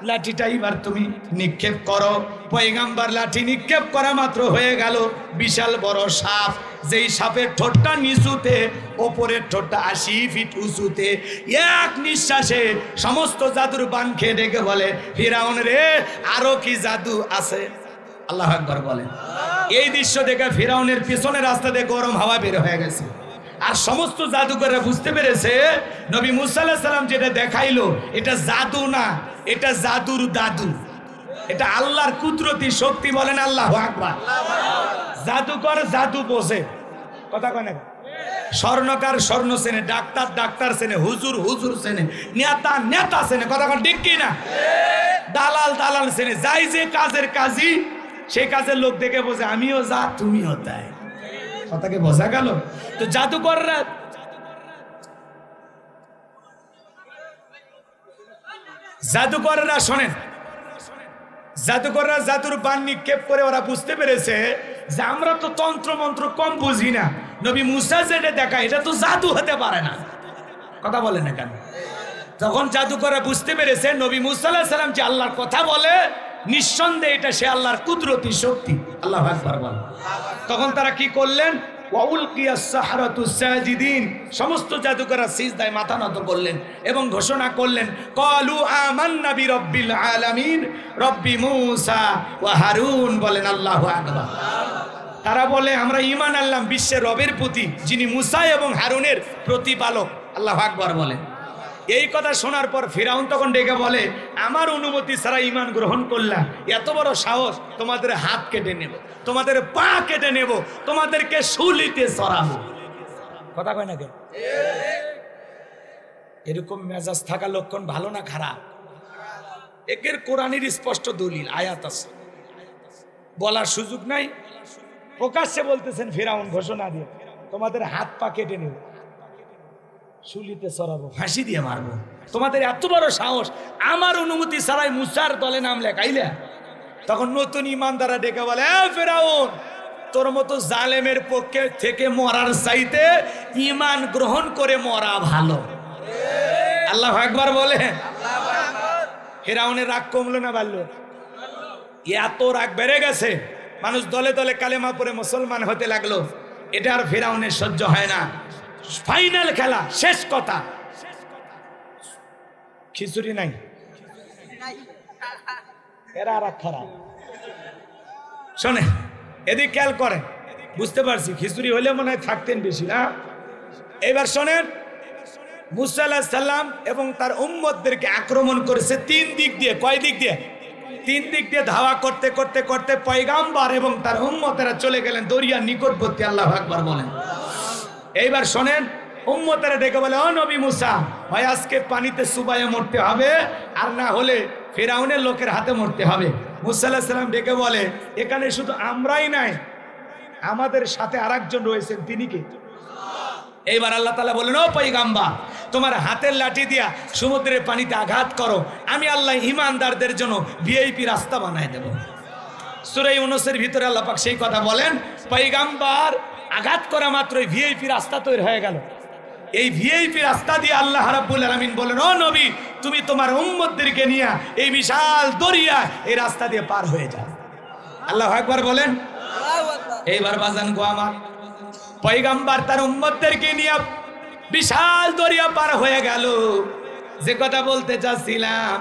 লাঠিটা এবার তুমি নিক্ষেপ করো। পয়গাম্বার লাঠি নিক্ষেপ করা মাত্র হয়ে গেল বিশাল বড় সাপ, যেই সাপের ঠোঁটটা নিচুতে, ওপরের ঠোঁটটা 80 ফিট উঁচুতে। এক নিঃশ্বাসে সমস্ত জাদুর বান খেয়ে ডেকে বলে, ফিরাউন রে, আরো কি জাদু আছে? আল্লাহু আকবার বলেন। এই দৃশ্য দেখে ফিরাউনের পিছনে রাস্তা দিয়ে গরম হাওয়া বের হয়ে গেছে। আর সমস্ত জাদুকররা বুঝতে পেরেছে নবী মুসা আলাইহিস সালাম যেটা দেখাইলো এটা জাদু না, এটা জাদুর দাদু, এটা আল্লাহর কুদরতি শক্তি। বলেন আল্লাহু আকবার। জাদুকর জাদু বোঝে, কথা কয় না? স্বর্ণকার স্বর্ণ চেনে, ডাক্তার ডাক্তার চেনে, হুজুর হুজুর চেনে, নেতা নেতা চেনে, কথা কয় ঠিক কি না? দালাল দালাল চেনে, যাই যে কাজের কাজী সেই কাজের লোক দেখে বোঝে, আমিও যা তুমিও তাই। কথাকে বোঝা গেল? তো জাদুকররা শোনেন, জাদুকররা জাদুর বান নিক্ষেপ করে ওরা বুঝতে পেরেছে যে আমরা তো তন্ত্র মন্ত্র কম বুঝি না, নবী মুসা যেটা দেখায় এটা তো জাদু হতে পারে না। কথা বলে না কেন? তখন জাদুকররা বুঝতে পেরেছে নবী মুসা আলাইহিস সালাম যে আল্লাহর কথা বলে, নিঃসন্দেহে এটা সে আল্লাহর কুদরতি শক্তি। আল্লাহু আকবার বল। তখন তারা কি করলেন? ওয়াউলকিয়াস সাহারাতু সাজিদিন, সমস্ত জাদুকররা সিজদায় মাথা নত করলেন এবং ঘোষণা করলেন, ক্বালু আমান্না বিরাব্বিল আলামিন রব্বি মুসা ওয়া হারুন। বলেন আল্লাহু আকবার। তারা বলে, আমরা ঈমান আনলাম বিশ্বের রবের প্রতি, যিনি মুসা এবং হারুনের প্রতিপালক। আল্লাহু আকবার বলেন। এই কথা শোনার পর ফিরাউন তখন ডেকে বলে, আমার অনুমতি ছাড়া ঈমান গ্রহণ করলাম, এত বড় সাহস, তোমাদের হাত কেটে নেব, তোমাদের পা কেটে নেব, তোমাদেরকে শুলিতে চড়াবো। কথা কয় না? এরকম মেজাজ থাকা লক্ষণ ভালো না খারাপ? একের কোরআনের স্পষ্ট দলিল, আয়াত আছে, বলার সুযোগ নাই, প্রকাশ্যে বলতেছেন ফিরাউন ঘোষণা দিয়ে, তোমাদের হাত পা কেটে নেব, শুলিতে চড়াবো, ফাঁসি দিয়ে মারবো। তোমাদের এত বড় সাহস, আমার অনুমতি ছাড়াই মুসার দলে নাম লেখাইলে? তখন নতুন ইমানদাররা ডেকে বলে, ফিরাউন, তোর মতো জালেমের পক্ষে থেকে মরার চাইতে ঈমান গ্রহণ করে মরা ভালো। আল্লাহু আকবার বলে। ফিরাউনের রাগ কমলো না বাড়লো? এত রাগ বেড়ে গেছে, মানুষ দলে দলে কালেমা পড়ে মুসলমান হতে লাগলো। এটা আর ফিরাউনের সহ্য হয় না। ফাইনাল খেলা, শেষ কথা, খিচুড়ি নাই, এরা আর খারাপ। শোনে, এদিক খেয়াল করে, বুঝতে পারছি খিচুড়ি হলে মনে হয় থাকতেন বেশি না। এবার শোনেন, মুসা আলাইহিস সালাম এবং তার উম্মতদেরকে আক্রমণ করেছে তিন দিক দিয়ে। কয় দিক দিয়ে? তিন দিক দিয়ে ধাওয়া করতে করতে করতে পয়গাম্বর এবং তার উম্মতেরা চলে গেলেন দরিয়ার নিকটবর্তী। আল্লাহু আকবার বলেন। এইবার শোনেন, উম্মতেরা ডেকে বলে, ও নবী মুসা, হয় আজকে পানিতে চুবাইয়া মরতে হবে, আর না হলে ফিরাউনের লোকের হাতে মরতে হবে। মুসা আলাইহিস সালাম ডেকে বলে, এখানে শুধু আমরাই নাই, আমাদের সাথে আরেকজন রয়েছেন, তিনি কে? এইবার আল্লাহ তাআলা বললেন, ও পয়গাম্বার, তোমার হাতের লাঠি দিয়া সমুদ্রের পানিতে আঘাত করো, আমি আল্লাহ ঈমানদারদের জন্য ভিআইপি রাস্তা বানায় দেব। সূরা ইউনূসের ভিতরে আল্লাহ পাক সেই কথা বলেন। পয়গাম্বার আঘাত করা মাত্রই ভিআইপি রাস্তা তৈরি হয়ে গেল। এই ভিআইপি রাস্তা দিয়ে আল্লাহ রাব্বুল আলামিন বলেন, ও নবী, তুমি তোমার উম্মতদেরকে নিয়ে এই বিশাল দরিয়া এই রাস্তা দিয়ে পার হয়ে যাও। আল্লাহু আকবার বলেন। এইবার বাজান গো আমার, পয়গাম্বার তার উম্মতদেরকে নিয়ে বিশাল দরিয়া পার হয়ে গেল। যে কথা বলতে চাচ্ছিলাম,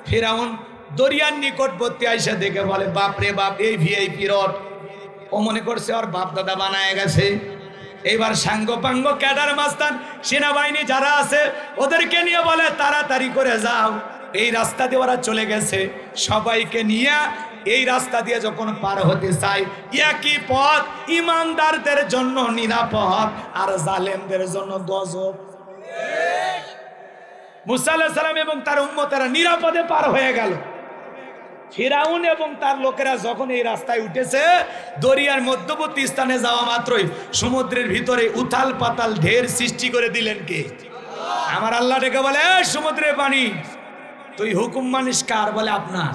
ফিরাউন দরিয়ার নিকটবর্তী আইসা দেখে বলে, বাপ রে বাপ, এই ভিআইপি রোড। ও মনে করছে ওর বাপ দাদা বানায় গেছে। এইবার সাঙ্গ পাঙ্গ ক্যাডার মাস্তান সেনাবাহিনী যারা আছে ওদেরকে নিয়ে বলে, তাড়াতাড়ি করে যাও, এই রাস্তা দিয়ে ওরা চলে গেছে। সবাইকে নিয়ে এই রাস্তা দিয়ে যখন পার হতে চাই, একই পথ ইমানদারদের জন্য নিরাপদ আর জালেমদের জন্য গজব। মুসা আলাইহিস সালাম এবং তার উম্মতেরা নিরাপদে পার হয়ে গেল। ফিরাউন এবং তার লোকেরা যখন এই রাস্তায় উঠেছে, দরিয়ার মধ্যবর্তী স্থানে যাওয়া মাত্রই সমুদ্রের ভিতরে উথাল পাতাল ঢের সৃষ্টি করে দিলেন কে? আমার আল্লাহ ডেকে বলে, সমুদ্রের পানি তুই হুকুম মানিস কার? বলে আপনার।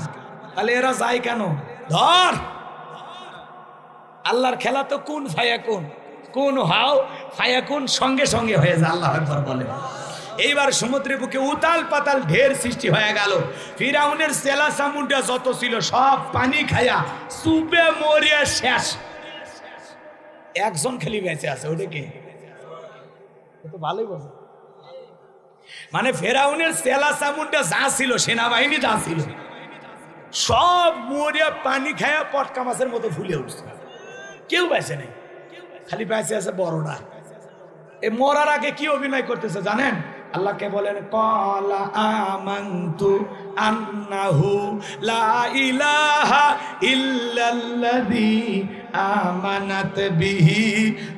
তাহলে এরা যায় কেন? ধর। আল্লাহর খেলা তো কুন ফায়াকুন, কুন হাও ফায়াকুন, সঙ্গে সঙ্গে হয়ে যায়। আল্লাহু আকবার বলে। এইবার সমুদ্রের বুকে উতাল পাতাল ঢের সৃষ্টি হয়ে গেল। ফিরাউনের সেলা সামুন্ডা যত ছিল সব পানি খায়া সুপে মরিয়া শেষ। একজন খালি বেঁচে আছে, ওটা কি? তো ভালোই বলে। মানে ফিরাউনের সেলা সামুন্ডা যা ছিল, সেনাবাহিনী যা ছিল, সব মরিয়া পানি খায়া পটকা মাছের মতো ফুলে উঠছে। কেউ বেঁচে নেই, খালি বেঁচে আছে বড়রা। এই মরার আগে কি অভিনয় করতেছে জানেন? আল্লাহকে বলেন, ক্বালা আমানতু আন্নাহু লা ইলাহা ইল্লাল্লাযী আমানাত বিহি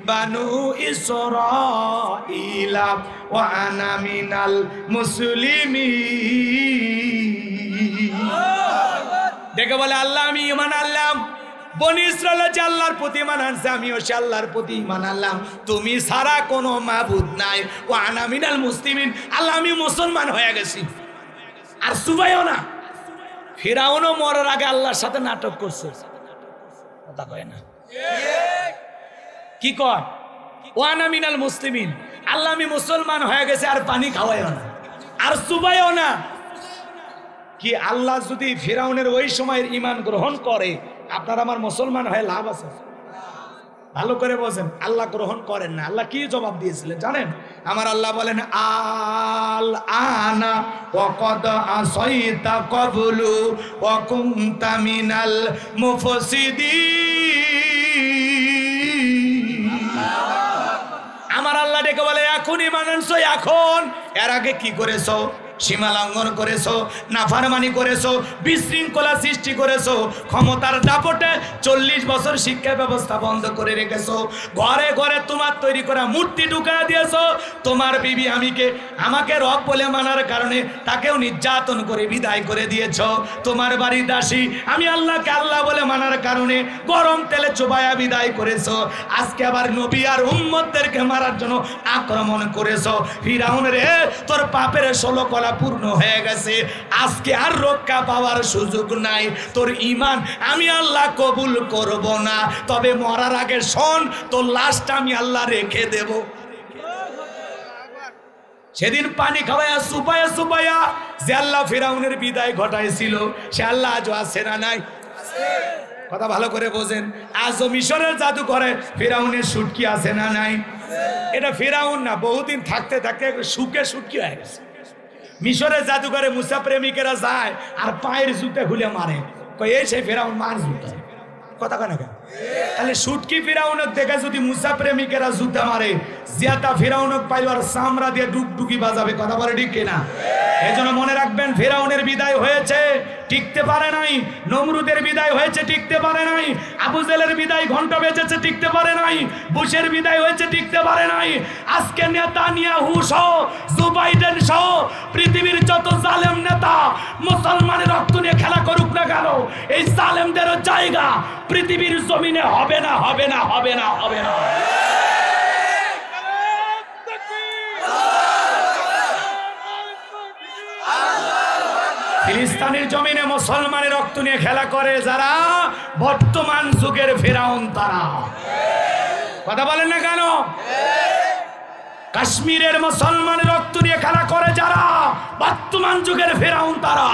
বানু ইসরাঈলা ওয়া আনা মিনাল মুসলিমিন। দেখে বলে, আল্লাহ আমি ঈমান আনলাম, বনি ইসরাইল যে আল্লাহর প্রতি ঈমান আনছে, আমিও সে আল্লাহর প্রতি ঈমান আনলাম। তুমি ছাড়া কোনো মাবুদ নাই, ওয়া আনা মিনাল মুসলিমিন, আল্লাহ আমি মুসলমান হয়ে গেছি। আর সুবাইও না, ফিরাউনও মরার আগে আল্লাহর সাথে নাটক করছে। কথা কয় না, কি কয়? ওয়া আনা মিনাল মুসলিমিন, আল্লাহ আমি মুসলমান হয়ে গেছে, আর পানি খাওয়াইও না, আর সুবাইও না। কি আল্লাহ যদি ফিরাউনের ওই সময়ের ঈমান গ্রহণ করে, আপনার আমার মুসলমান হয়ে লাভ আছে? ভালো করে বোঝেন, আল্লাহ গ্রহণ করেন না। আল্লাহ কি জবাব দিয়েছিলেন জানেন? আমার আল্লাহ বলেন, আল আনা ওয়া ক্বাদ আসাইতা ক্বাবলু ওয়া কুনতা মিনাল মুফসিদিন। আমার আল্লাহ ডেকে বলে, এখন ঈমান আনছো, এখন। এর আগে কি করেছো? সীমা লঙ্ঘন করেছো, নাফরমানি করেছো, বিশৃঙ্খলা সৃষ্টি করেছো, ক্ষমতার দাপটে 40 বছর শিক্ষা ব্যবস্থা বন্ধ করে রেখেছো, ঘরে ঘরে তোমার তৈরি করা মূর্তি ঢুকা দিয়েছো, তোমার বিবি আমাকে রব বলে মানার কারণে তাকেও নির্যাতন করে বিদায় করে দিয়েছো, তোমার বাড়ি দাসী আমি আল্লাহকে আল্লাহ বলে মানার কারণে গরম তেলে চুবায়া বিদায় করেছো, আজকে আবার নবী আর উম্মতদেরকে মারার জন্য আক্রমণ করেছো। ফিরাউন রে, তোর পাপের 16 কলা পূর্ণ হয়ে গেছে, আজকে আর রক্ষা পাওয়ার সুযোগ নাই। তোর ঈমান আমি আল্লাহ কবুল করব না, তবে মরার আগে শোন, তোর লাশটা আমি আল্লাহ রেখে দেব। সেদিন পানি খাওয়ায়া সুপায়া সুপায়া যে আল্লাহ ফিরাউনের বিদায় ঘটাইছিল, সে আল্লাহ আজও আছে না নাই? কথা ভালো করে বোঝেন। আজও মিশরের জাদু করে ফিরাউনের সুটকি আছে না নাই? এটা ফিরাউন না, বহুদিন থাকতে থাকতে সুখে সুটকি হয়ে গেছে। মিশরের জাদুঘরে মুসা প্রেমিকেরা যায় আর পায়ের জুতে খুলে মারে, এই সেই ফেরাউন মার জুতা। কথা কেন? তাহলে সুটকি ফিরাউনক দেখে যদি মুসা প্রেমিকেরা জুতা মারে, জিয়াতা ফিরাউনক পাইবার চামড়া দিয়ে ডুগডুগি বাজাবে। কথা বলে ঠিক কিনা? এই জন্য মনে রাখবেন, ফিরাউনের বিদায় হয়েছে, টিকতে পারে নাই। নমরুদের বিদায় হয়েছে, টিকতে পারে নাই। আবু জেলের বিদায় ঘন্টা বেজেছে, টিকতে পারে নাই। বুশের বিদায় হয়েছে, টিকতে পারে নাই। আজকে নেতানিয়াহু সহ, জো বাইডেন সহ পৃথিবীর যত জালেম নেতা মুসলমানের রক্ত নিয়ে খেলা করুক না কেন, এই জালেমদের জায়গা পৃথিবীর জমিনে হবে না, হবে না, হবে না, হবে না। ফিলিস্তিনের জমিনে মুসলমানের রক্ত নিয়ে খেলা করে যারা, বর্তমান যুগের ফেরাউন তারা। কথা বলেন না কেন? কাশ্মীরের মুসলমানের রক্ত নিয়ে খেলা করে যারা, বর্তমান যুগের ফেরাউন তারা।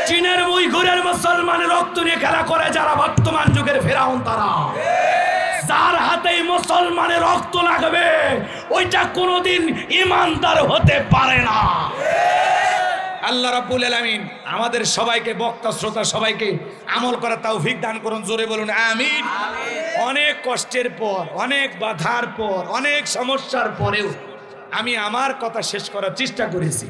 চীনের উইঘুরের মুসলমানের রক্ত নিয়ে খেলা করে যারা, বর্তমান যুগের ফেরাউন তারা। যার হাতেই মুসলমানের রক্ত লাগবে ওইটা কোনোদিন ইমানদার হতে পারে না। আল্লাহ রাব্বুল আলামিন আমাদের সবাইকে, বক্তা শ্রোতা সবাইকে আমল করার তৌফিক দান করুন। জোরে বলুন আমিন। অনেক কষ্টের পর, অনেক বাধার পর, অনেক সমস্যার পরেও আমি আমার কথা শেষ করার চেষ্টা করেছি।